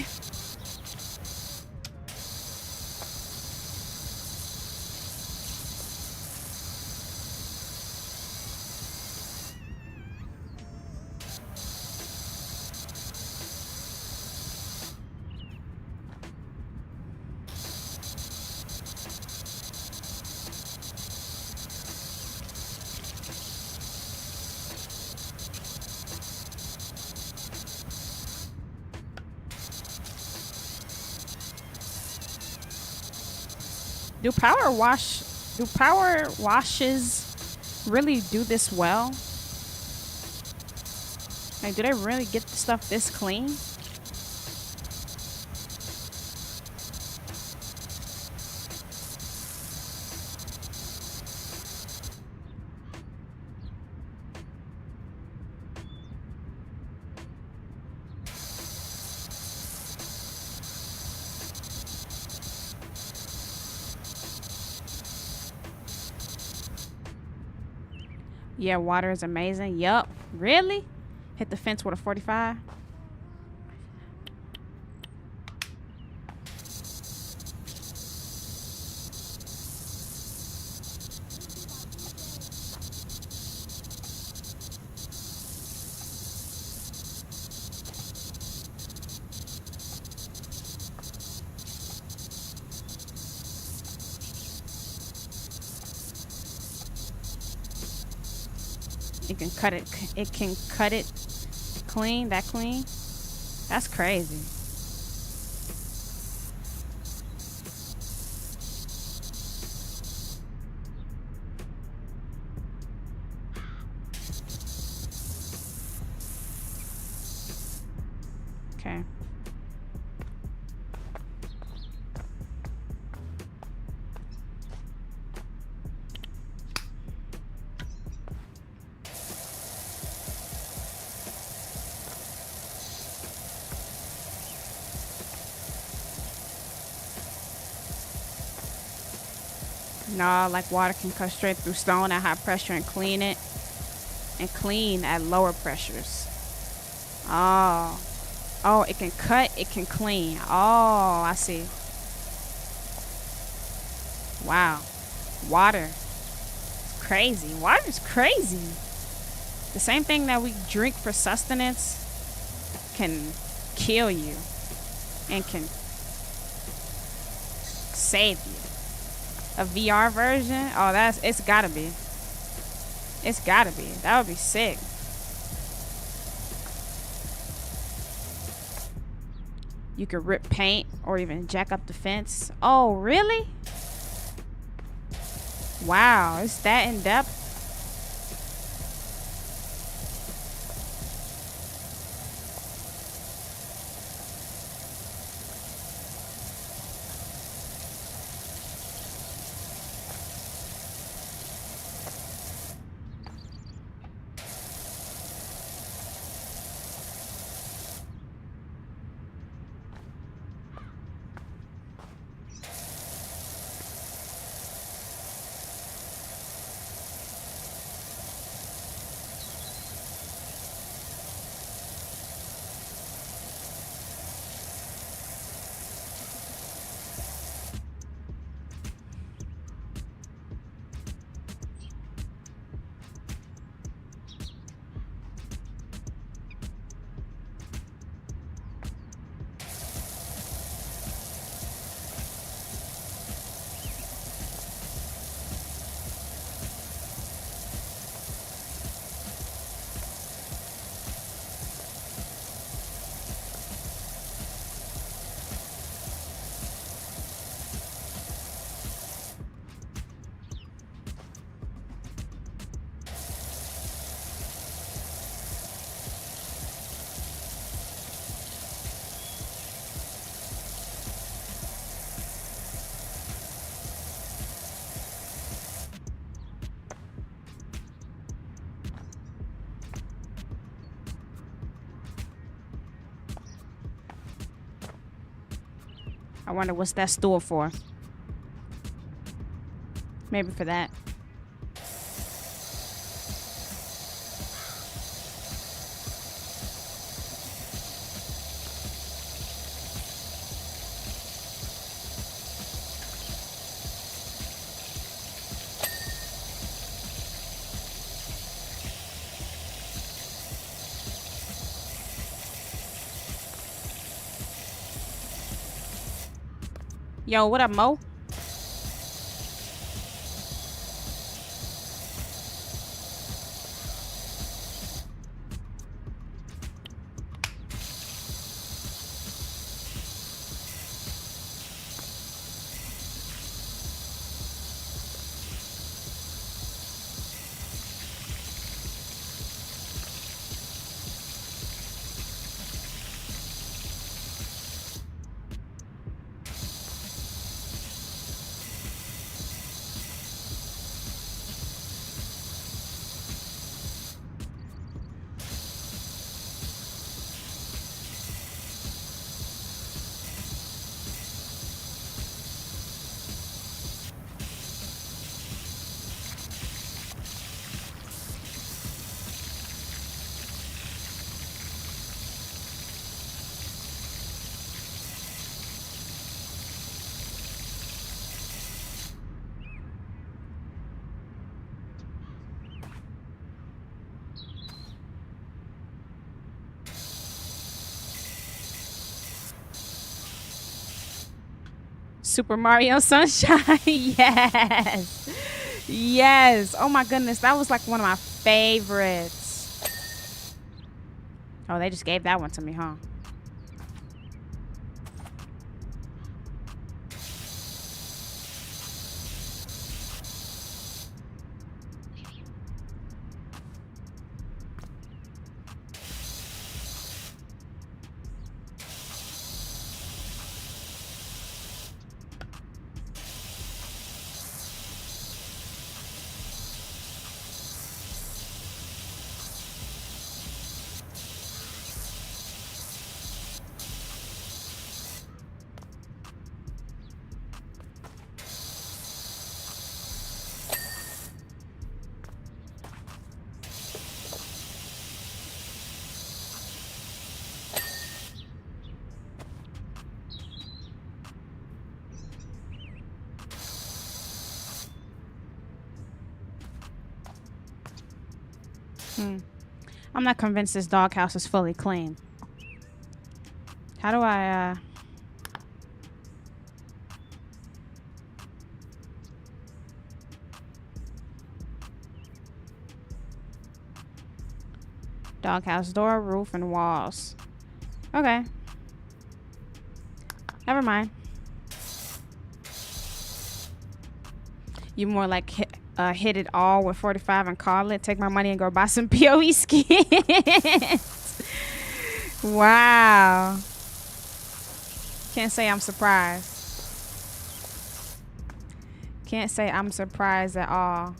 Do power washes really do this well? Like, do they really get the stuff this clean? Yeah, water is amazing. Yup. Really? Hit the fence with a 45? It can cut it. It can cut it clean. That clean. That's crazy. Okay. No, like water can cut straight through stone at high pressure and clean it. And clean at lower pressures. Oh. Oh, it can cut, it can clean. Oh, I see. Wow. Water. It's crazy. Water is crazy. The same thing that we drink for sustenance can kill you and can save you. A VR version? Oh, it's gotta be. It's gotta be. That would be sick. You could rip paint or even jack up the fence. Oh, really? Wow, it's that in depth? I wonder what's that stool for. Maybe for that. Yo, what up, Mo? Super Mario Sunshine. Yes. Yes. Oh my goodness. That was like one of my favorites. Oh, they just gave that one to me, huh? I'm not convinced this doghouse is fully clean. How do I, Doghouse door, roof, and walls. Okay. Never mind. You more like hit it all with 45 and call it. Take my money and go buy some PoE skins. Wow. Can't say I'm surprised. Can't say I'm surprised at all.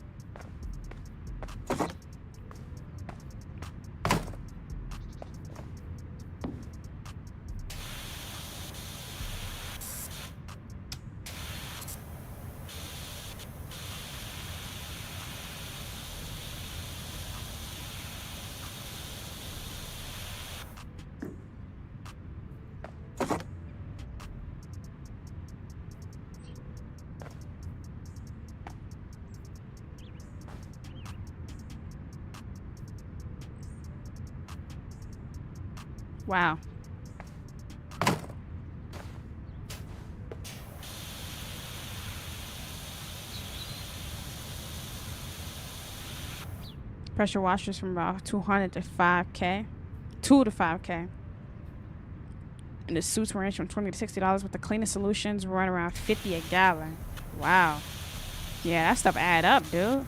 Wow. Pressure washers from about 200 to 5K. 2 to 5K. And the suits range from $20 to $60, with the cleanest solutions run around $50 a gallon. Wow. Yeah, that stuff add up, dude.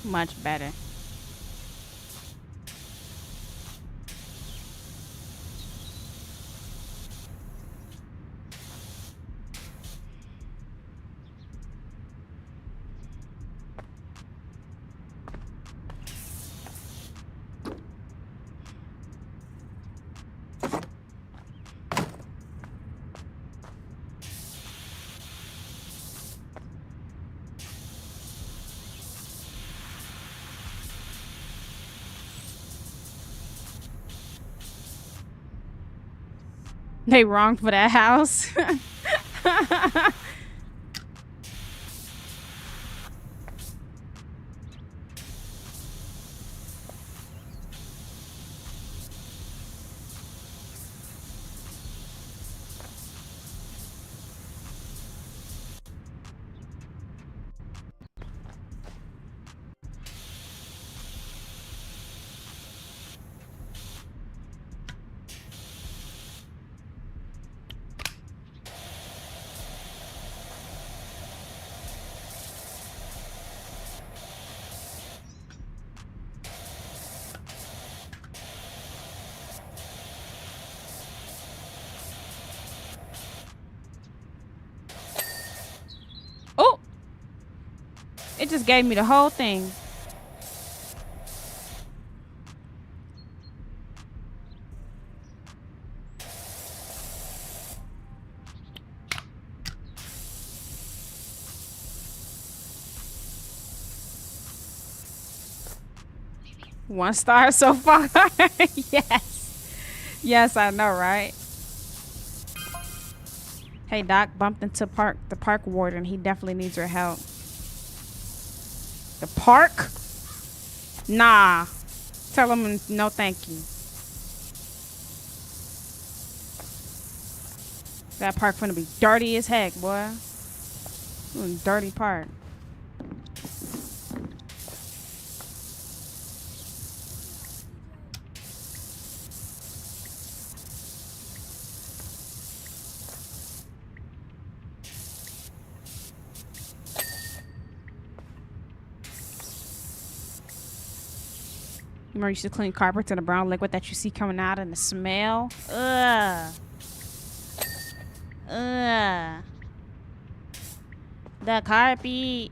Much better. They wrong for that house. Oh, it just gave me the whole thing. One star so far. Yes. Yes, I know, right? Hey, Doc, bumped into the park warden. He definitely needs your help. The park? Nah. Tell him no thank you. That park finna be dirty as heck, boy. Dirty park. Remember, you should clean carpets and the brown liquid that you see coming out and the smell. Ugh. Ugh. The carpet.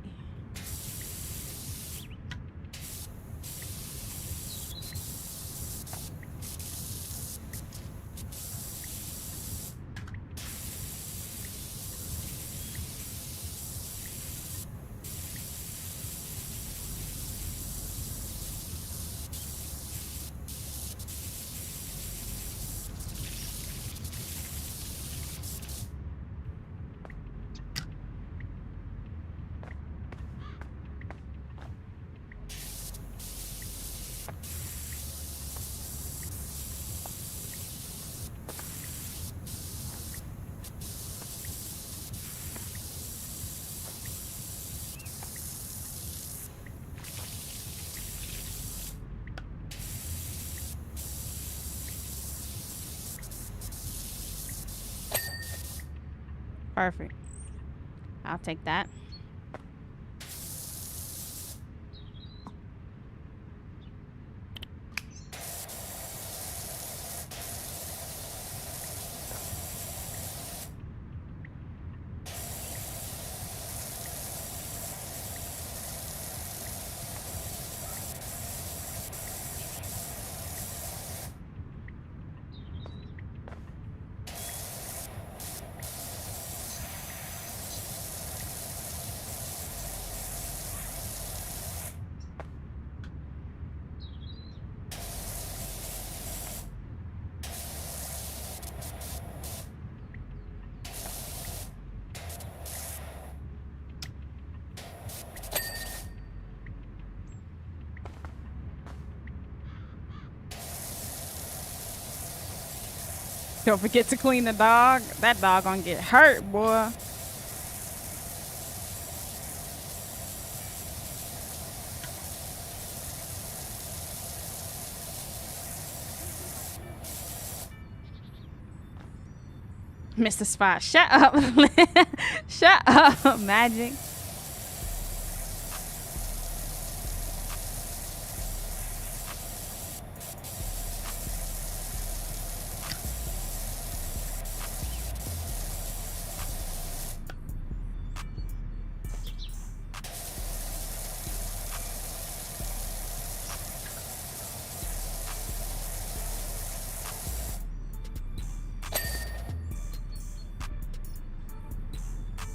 Perfect. I'll take that. Don't forget to clean the dog. That dog gonna get hurt, boy. Mr. Spot, shut up. Shut up, Magic.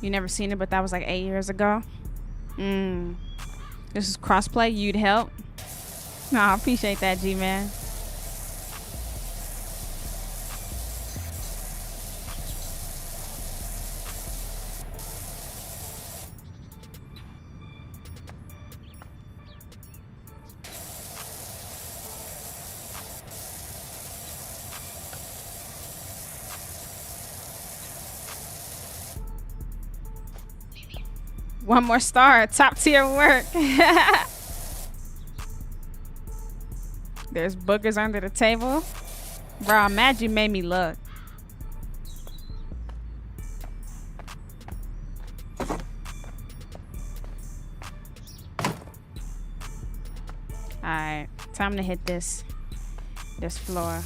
You never seen it, but that was like 8 years ago. This is crossplay. You'd help. No, I appreciate that, G-Man. One more star. Top tier work. There's boogers under the table. Bro, I'm mad you made me look. Alright. Time to hit this floor.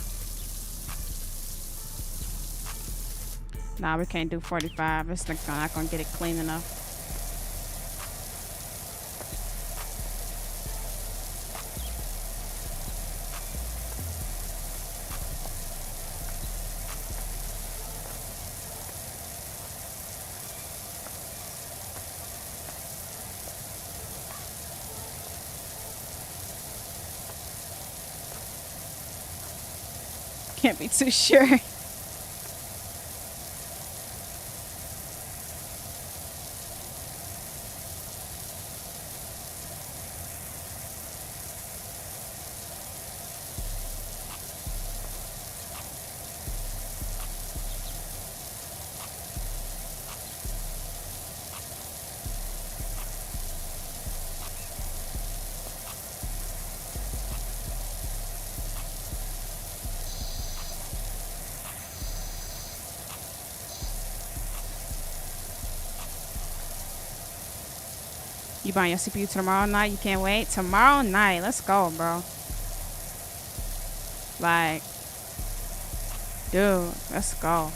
Nah, we can't do 45. It's not gonna get it clean enough. Can't be too sure. You buying your CPU tomorrow night? You can't wait? Tomorrow night. Let's go, bro. Like, dude, let's go.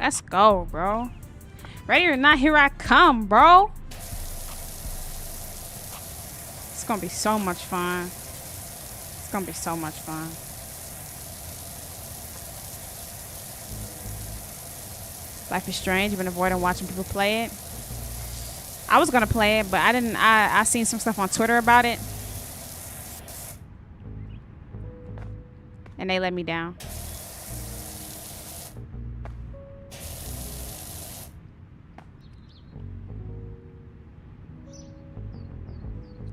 Let's go, bro. Ready or not, here I come, bro. It's gonna be so much fun. It's gonna be so much fun. Life is Strange. You've been avoiding watching people play it. I was gonna play it, but I didn't. I seen some stuff on Twitter about it, and they let me down.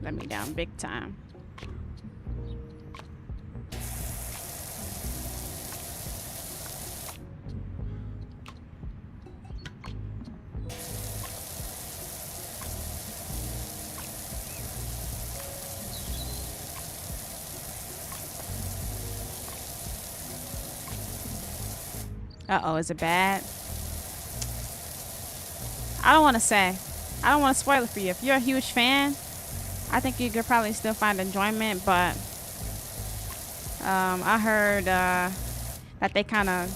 Let me down big time. Uh-oh, is it bad? I don't want to say. I don't want to spoil it for you. If you're a huge fan, I think you could probably still find enjoyment, but I heard that they kind of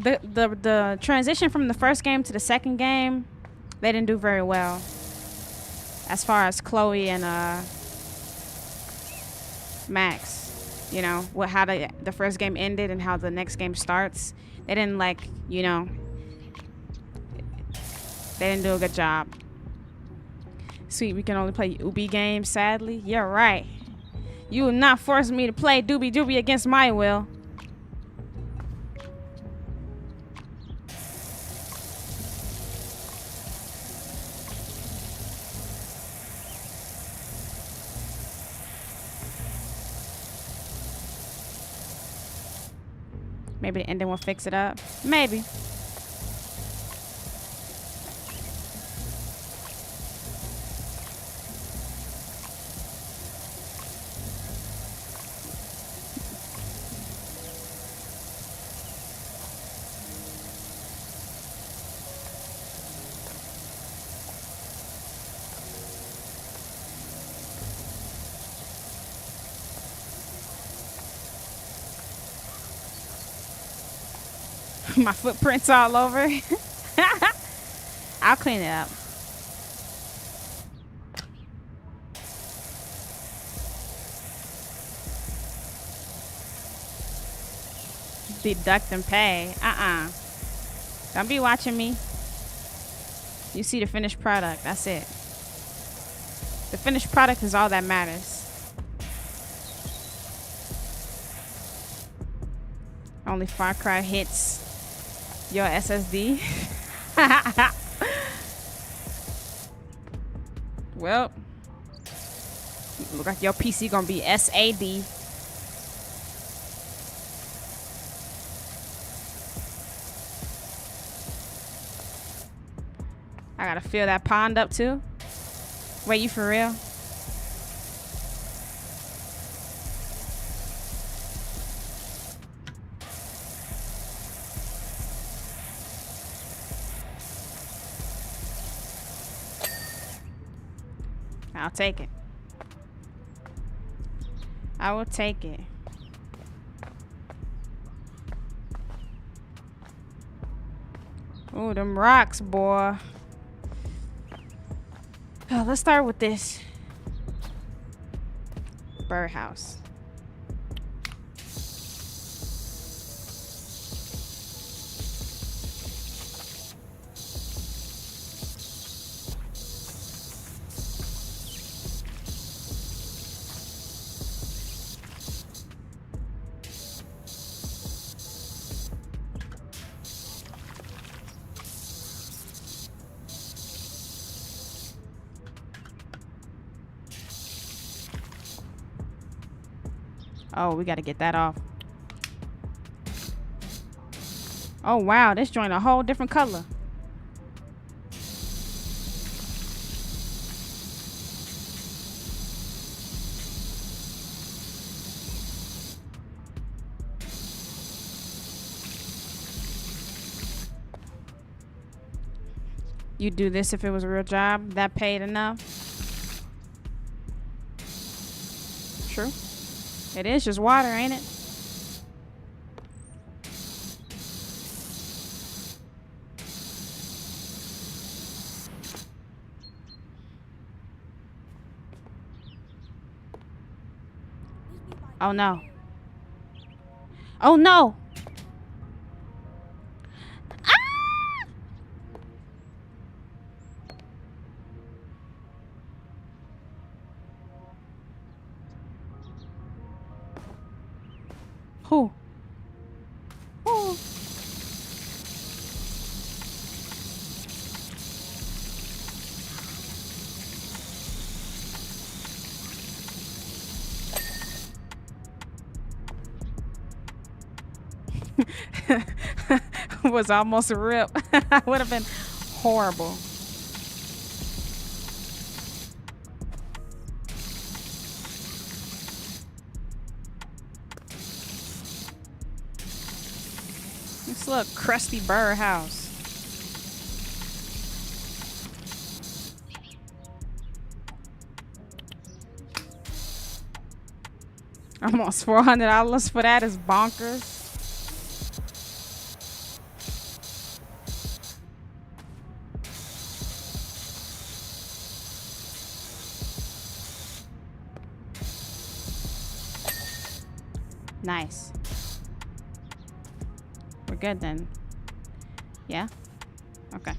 the transition from the first game to the second game, they didn't do very well as far as Chloe and Max. You know, how the first game ended and how the next game starts. They didn't they didn't do a good job. Sweet, we can only play Ubi games, sadly. You're right. You will not force me to play Doobie Doobie against my will. Maybe the ending will fix it up. Maybe. My footprints all over. I'll clean it up. Deduct and pay. Don't be watching me. You see the finished product. That's it. The finished product is all that matters. Only Far Cry hits your SSD. Well, look like your PC gonna be SAD. I gotta fill that pond up too. Wait, you for real? I'll take it. I will take it. Ooh, them rocks, boy. Oh, let's start with this. Birdhouse. Oh, we got to get that off. Oh, wow. This joint a whole different color. You do this if it was a real job that paid enough? True. It is just water, ain't it? Oh no. Oh no. Who? Who? Was almost a rip. Would have been horrible. This little crusty bird house. Almost $400 for that is bonkers. Nice. We're good then. Yeah? Okay.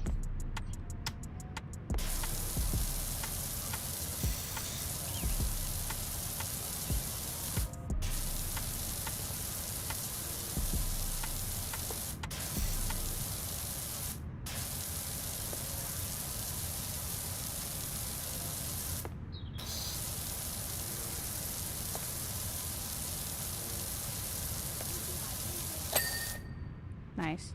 Nice.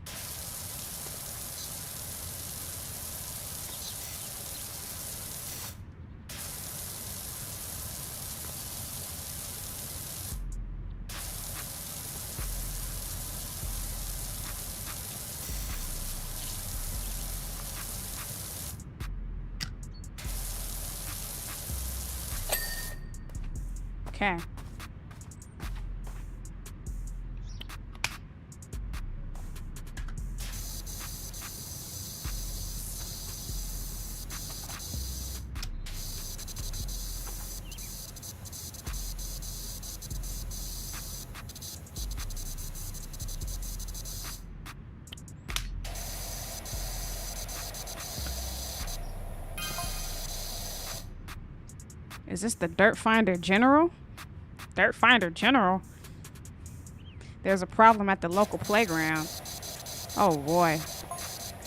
Okay. Is this the Dirt Finder General? Dirt Finder General? There's a problem at the local playground. Oh boy.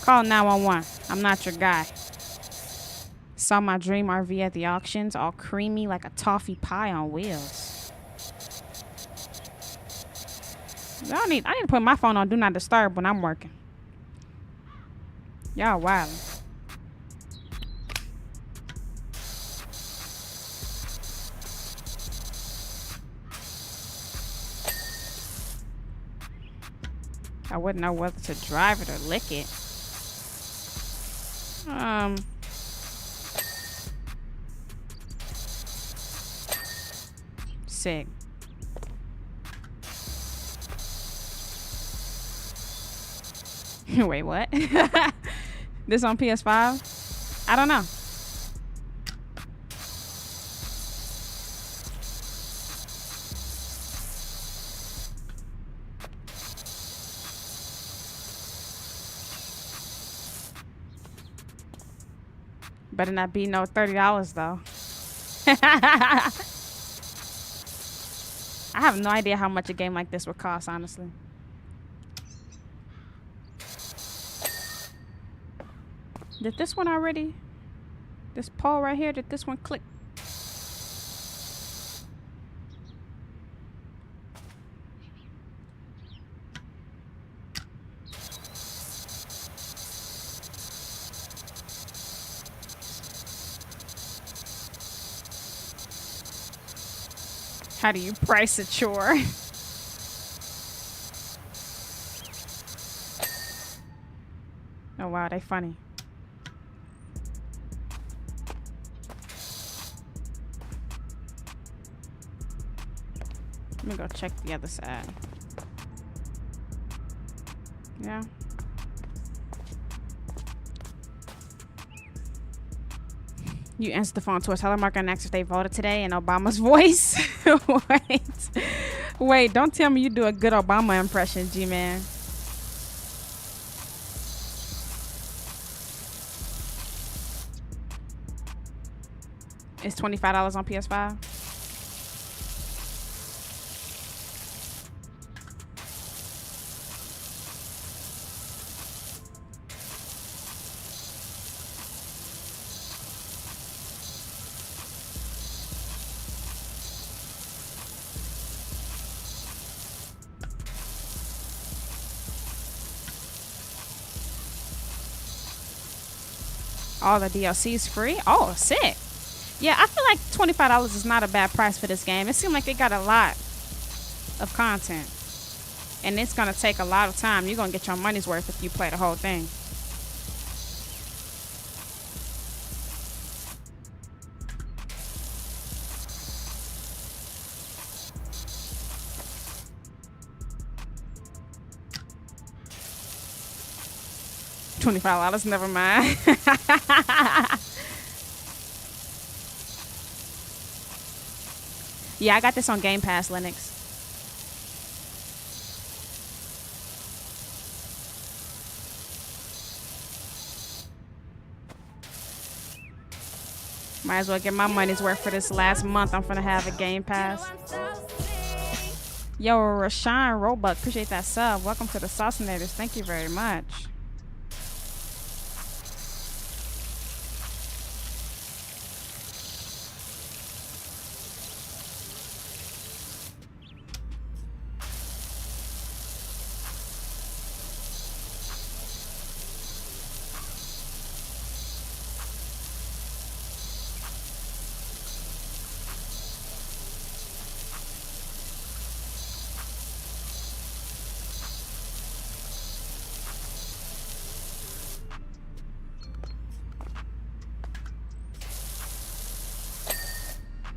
Call 911. I'm not your guy. Saw my dream RV at the auctions, all creamy like a toffee pie on wheels. I need to put my phone on Do Not Disturb when I'm working. Y'all wild. I wouldn't know whether to drive it or lick it. Sick. Wait, what? This on PS5? I don't know. Better not be no $30 though. I have no idea how much a game like this would cost, honestly. Did this one already? This pole right here, did this one click? How do you price a chore? Oh wow, they funny. Let me go check the other side. Yeah. You answer the phone to a telemarketer and ask if they voted today in Obama's voice. Wait, don't tell me you do a good Obama impression, G-Man. It's $25 on PS5. All the DLC's free. Oh, sick. Yeah, I feel like $25 is not a bad price for this game. It seems like they got a lot of content. And it's going to take a lot of time. You're going to get your money's worth if you play the whole thing. $25, never mind. Yeah, I got this on Game Pass Linux. Might as well get my money's worth for this last month. I'm gonna have a Game Pass. Yo, Rashawn Roebuck, appreciate that sub. Welcome to the Saucinators. Thank you very much.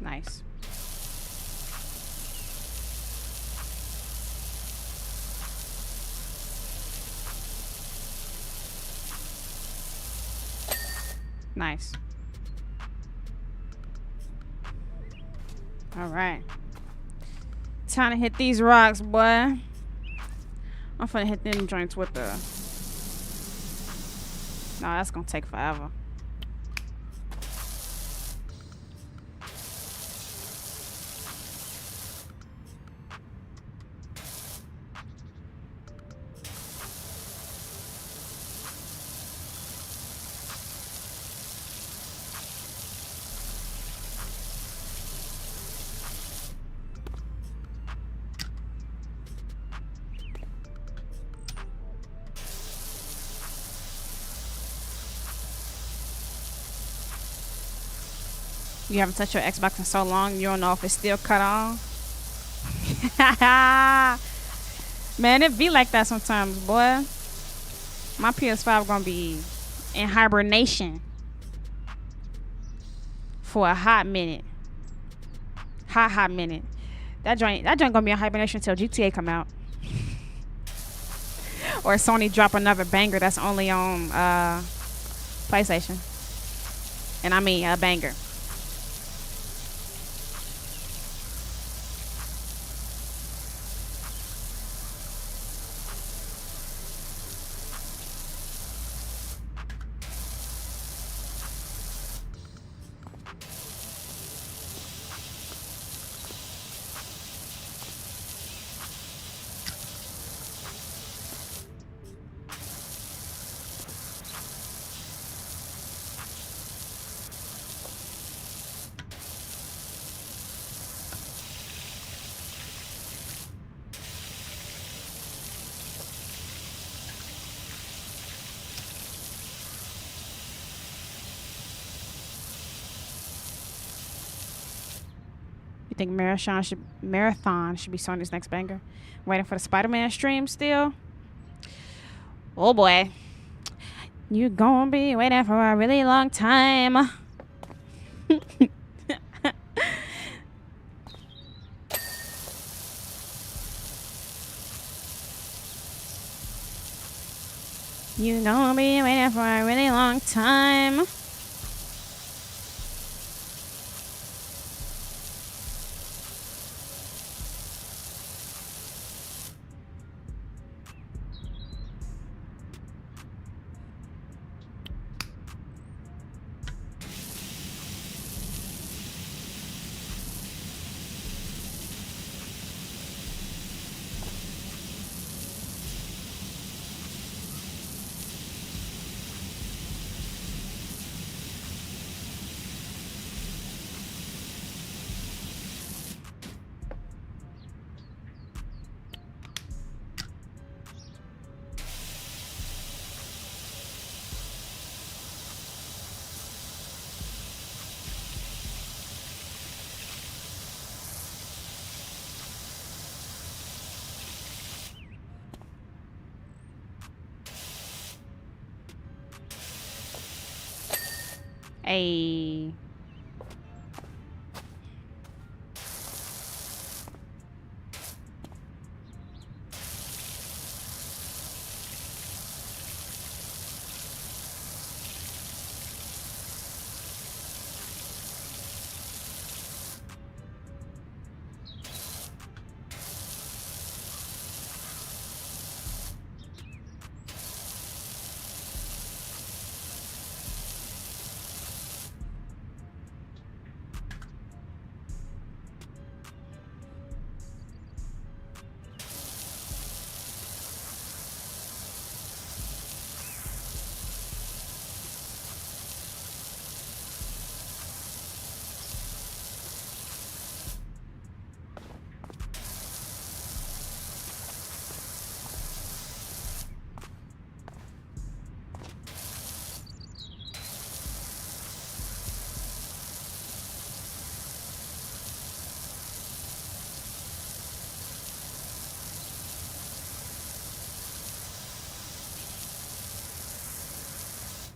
Nice. Nice. All right. Time to hit these rocks, boy. I'm finna hit them joints with the... No, that's gonna take forever. You haven't touched your Xbox in so long, you don't know if it's still cut on. Man, it be like that sometimes, boy. My PS5 gonna be in hibernation for a hot minute. Hot minute. That joint gonna be in hibernation until GTA come out. Or Sony drop another banger that's only on PlayStation. And I mean a banger. You think Marathon should be Sony's next banger? Waiting for the Spider-Man stream still? Oh boy. You gonna be waiting for a really long time. You gonna be waiting for a really long time. Hey.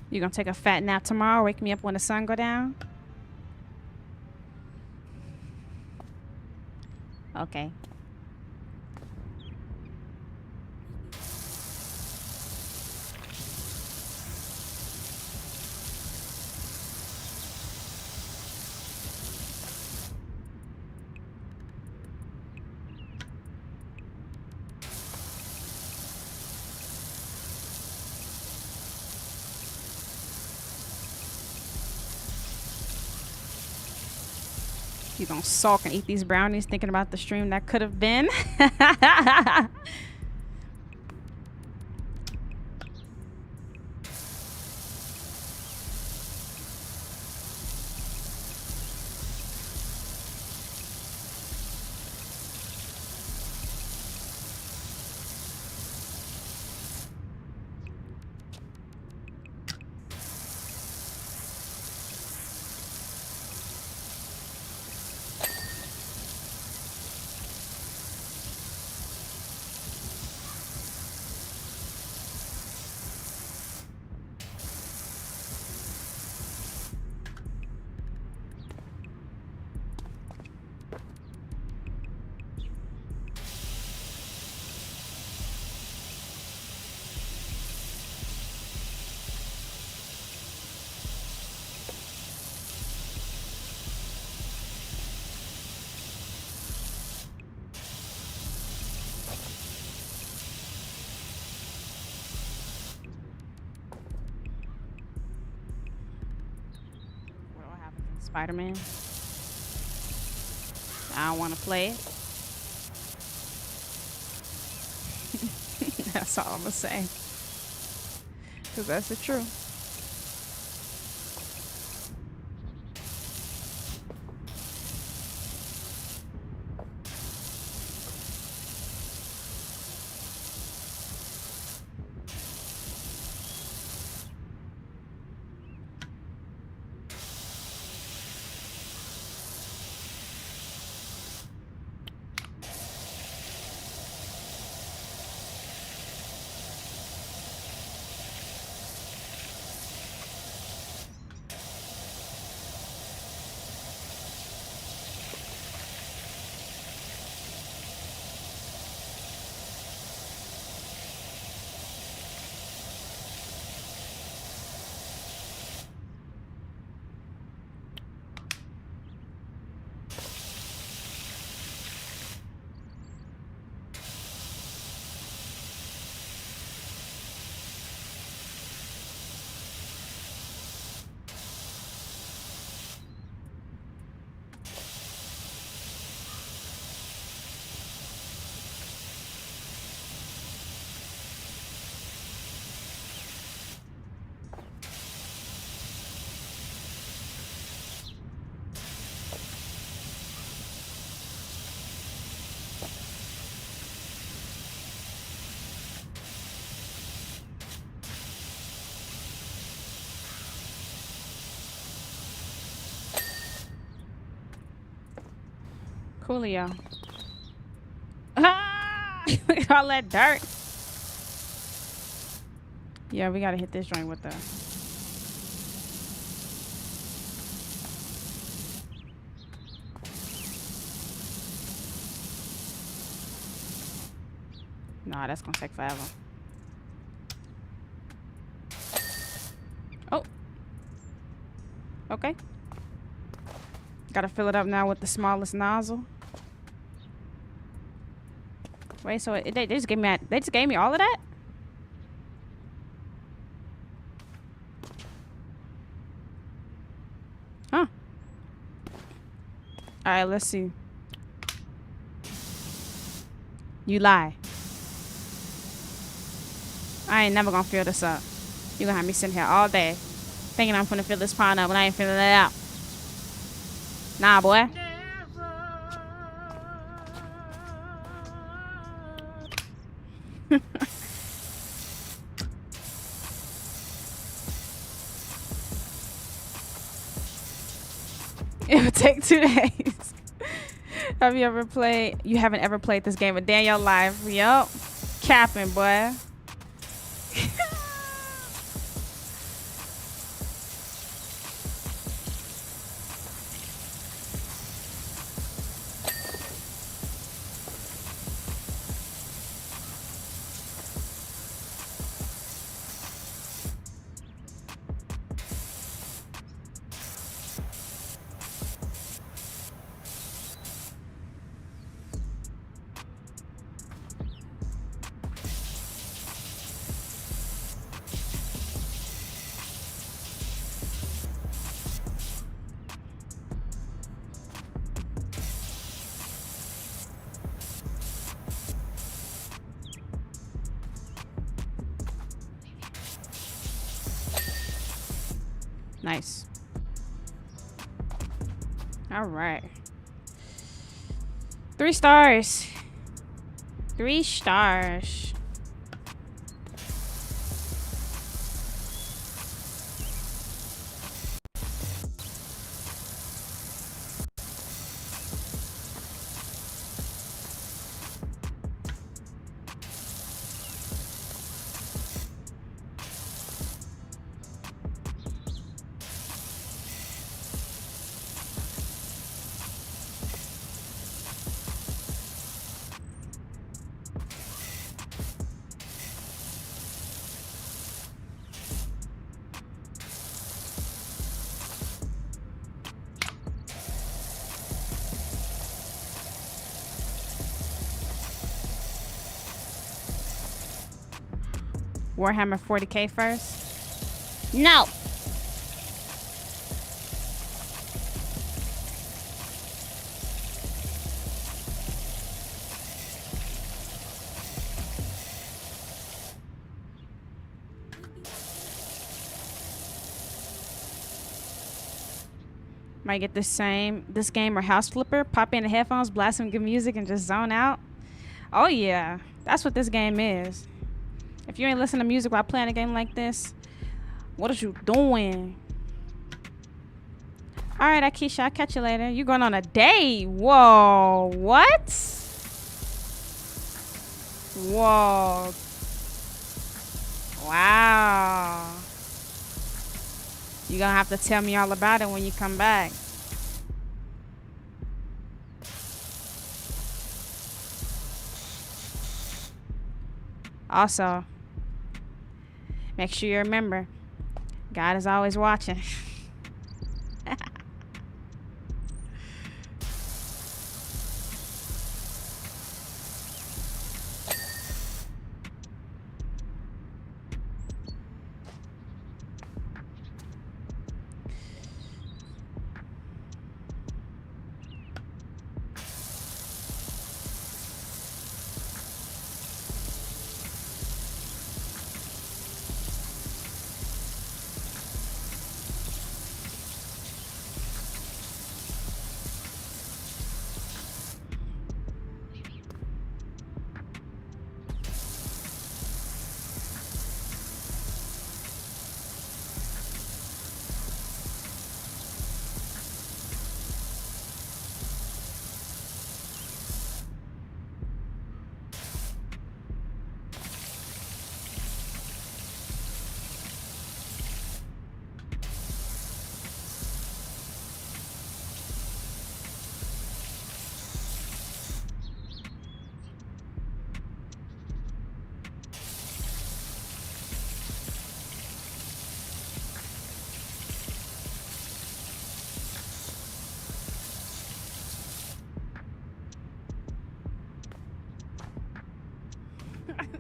You gonna take a fat nap tomorrow? Wake me up when the sun go down? Okay. You gonna sulk and eat these brownies thinking about the stream that could have been? Spider-Man. I don't want to play it. That's all I'm gonna say. Because that's the truth. Coolio. Ah! Look at all that dirt. Yeah, we gotta hit this joint with the... Nah, that's gonna take forever. Oh. Okay. Gotta fill it up now with the smallest nozzle. Wait, so they just gave me they just gave me all of that? Huh. Alright, let's see. You lie. I ain't never gonna fill this up. You gonna have me sitting here all day thinking I'm gonna fill this pond up when I ain't filling it out. Nah, boy. It would take 2 days. Have you ever played? You haven't ever played this game a day in your life. Yup. Capping, boy. Nice. All right. 3 stars. 3 stars. Warhammer 40K first? No. Might get this game or house flipper. Pop in the headphones, blast some good music, and just zone out. Oh yeah, that's what this game is. If you ain't listening to music while playing a game like this, what is you doing? All right, Akeisha, I'll catch you later. You going on a date? Whoa, what? Whoa. Wow. You're gonna have to tell me all about it when you come back. Also, make sure you remember, God is always watching.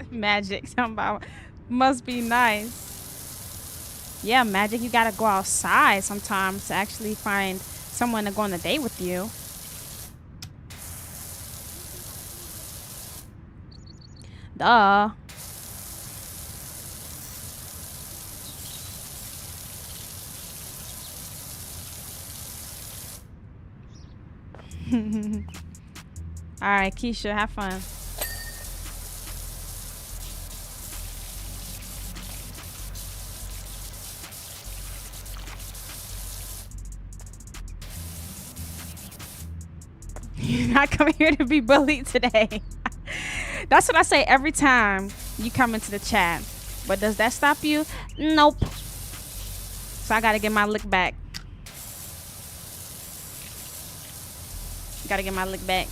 Magic, somebody must be nice. Yeah, Magic, you gotta go outside sometimes to actually find someone to go on a date with you. Duh. All right, Keisha, have fun. You're not coming here to be bullied today. That's what I say every time you come into the chat. But does that stop you? Nope. So I gotta get my lick back. Gotta get my lick back.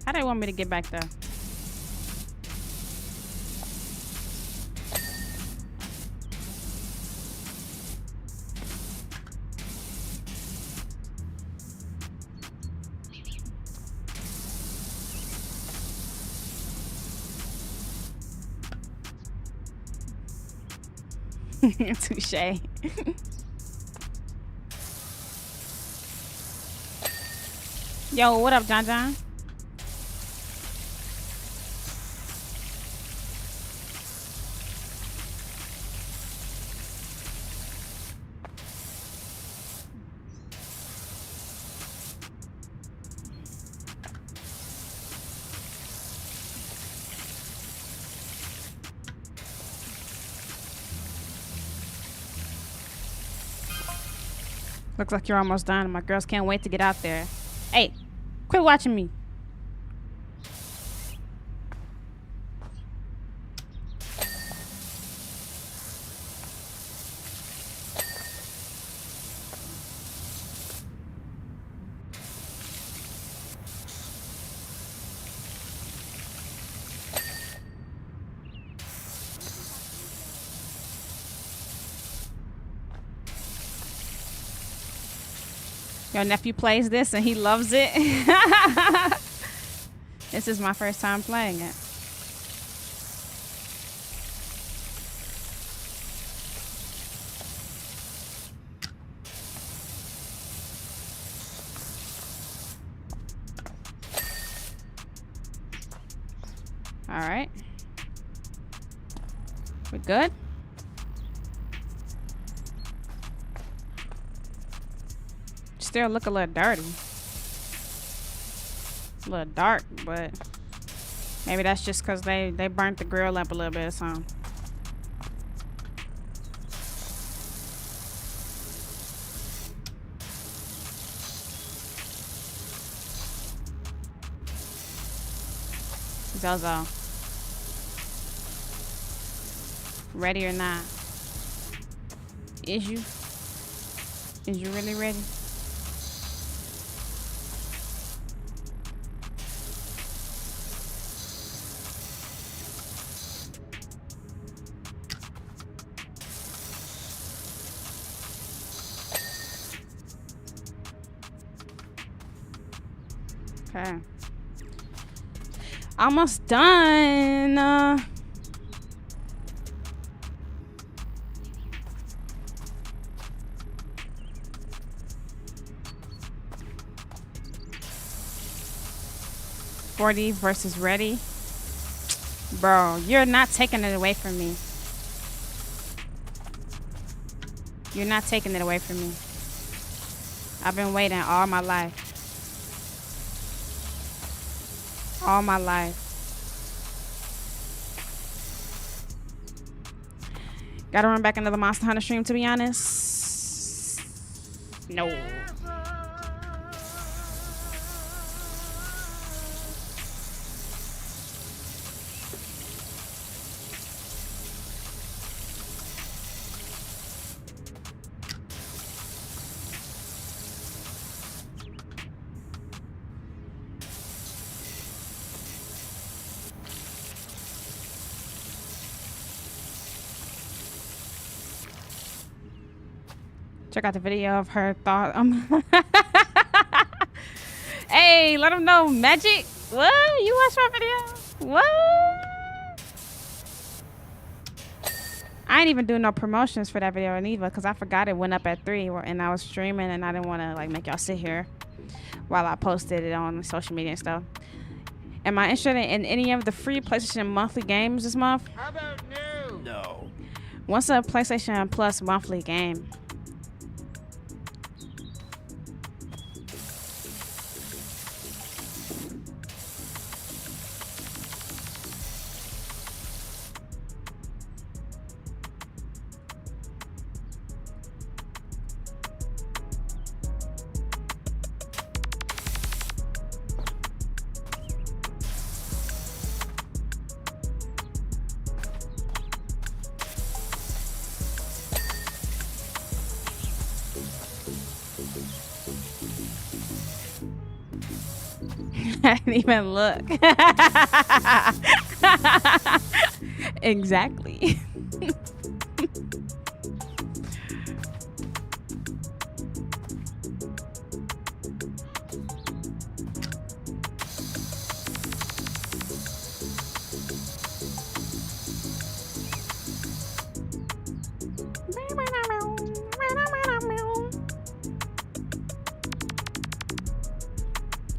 How do they want me to get back there? Touche. Yo, what up, John John? Looks like you're almost done. My girls can't wait to get out there. Hey, quit watching me. Your nephew plays this and he loves it. This is my first time playing it. All right. We good? Still look a little dirty. A little dark, but maybe that's just because they burnt the grill up a little bit or something. Zozo. Ready or not? Is you? Is you really ready? Okay. Almost done. 40 versus ready. Bro, you're not taking it away from me. You're not taking it away from me. I've been waiting all my life. All my life. Gotta run back into the Monster Hunter stream, to be honest. No. Check out the video of her thought. Hey, let them know. Magic. What? You watched my video? What? I ain't even doing no promotions for that video neither because I forgot it went up at 3 and I was streaming and I didn't want to like make y'all sit here while I posted it on social media and stuff. Am I interested in any of the free PlayStation monthly games this month? How about no? No. What's a PlayStation Plus monthly game? I didn't even look. Exactly.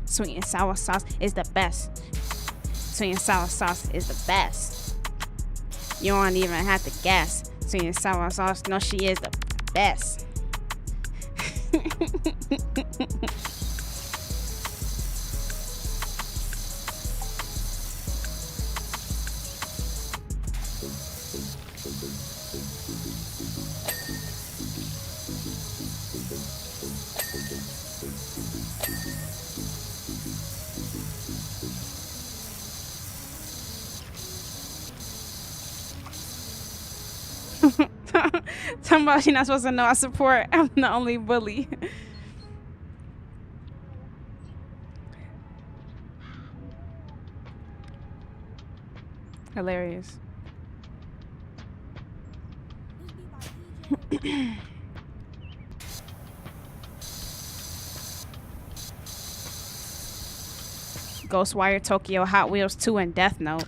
Sweet and sour sauce is the best. Sweet and sour sauce is the best. You don't even have to guess. Sweet and sour sauce, no, she is the best. Somebody you're not supposed to know I support. I'm the only bully. Hilarious. Ghostwire Tokyo, Hot Wheels 2, and Death Note.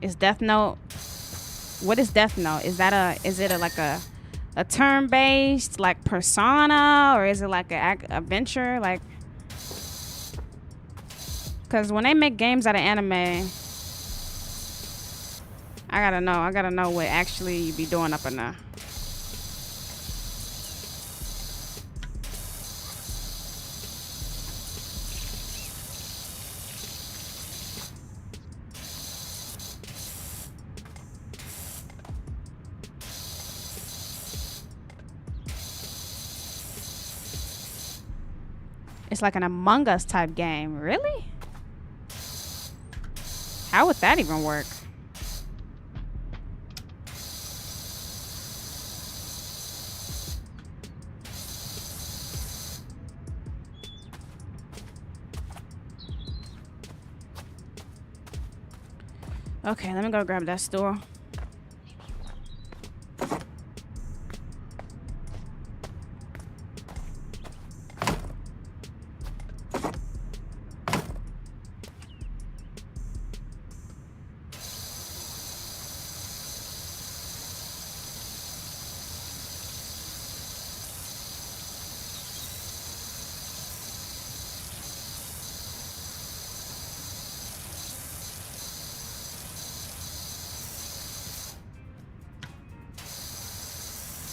Is Death Note... What is Death Note? Is it like a turn-based, like Persona, or is it like an adventure? Like... Because when they make games out of anime... I gotta know what actually you be doing up in there. It's like an Among Us type game. Really? How would that even work? Okay, let me go grab that stool.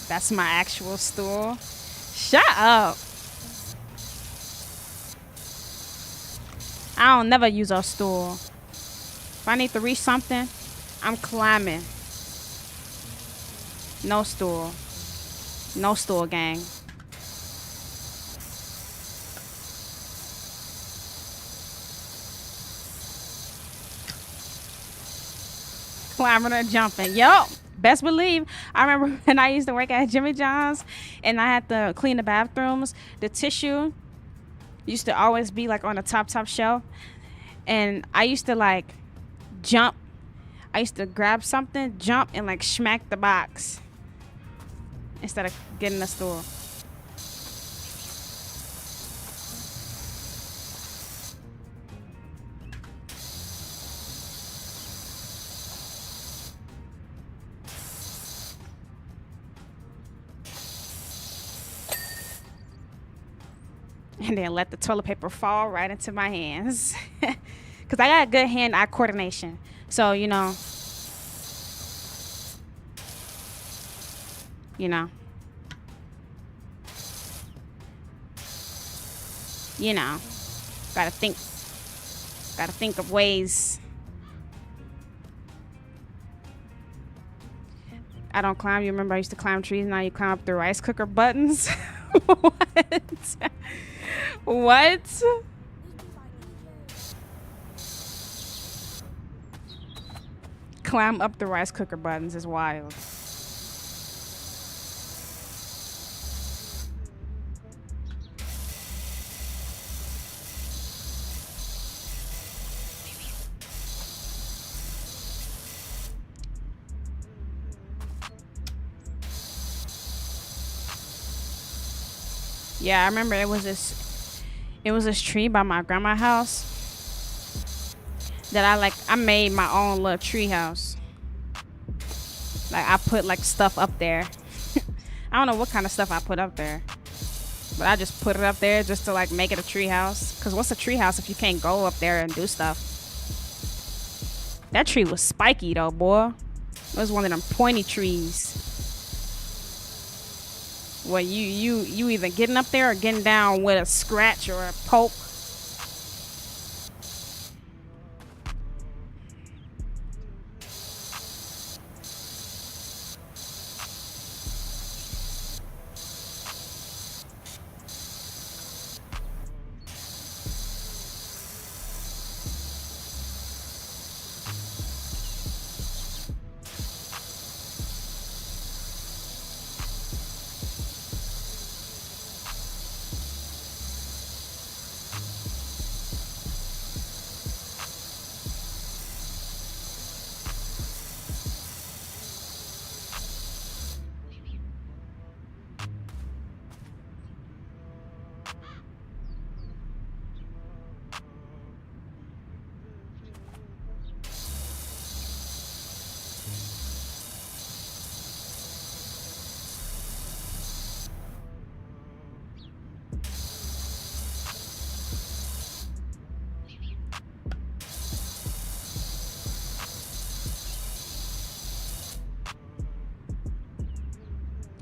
That's my actual stool. Shut up. I don't never use a stool. If I need to reach something, I'm climbing. No stool. No stool, gang. Climbing or jumping. Yup. Best believe. I remember when I used to work at Jimmy John's and I had to clean the bathrooms. The tissue used to always be like on the top shelf. And I used to like jump. I used to grab something, jump, and like smack the box instead of getting the stool. And then let the toilet paper fall right into my hands. Because I got good hand-eye coordination. So, you know. Gotta think of ways. I don't climb. You remember I used to climb trees. Now you climb up the rice cooker buttons. What? What? Climb up the rice cooker buttons is wild. Yeah, I remember it was this tree by my grandma's house that I made my own little tree house. Like I put like stuff up there. I don't know what kind of stuff I put up there, but I just put it up there just to like make it a tree house. Cause what's a tree house if you can't go up there and do stuff? That tree was spiky though, boy. It was one of them pointy trees. Well, you either getting up there or getting down with a scratch or a poke.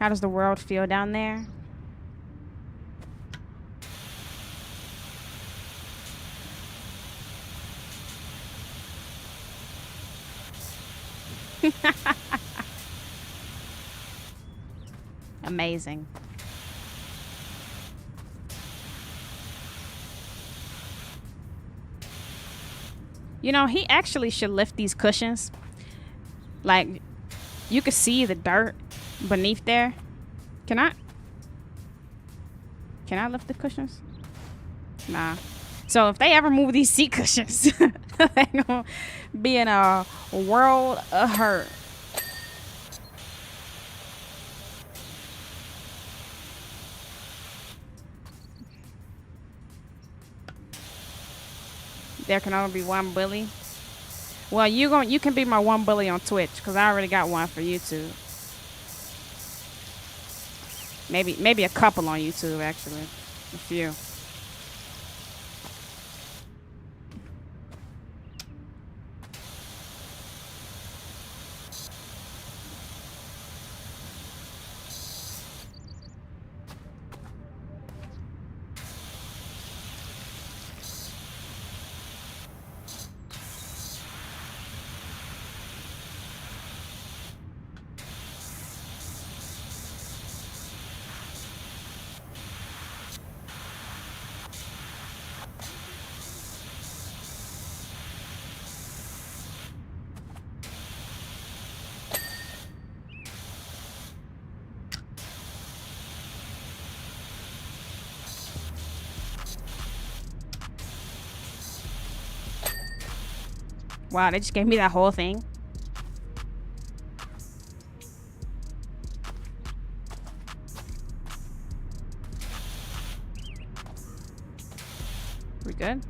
How does the world feel down there? Amazing. You know, he actually should lift these cushions. Like, you could see the dirt beneath there. Can I lift the cushions? Nah. So if they ever move these seat cushions, they're gonna be in a world of hurt. There can only be one bully. Well, you can be my one bully on Twitch because I already got one for YouTube. Maybe a couple on YouTube actually, a few. Wow, they just gave me that whole thing. We good?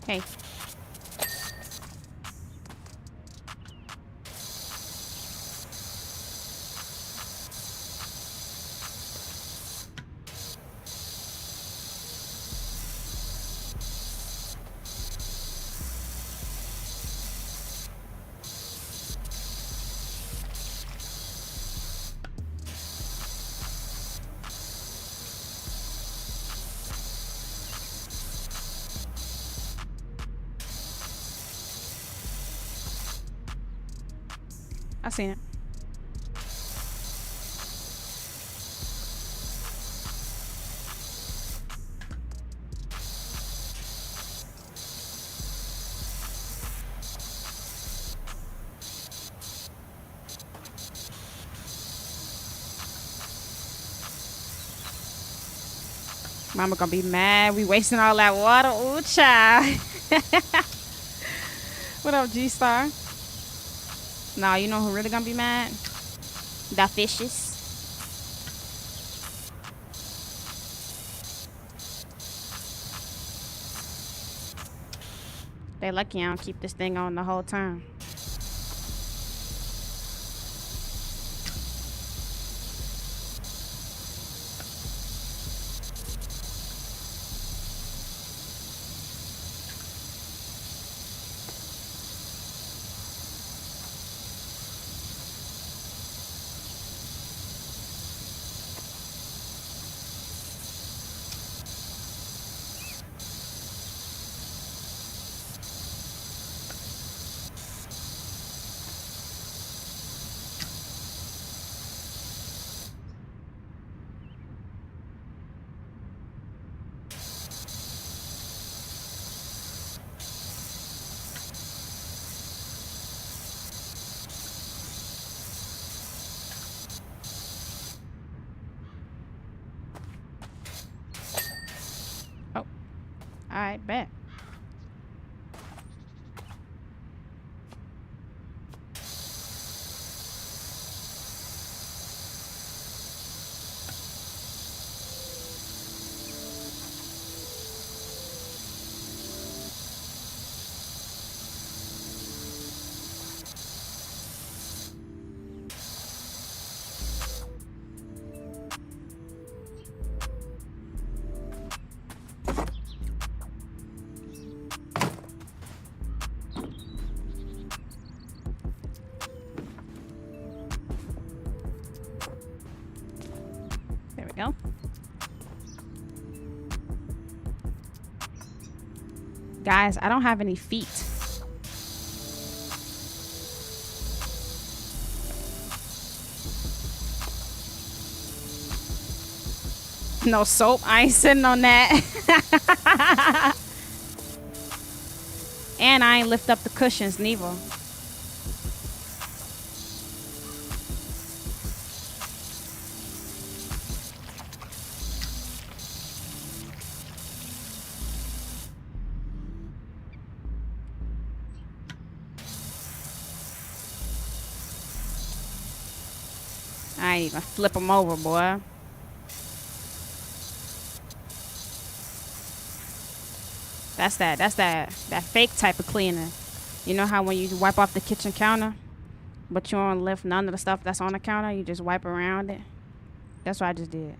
Hey. I seen it. Mama gonna be mad. We wasting all that water. Ooh, child. What up, G-Star? Nah, you know who really gonna be mad? The fishes. They lucky I don't keep this thing on the whole time. I bet. Go. Guys, I don't have any feet. No soap. I ain't sitting on that. And I ain't lift up the cushions, neither. I ain't even flip them over, boy. That's that fake type of cleaner. You know how when you wipe off the kitchen counter, but you don't lift none of the stuff that's on the counter, you just wipe around it? That's what I just did.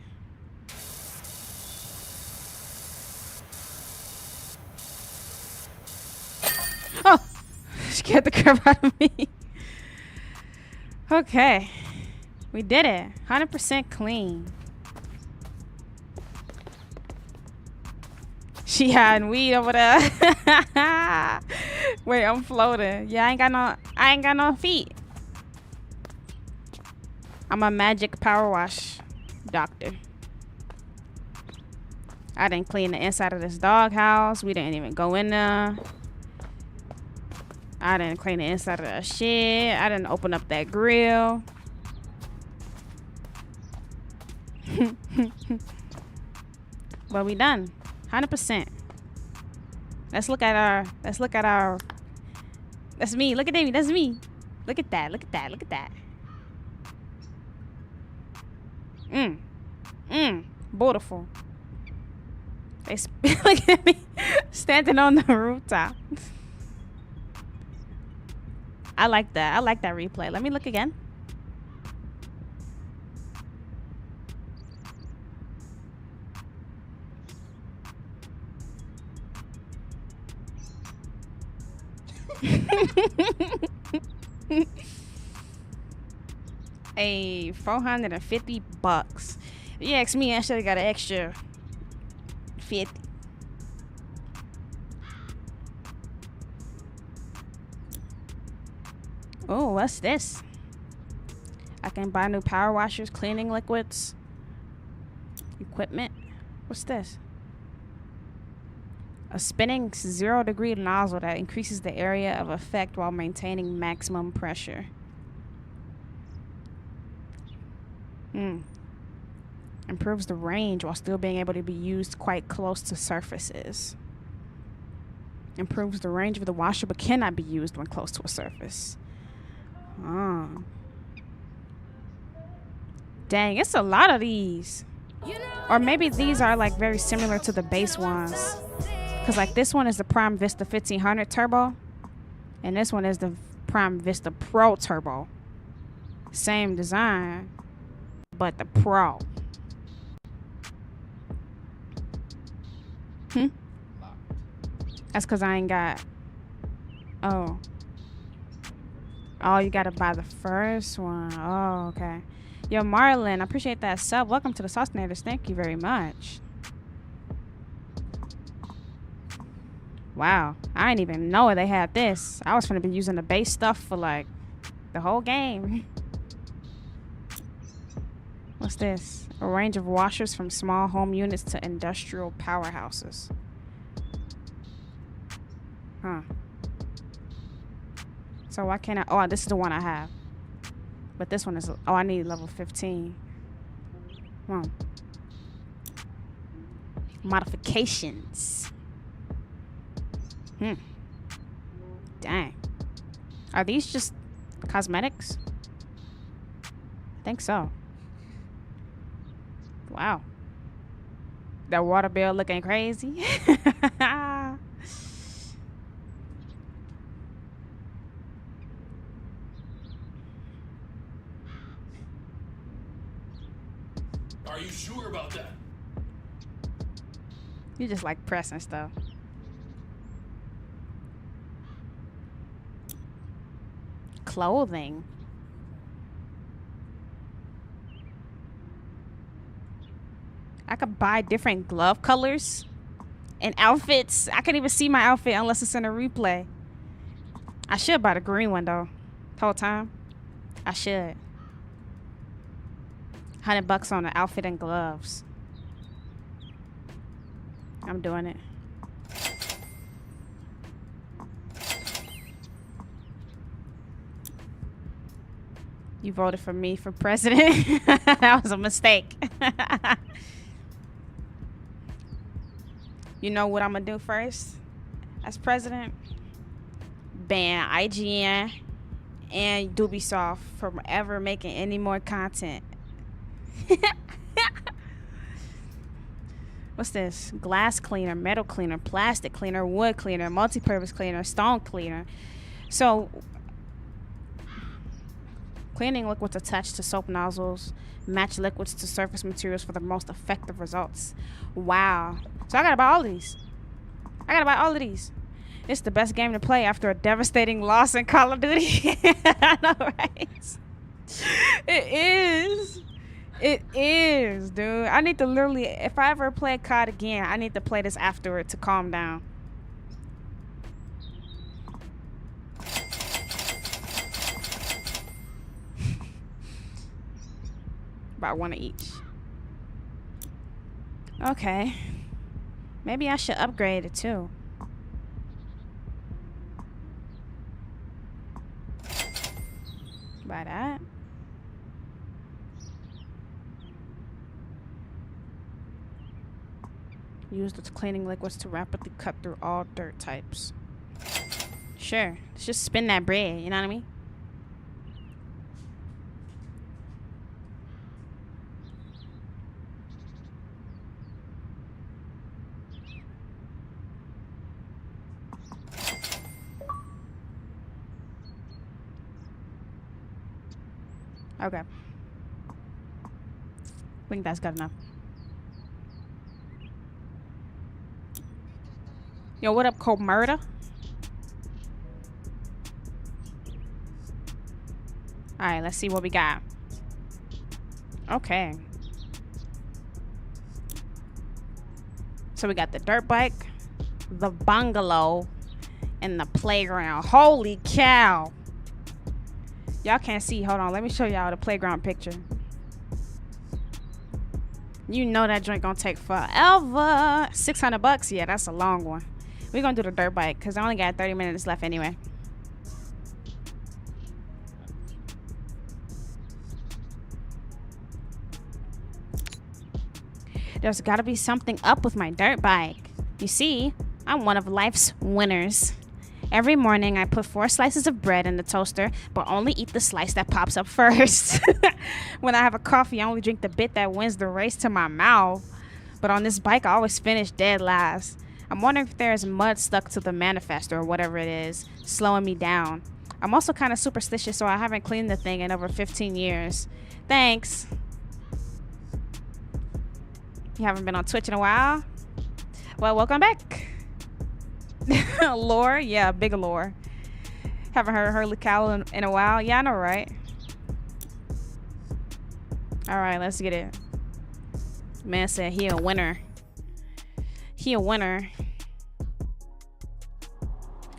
Oh! Scared the crap out of me. Okay. We did it. 100% clean. She hiding weed over there. Wait, I'm floating. Yeah, I ain't got no feet. I'm a magic power wash doctor. I didn't clean the inside of this doghouse. We didn't even go in there. I didn't clean the inside of that shit. I didn't open up that grill. But we done. 100%. Let's look at our that's me. Look at Amy. That's me. Look at that. Look at that. Look at that. Beautiful. They look at me standing on the rooftop. I like that. I like that replay. Let me look again. A $450. If you ask me, I should have got an extra 50. Oh, what's this? I can buy new power washers, cleaning liquids, equipment. What's this? A spinning 0-degree nozzle that increases the area of effect while maintaining maximum pressure. Improves the range while still being able to be used quite close to surfaces. Improves the range of the washer but cannot be used when close to a surface. Dang, it's a lot of these. Or maybe these are like very similar to the base ones. Because like this one is the Prime Vista 1500 Turbo. And this one is the Prime Vista Pro Turbo. Same design, but the Pro. That's because I ain't got... Oh, you gotta buy the first one. Oh, okay. Yo, Marlon, I appreciate that sub. Welcome to the Saucinators. Thank you very much. Wow, I didn't even know they had this. I was gonna be using the base stuff for like the whole game. What's this? A range of washers from small home units to industrial powerhouses. Huh. So why can't I? Oh, this is the one I have. But this one is... Oh, I need level 15. Modifications. Dang. Are these just cosmetics? I think so. Wow. That water bill looking crazy. Are you sure about that? You just like pressing stuff. Clothing. I could buy different glove colors and outfits. I can't even see my outfit unless it's in a replay. I should buy the green one though. The whole time. I should. $100 on the outfit and gloves. I'm doing it. You voted for me for president. That was a mistake. You know what I'm gonna do first as president? Ban IGN and Ubisoft from ever making any more content. What's this? Glass cleaner, metal cleaner, plastic cleaner, wood cleaner, multi-purpose cleaner, stone cleaner. So cleaning liquids attached to soap nozzles match liquids to surface materials for the most effective results. Wow. So I gotta buy all of these. I gotta buy all of these. It's the best game to play after a devastating loss in Call of Duty. I know, right? It is. It is, dude. I need to literally, if I ever play COD again, I need to play this afterward to calm down. About one of each. Okay. Maybe I should upgrade it too. Buy that. Use the cleaning liquids to rapidly cut through all dirt types. Sure. Let's just spin that bread, you know what I mean? Okay. I think that's good enough. Yo, what up, Cold-Murder? Alright, let's see what we got. Okay. So we got the dirt bike, the bungalow, and the playground. Holy cow! Y'all can't see. Hold on. Let me show y'all the playground picture. You know that drink gonna take forever. $600. Yeah, that's a long one. We're gonna do the dirt bike because I only got 30 minutes left anyway. There's gotta be something up with my dirt bike. You see, I'm one of life's winners. Every morning, I put 4 slices of bread in the toaster, but only eat the slice that pops up first. When I have a coffee, I only drink the bit that wins the race to my mouth. But on this bike, I always finish dead last. I'm wondering if there's mud stuck to the manifest or whatever it is, slowing me down. I'm also kind of superstitious, so I haven't cleaned the thing in over 15 years. Thanks. You haven't been on Twitch in a while? Well, welcome back. Lore? Yeah, big lore. Haven't heard Hurley Cow in a while. Yeah, I know, right? Alright, let's get it. Man said he a winner. He a winner.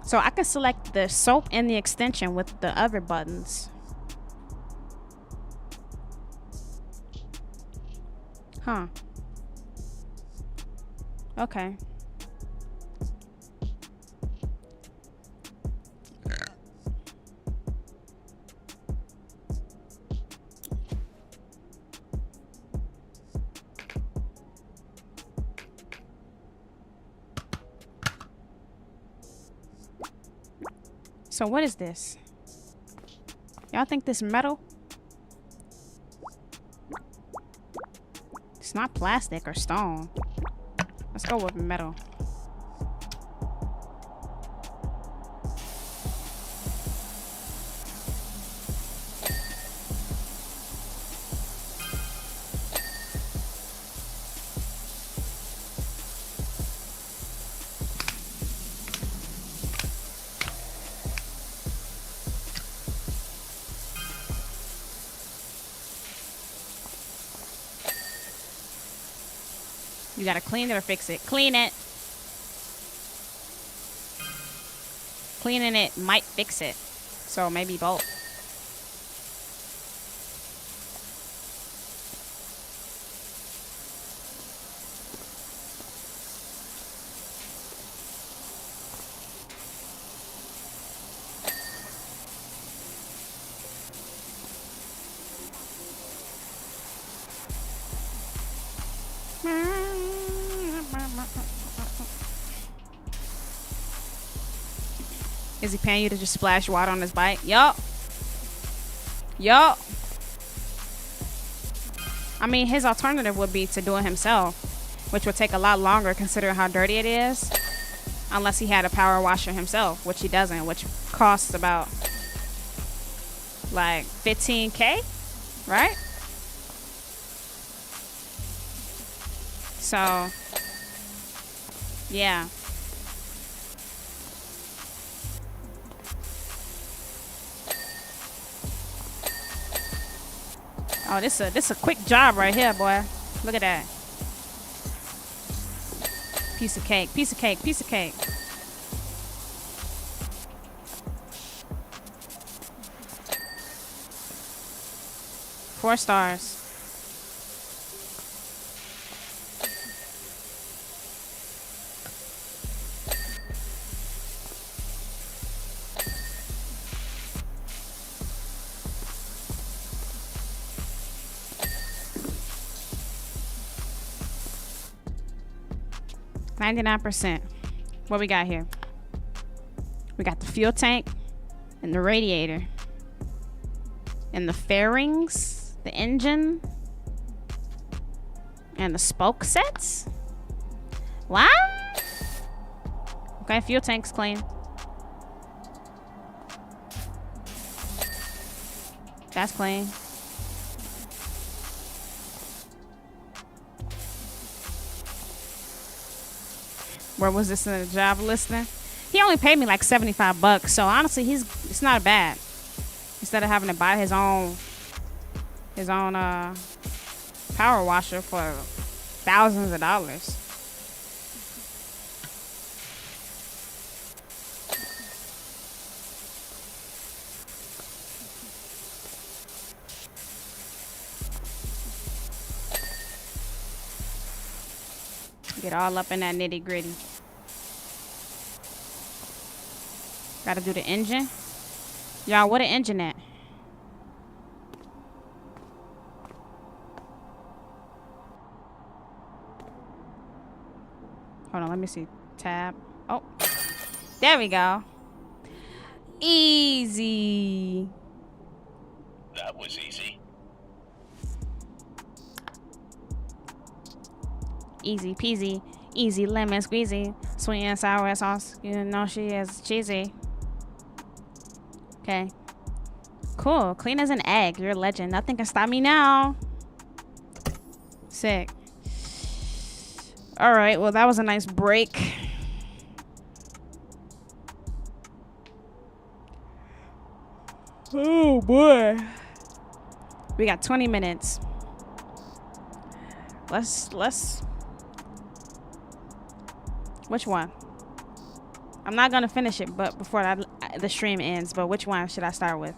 So I can select the soap and the extension with the other buttons. Huh. Okay. So what is this? Y'all think this metal? It's not plastic or stone. Let's go with metal. You gotta clean it or fix it. Clean it. Cleaning it might fix it. So maybe both. Is he paying you to just splash water on his bike? Yup. Yup. I mean, his alternative would be to do it himself, which would take a lot longer considering how dirty it is. Unless he had a power washer himself, which he doesn't, which costs about like $15K, right? So, yeah. Oh, this a quick job right here, boy. Look at that. Piece of cake, piece of cake, piece of cake. Four stars. %. What we got here? We got the fuel tank and the radiator and the fairings, the engine and the spoke sets. What? Okay, fuel tank's clean. That's clean. Where was this in the job listing? He only paid me like $75, so honestly, it's not bad. Instead of having to buy his own power washer for thousands of dollars. Get all up in that nitty gritty. Gotta do the engine. Y'all, what an engine at? Hold on, let me see. Tab. Oh, there we go. Easy. That was easy. Easy peasy, easy lemon squeezy, sweet and sour sauce. You know she is cheesy. Okay. Cool. Clean as an egg. You're a legend. Nothing can stop me now. Sick. All right. Well, that was a nice break. Oh boy. We got 20 minutes. Let's. Which one? I'm not gonna finish it, but before the stream ends. But which one should I start with?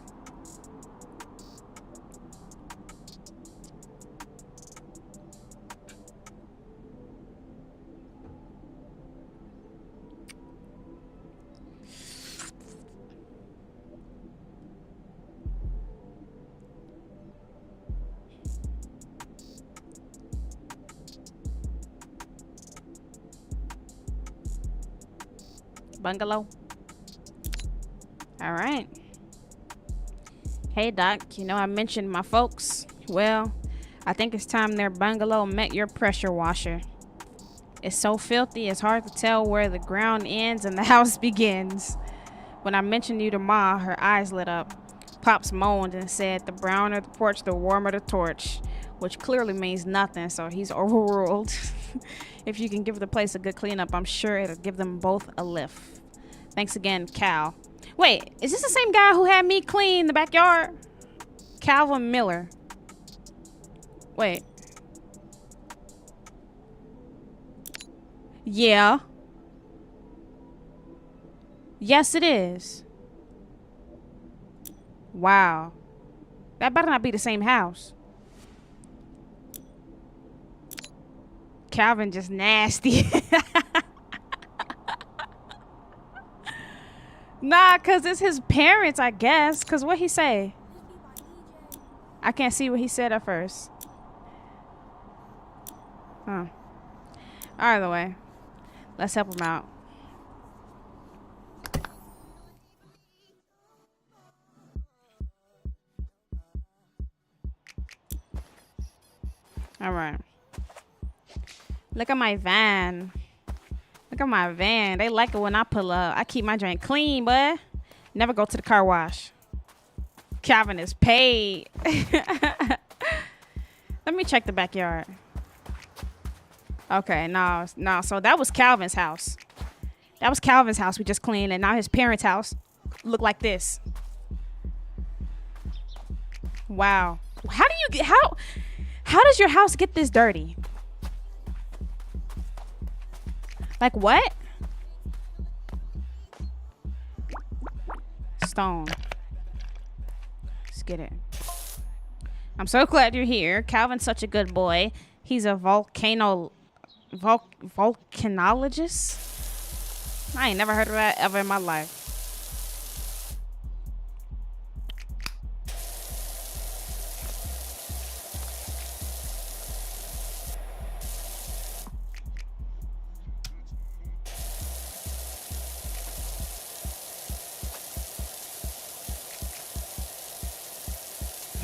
Bungalow. All right. Hey Doc, you know I mentioned my folks. Well, I think it's time their bungalow met your pressure washer. It's so filthy it's hard to tell where the ground ends and the house begins. When I mentioned you to Ma, her eyes lit up. Pops moaned and said the browner the porch, the warmer the torch, which clearly means nothing, so he's overruled. If you can give the place a good cleanup, I'm sure it'll give them both a lift. Thanks again, Cal. Wait, is this the same guy who had me clean the backyard? Calvin Miller. Wait. Yeah. Yes, it is. Wow. That better not be the same house. Calvin just nasty. Nah, cause it's his parents, I guess. Cause what he say? I can't see what he said at first. Huh. Either way, let's help him out. All right. Look at my van. Look at my van. They like it when I pull up. I keep my drink clean, boy. Never go to the car wash. Calvin is paid. Let me check the backyard. Okay, no. So that was Calvin's house. That was Calvin's house we just cleaned, and now his parents' house look like this. Wow. How do you get how does your house get this dirty? Like what? Stone. Let's get it. I'm so glad you're here. Calvin's such a good boy. He's a volcanologist. I ain't never heard of that ever in my life.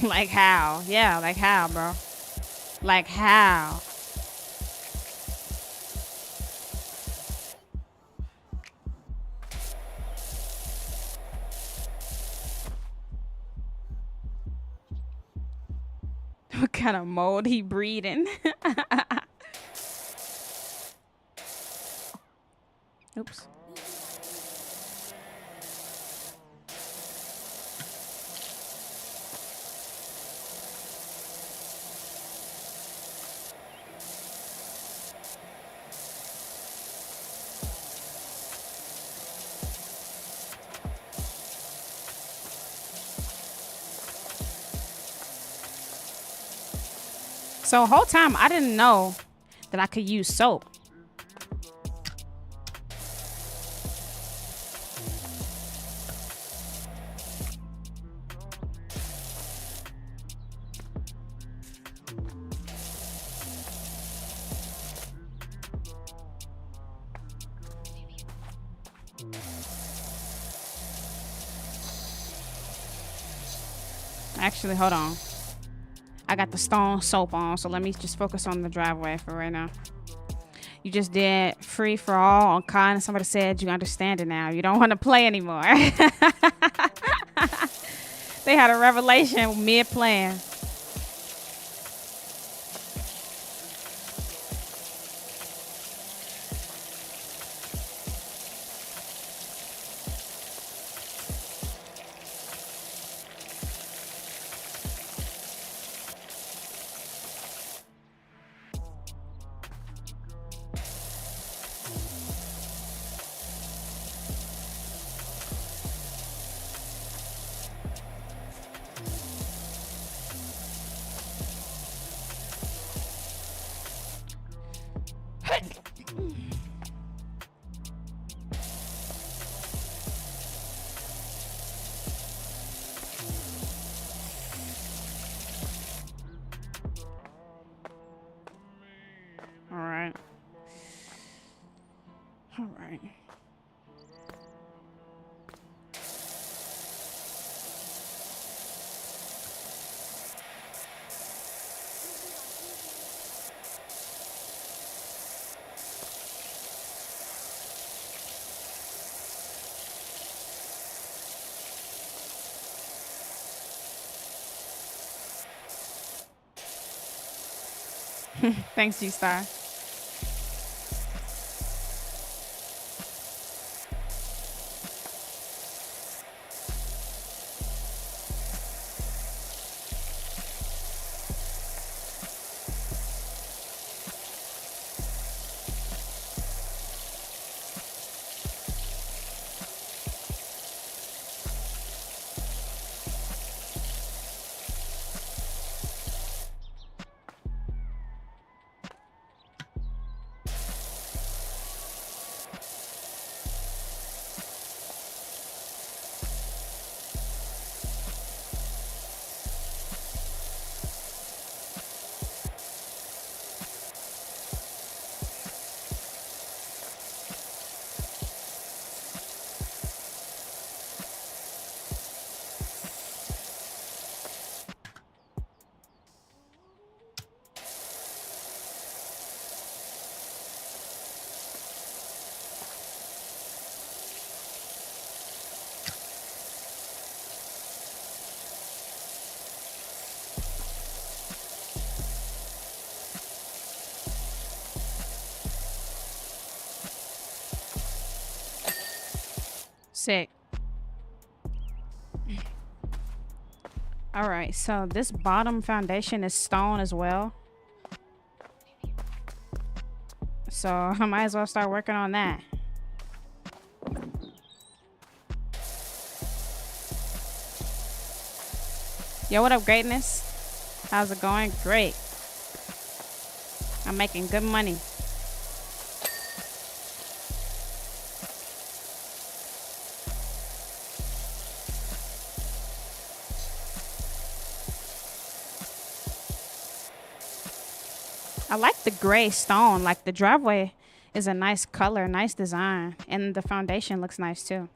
Like how? Yeah, like how, bro? Like how? What kind of mold he breeding? Oops. So the whole time I didn't know that I could use soap. Actually, hold on. I got the stone soap on, so let me just focus on the driveway for right now. You just did free for all on Con, and somebody said you understand it now. You don't want to play anymore. They had a revelation mid-plan. All right. Thanks, G-Star. Sick. All right, so this bottom foundation is stone as well. So I might as well start working on that. Yo, what up, greatness? How's it going? Great. I'm making good money. I like the gray stone. Like the driveway is a nice color, nice design, and the foundation looks nice too.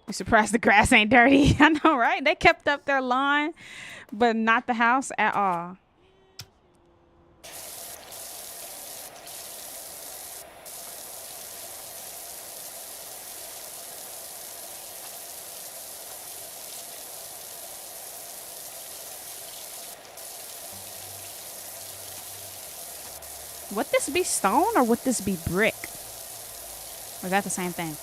You surprised the grass ain't dirty? I know, right? They kept up their lawn, but not the house at all. Would this be stone or would this be brick? Or is that the same thing?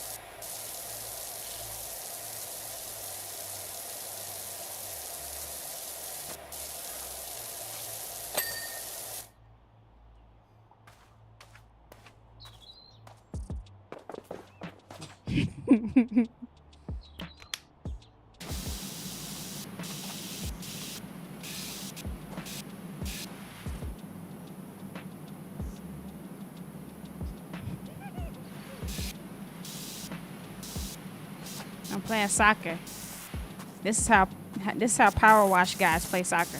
I'm playing soccer. This is how PowerWash guys play soccer.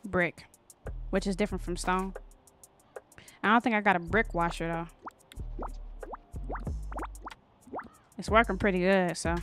Brick, which is different from stone. I don't think I got a brick washer though. It's working pretty good, so.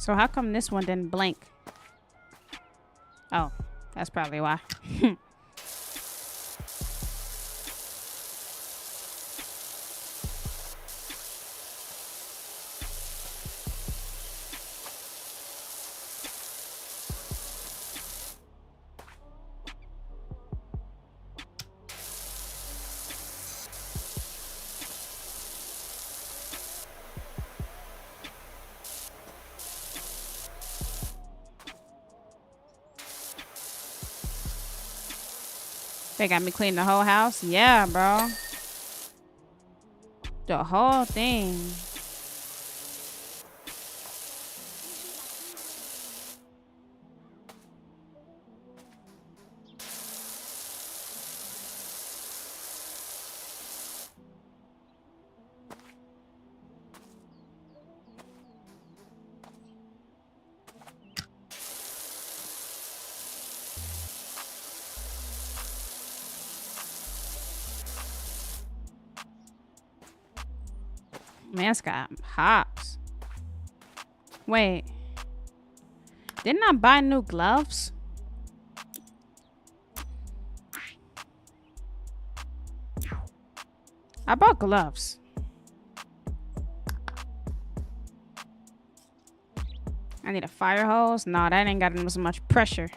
So how come this one didn't blink? Oh, that's probably why. They got me clean the whole house? Yeah, bro. The whole thing. Man, it's got hops. Wait. Didn't I buy new gloves? I bought gloves. I need a fire hose. No, that ain't got as much pressure.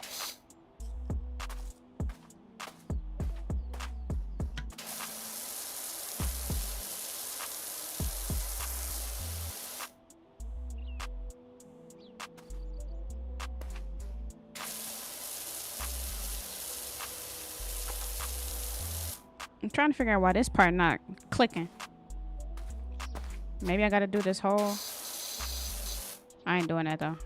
I'm trying to figure out why this part not clicking. Maybe I gotta do this whole... I ain't doing that though.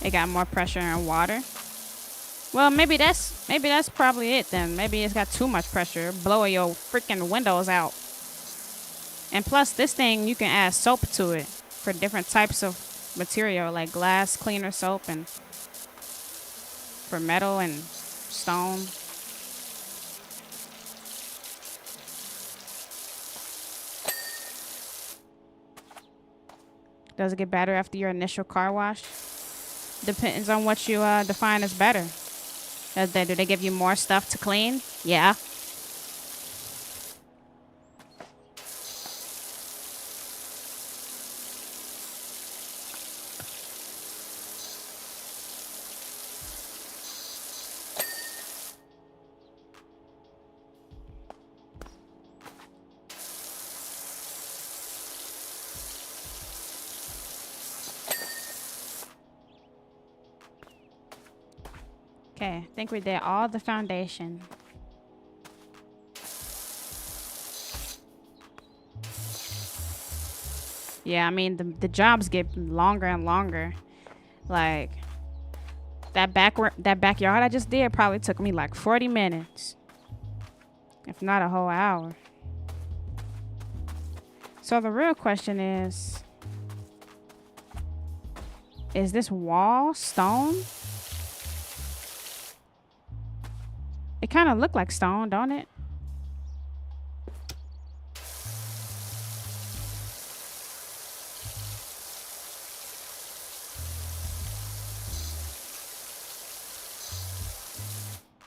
It got more pressure and water. Well, maybe that's probably it then. Maybe it's got too much pressure, blowing your freaking windows out. And plus, this thing you can add soap to it for different types of material, like glass cleaner soap and for metal and stone. Does it get better after your initial car wash? Depends on what you define as better. Do they give you more stuff to clean? Yeah. Okay, I think we did all the foundation. Yeah, I mean, the jobs get longer and longer. Like, that backyard I just did probably took me like 40 minutes. If not a whole hour. So the real question is this wall stone? It kind of look like stone, don't it?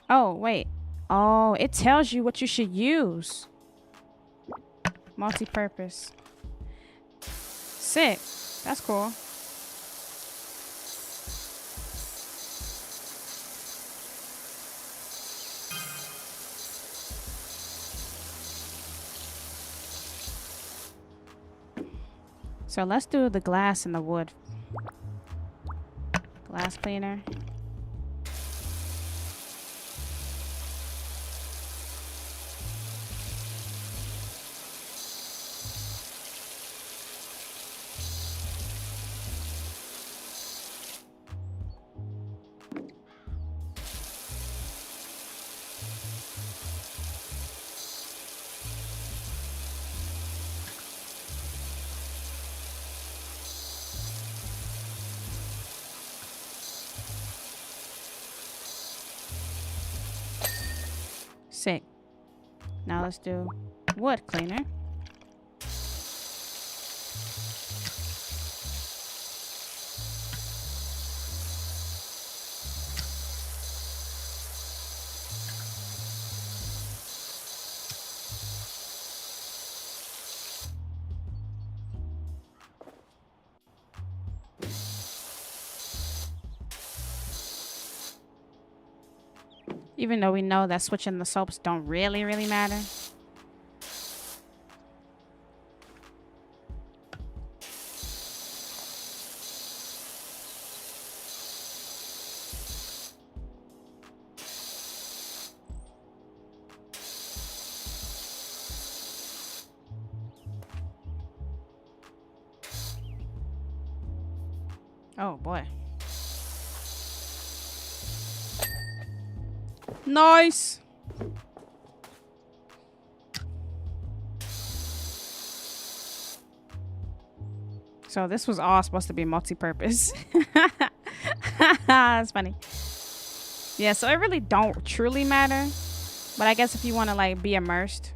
Oh, wait. Oh, it tells you what you should use. Multi-purpose. Sick. That's cool. So let's do the glass and the wood. Glass cleaner. Now let's do wood cleaner. Even though we know that switching the soaps don't really matter. Oh boy. Nice. So this was all supposed to be multi-purpose. That's funny. Yeah, so it really don't truly matter. But I guess if you want to like be immersed.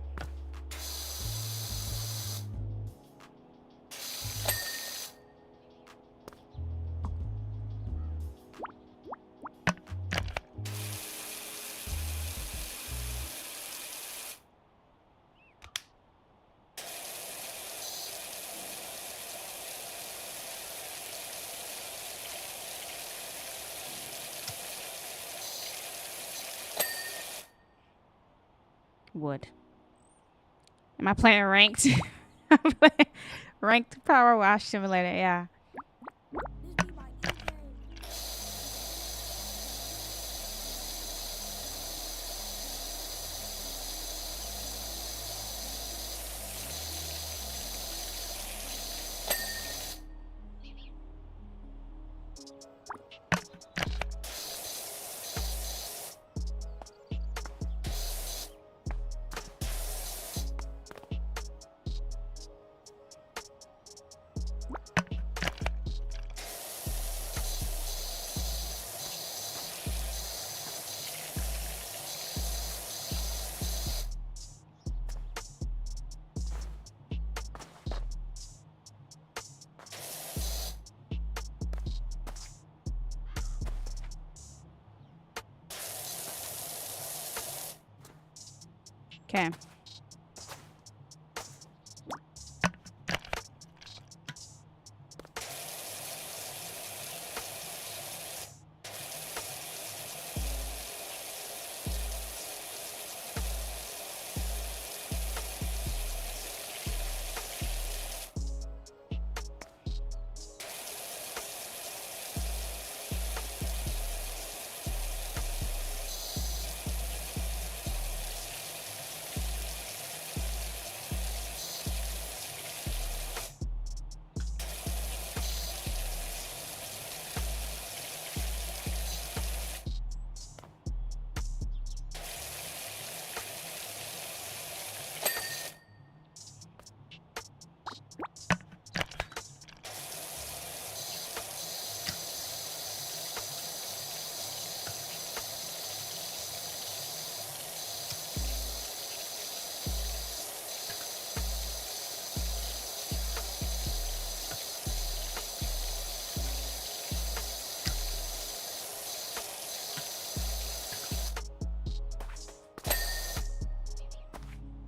Wood. Am I playing ranked? Ranked PowerWash simulator, yeah. Okay.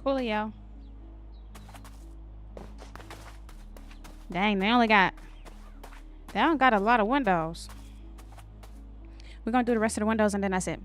Coolio. Dang, they don't got a lot of windows. We're gonna do the rest of the windows and then that's it.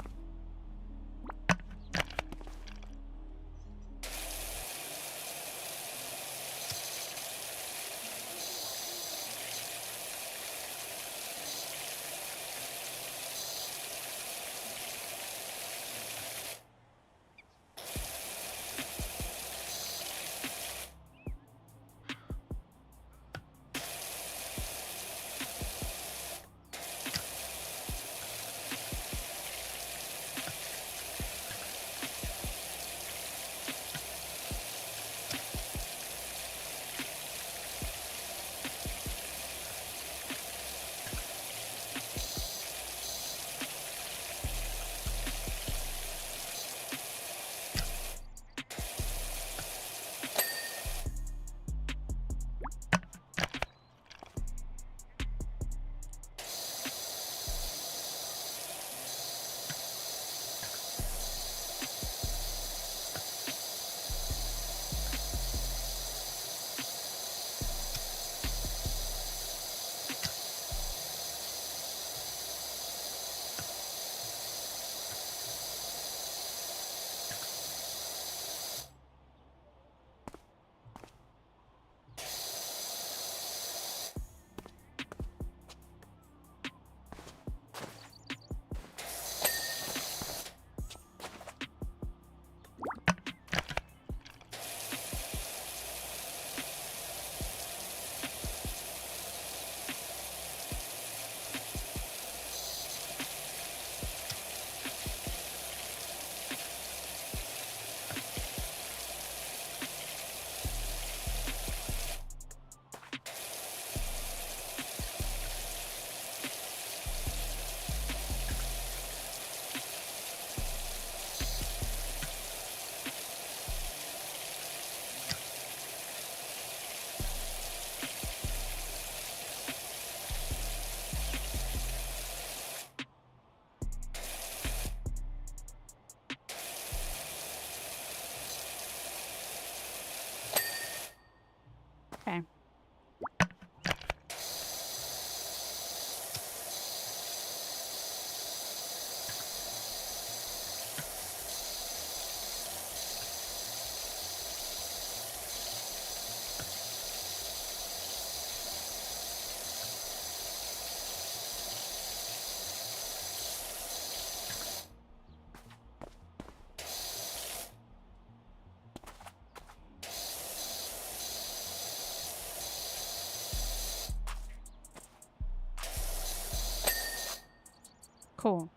Cool.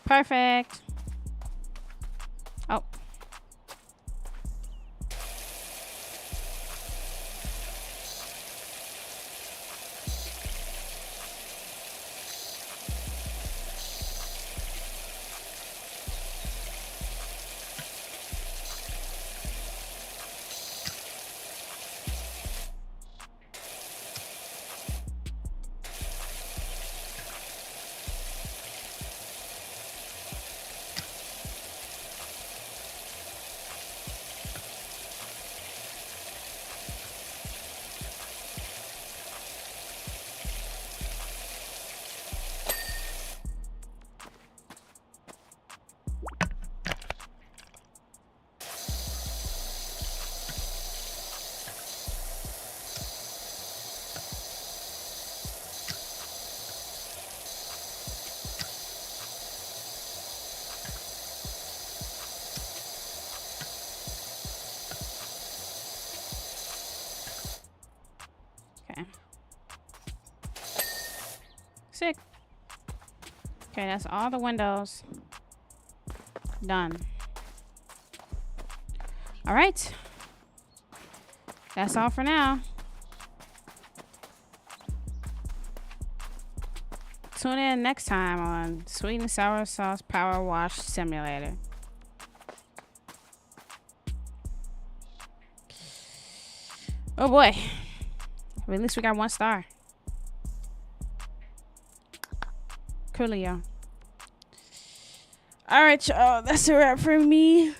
Perfect. Oh. Okay. Sick. Okay, that's all the windows done. All right. That's all for now. Tune in next time on Sweet and Sour Sauce Power Wash Simulator. Oh boy. Well, at least we got 1 star. Coolio. All right, y'all. That's a wrap for me.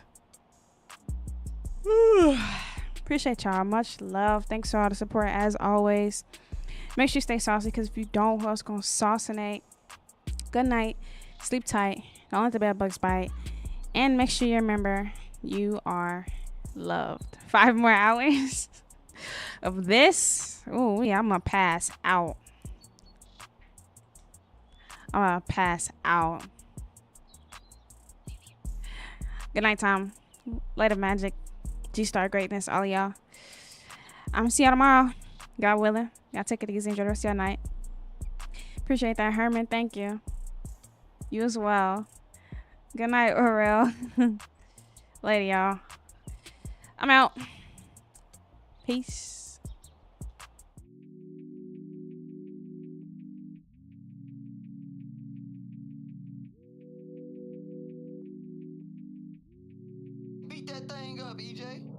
Appreciate y'all. Much love. Thanks for all the support as always. Make sure you stay saucy, because if you don't, who else gonna saucinate? Good night. Sleep tight. Don't let the bed bugs bite. And make sure you remember you are loved. 5 more hours of this. Oh yeah, I'm gonna pass out. I'm gonna pass out. Good night, Tom. Light of magic. G-Star greatness, all of y'all. I'm gonna see y'all tomorrow. God willing. Y'all take it easy. Enjoy the rest of your night. Appreciate that, Herman. Thank you. You as well. Good night, Aurel. Later, y'all. I'm out. Peace. Beat that thing up, Ejaye.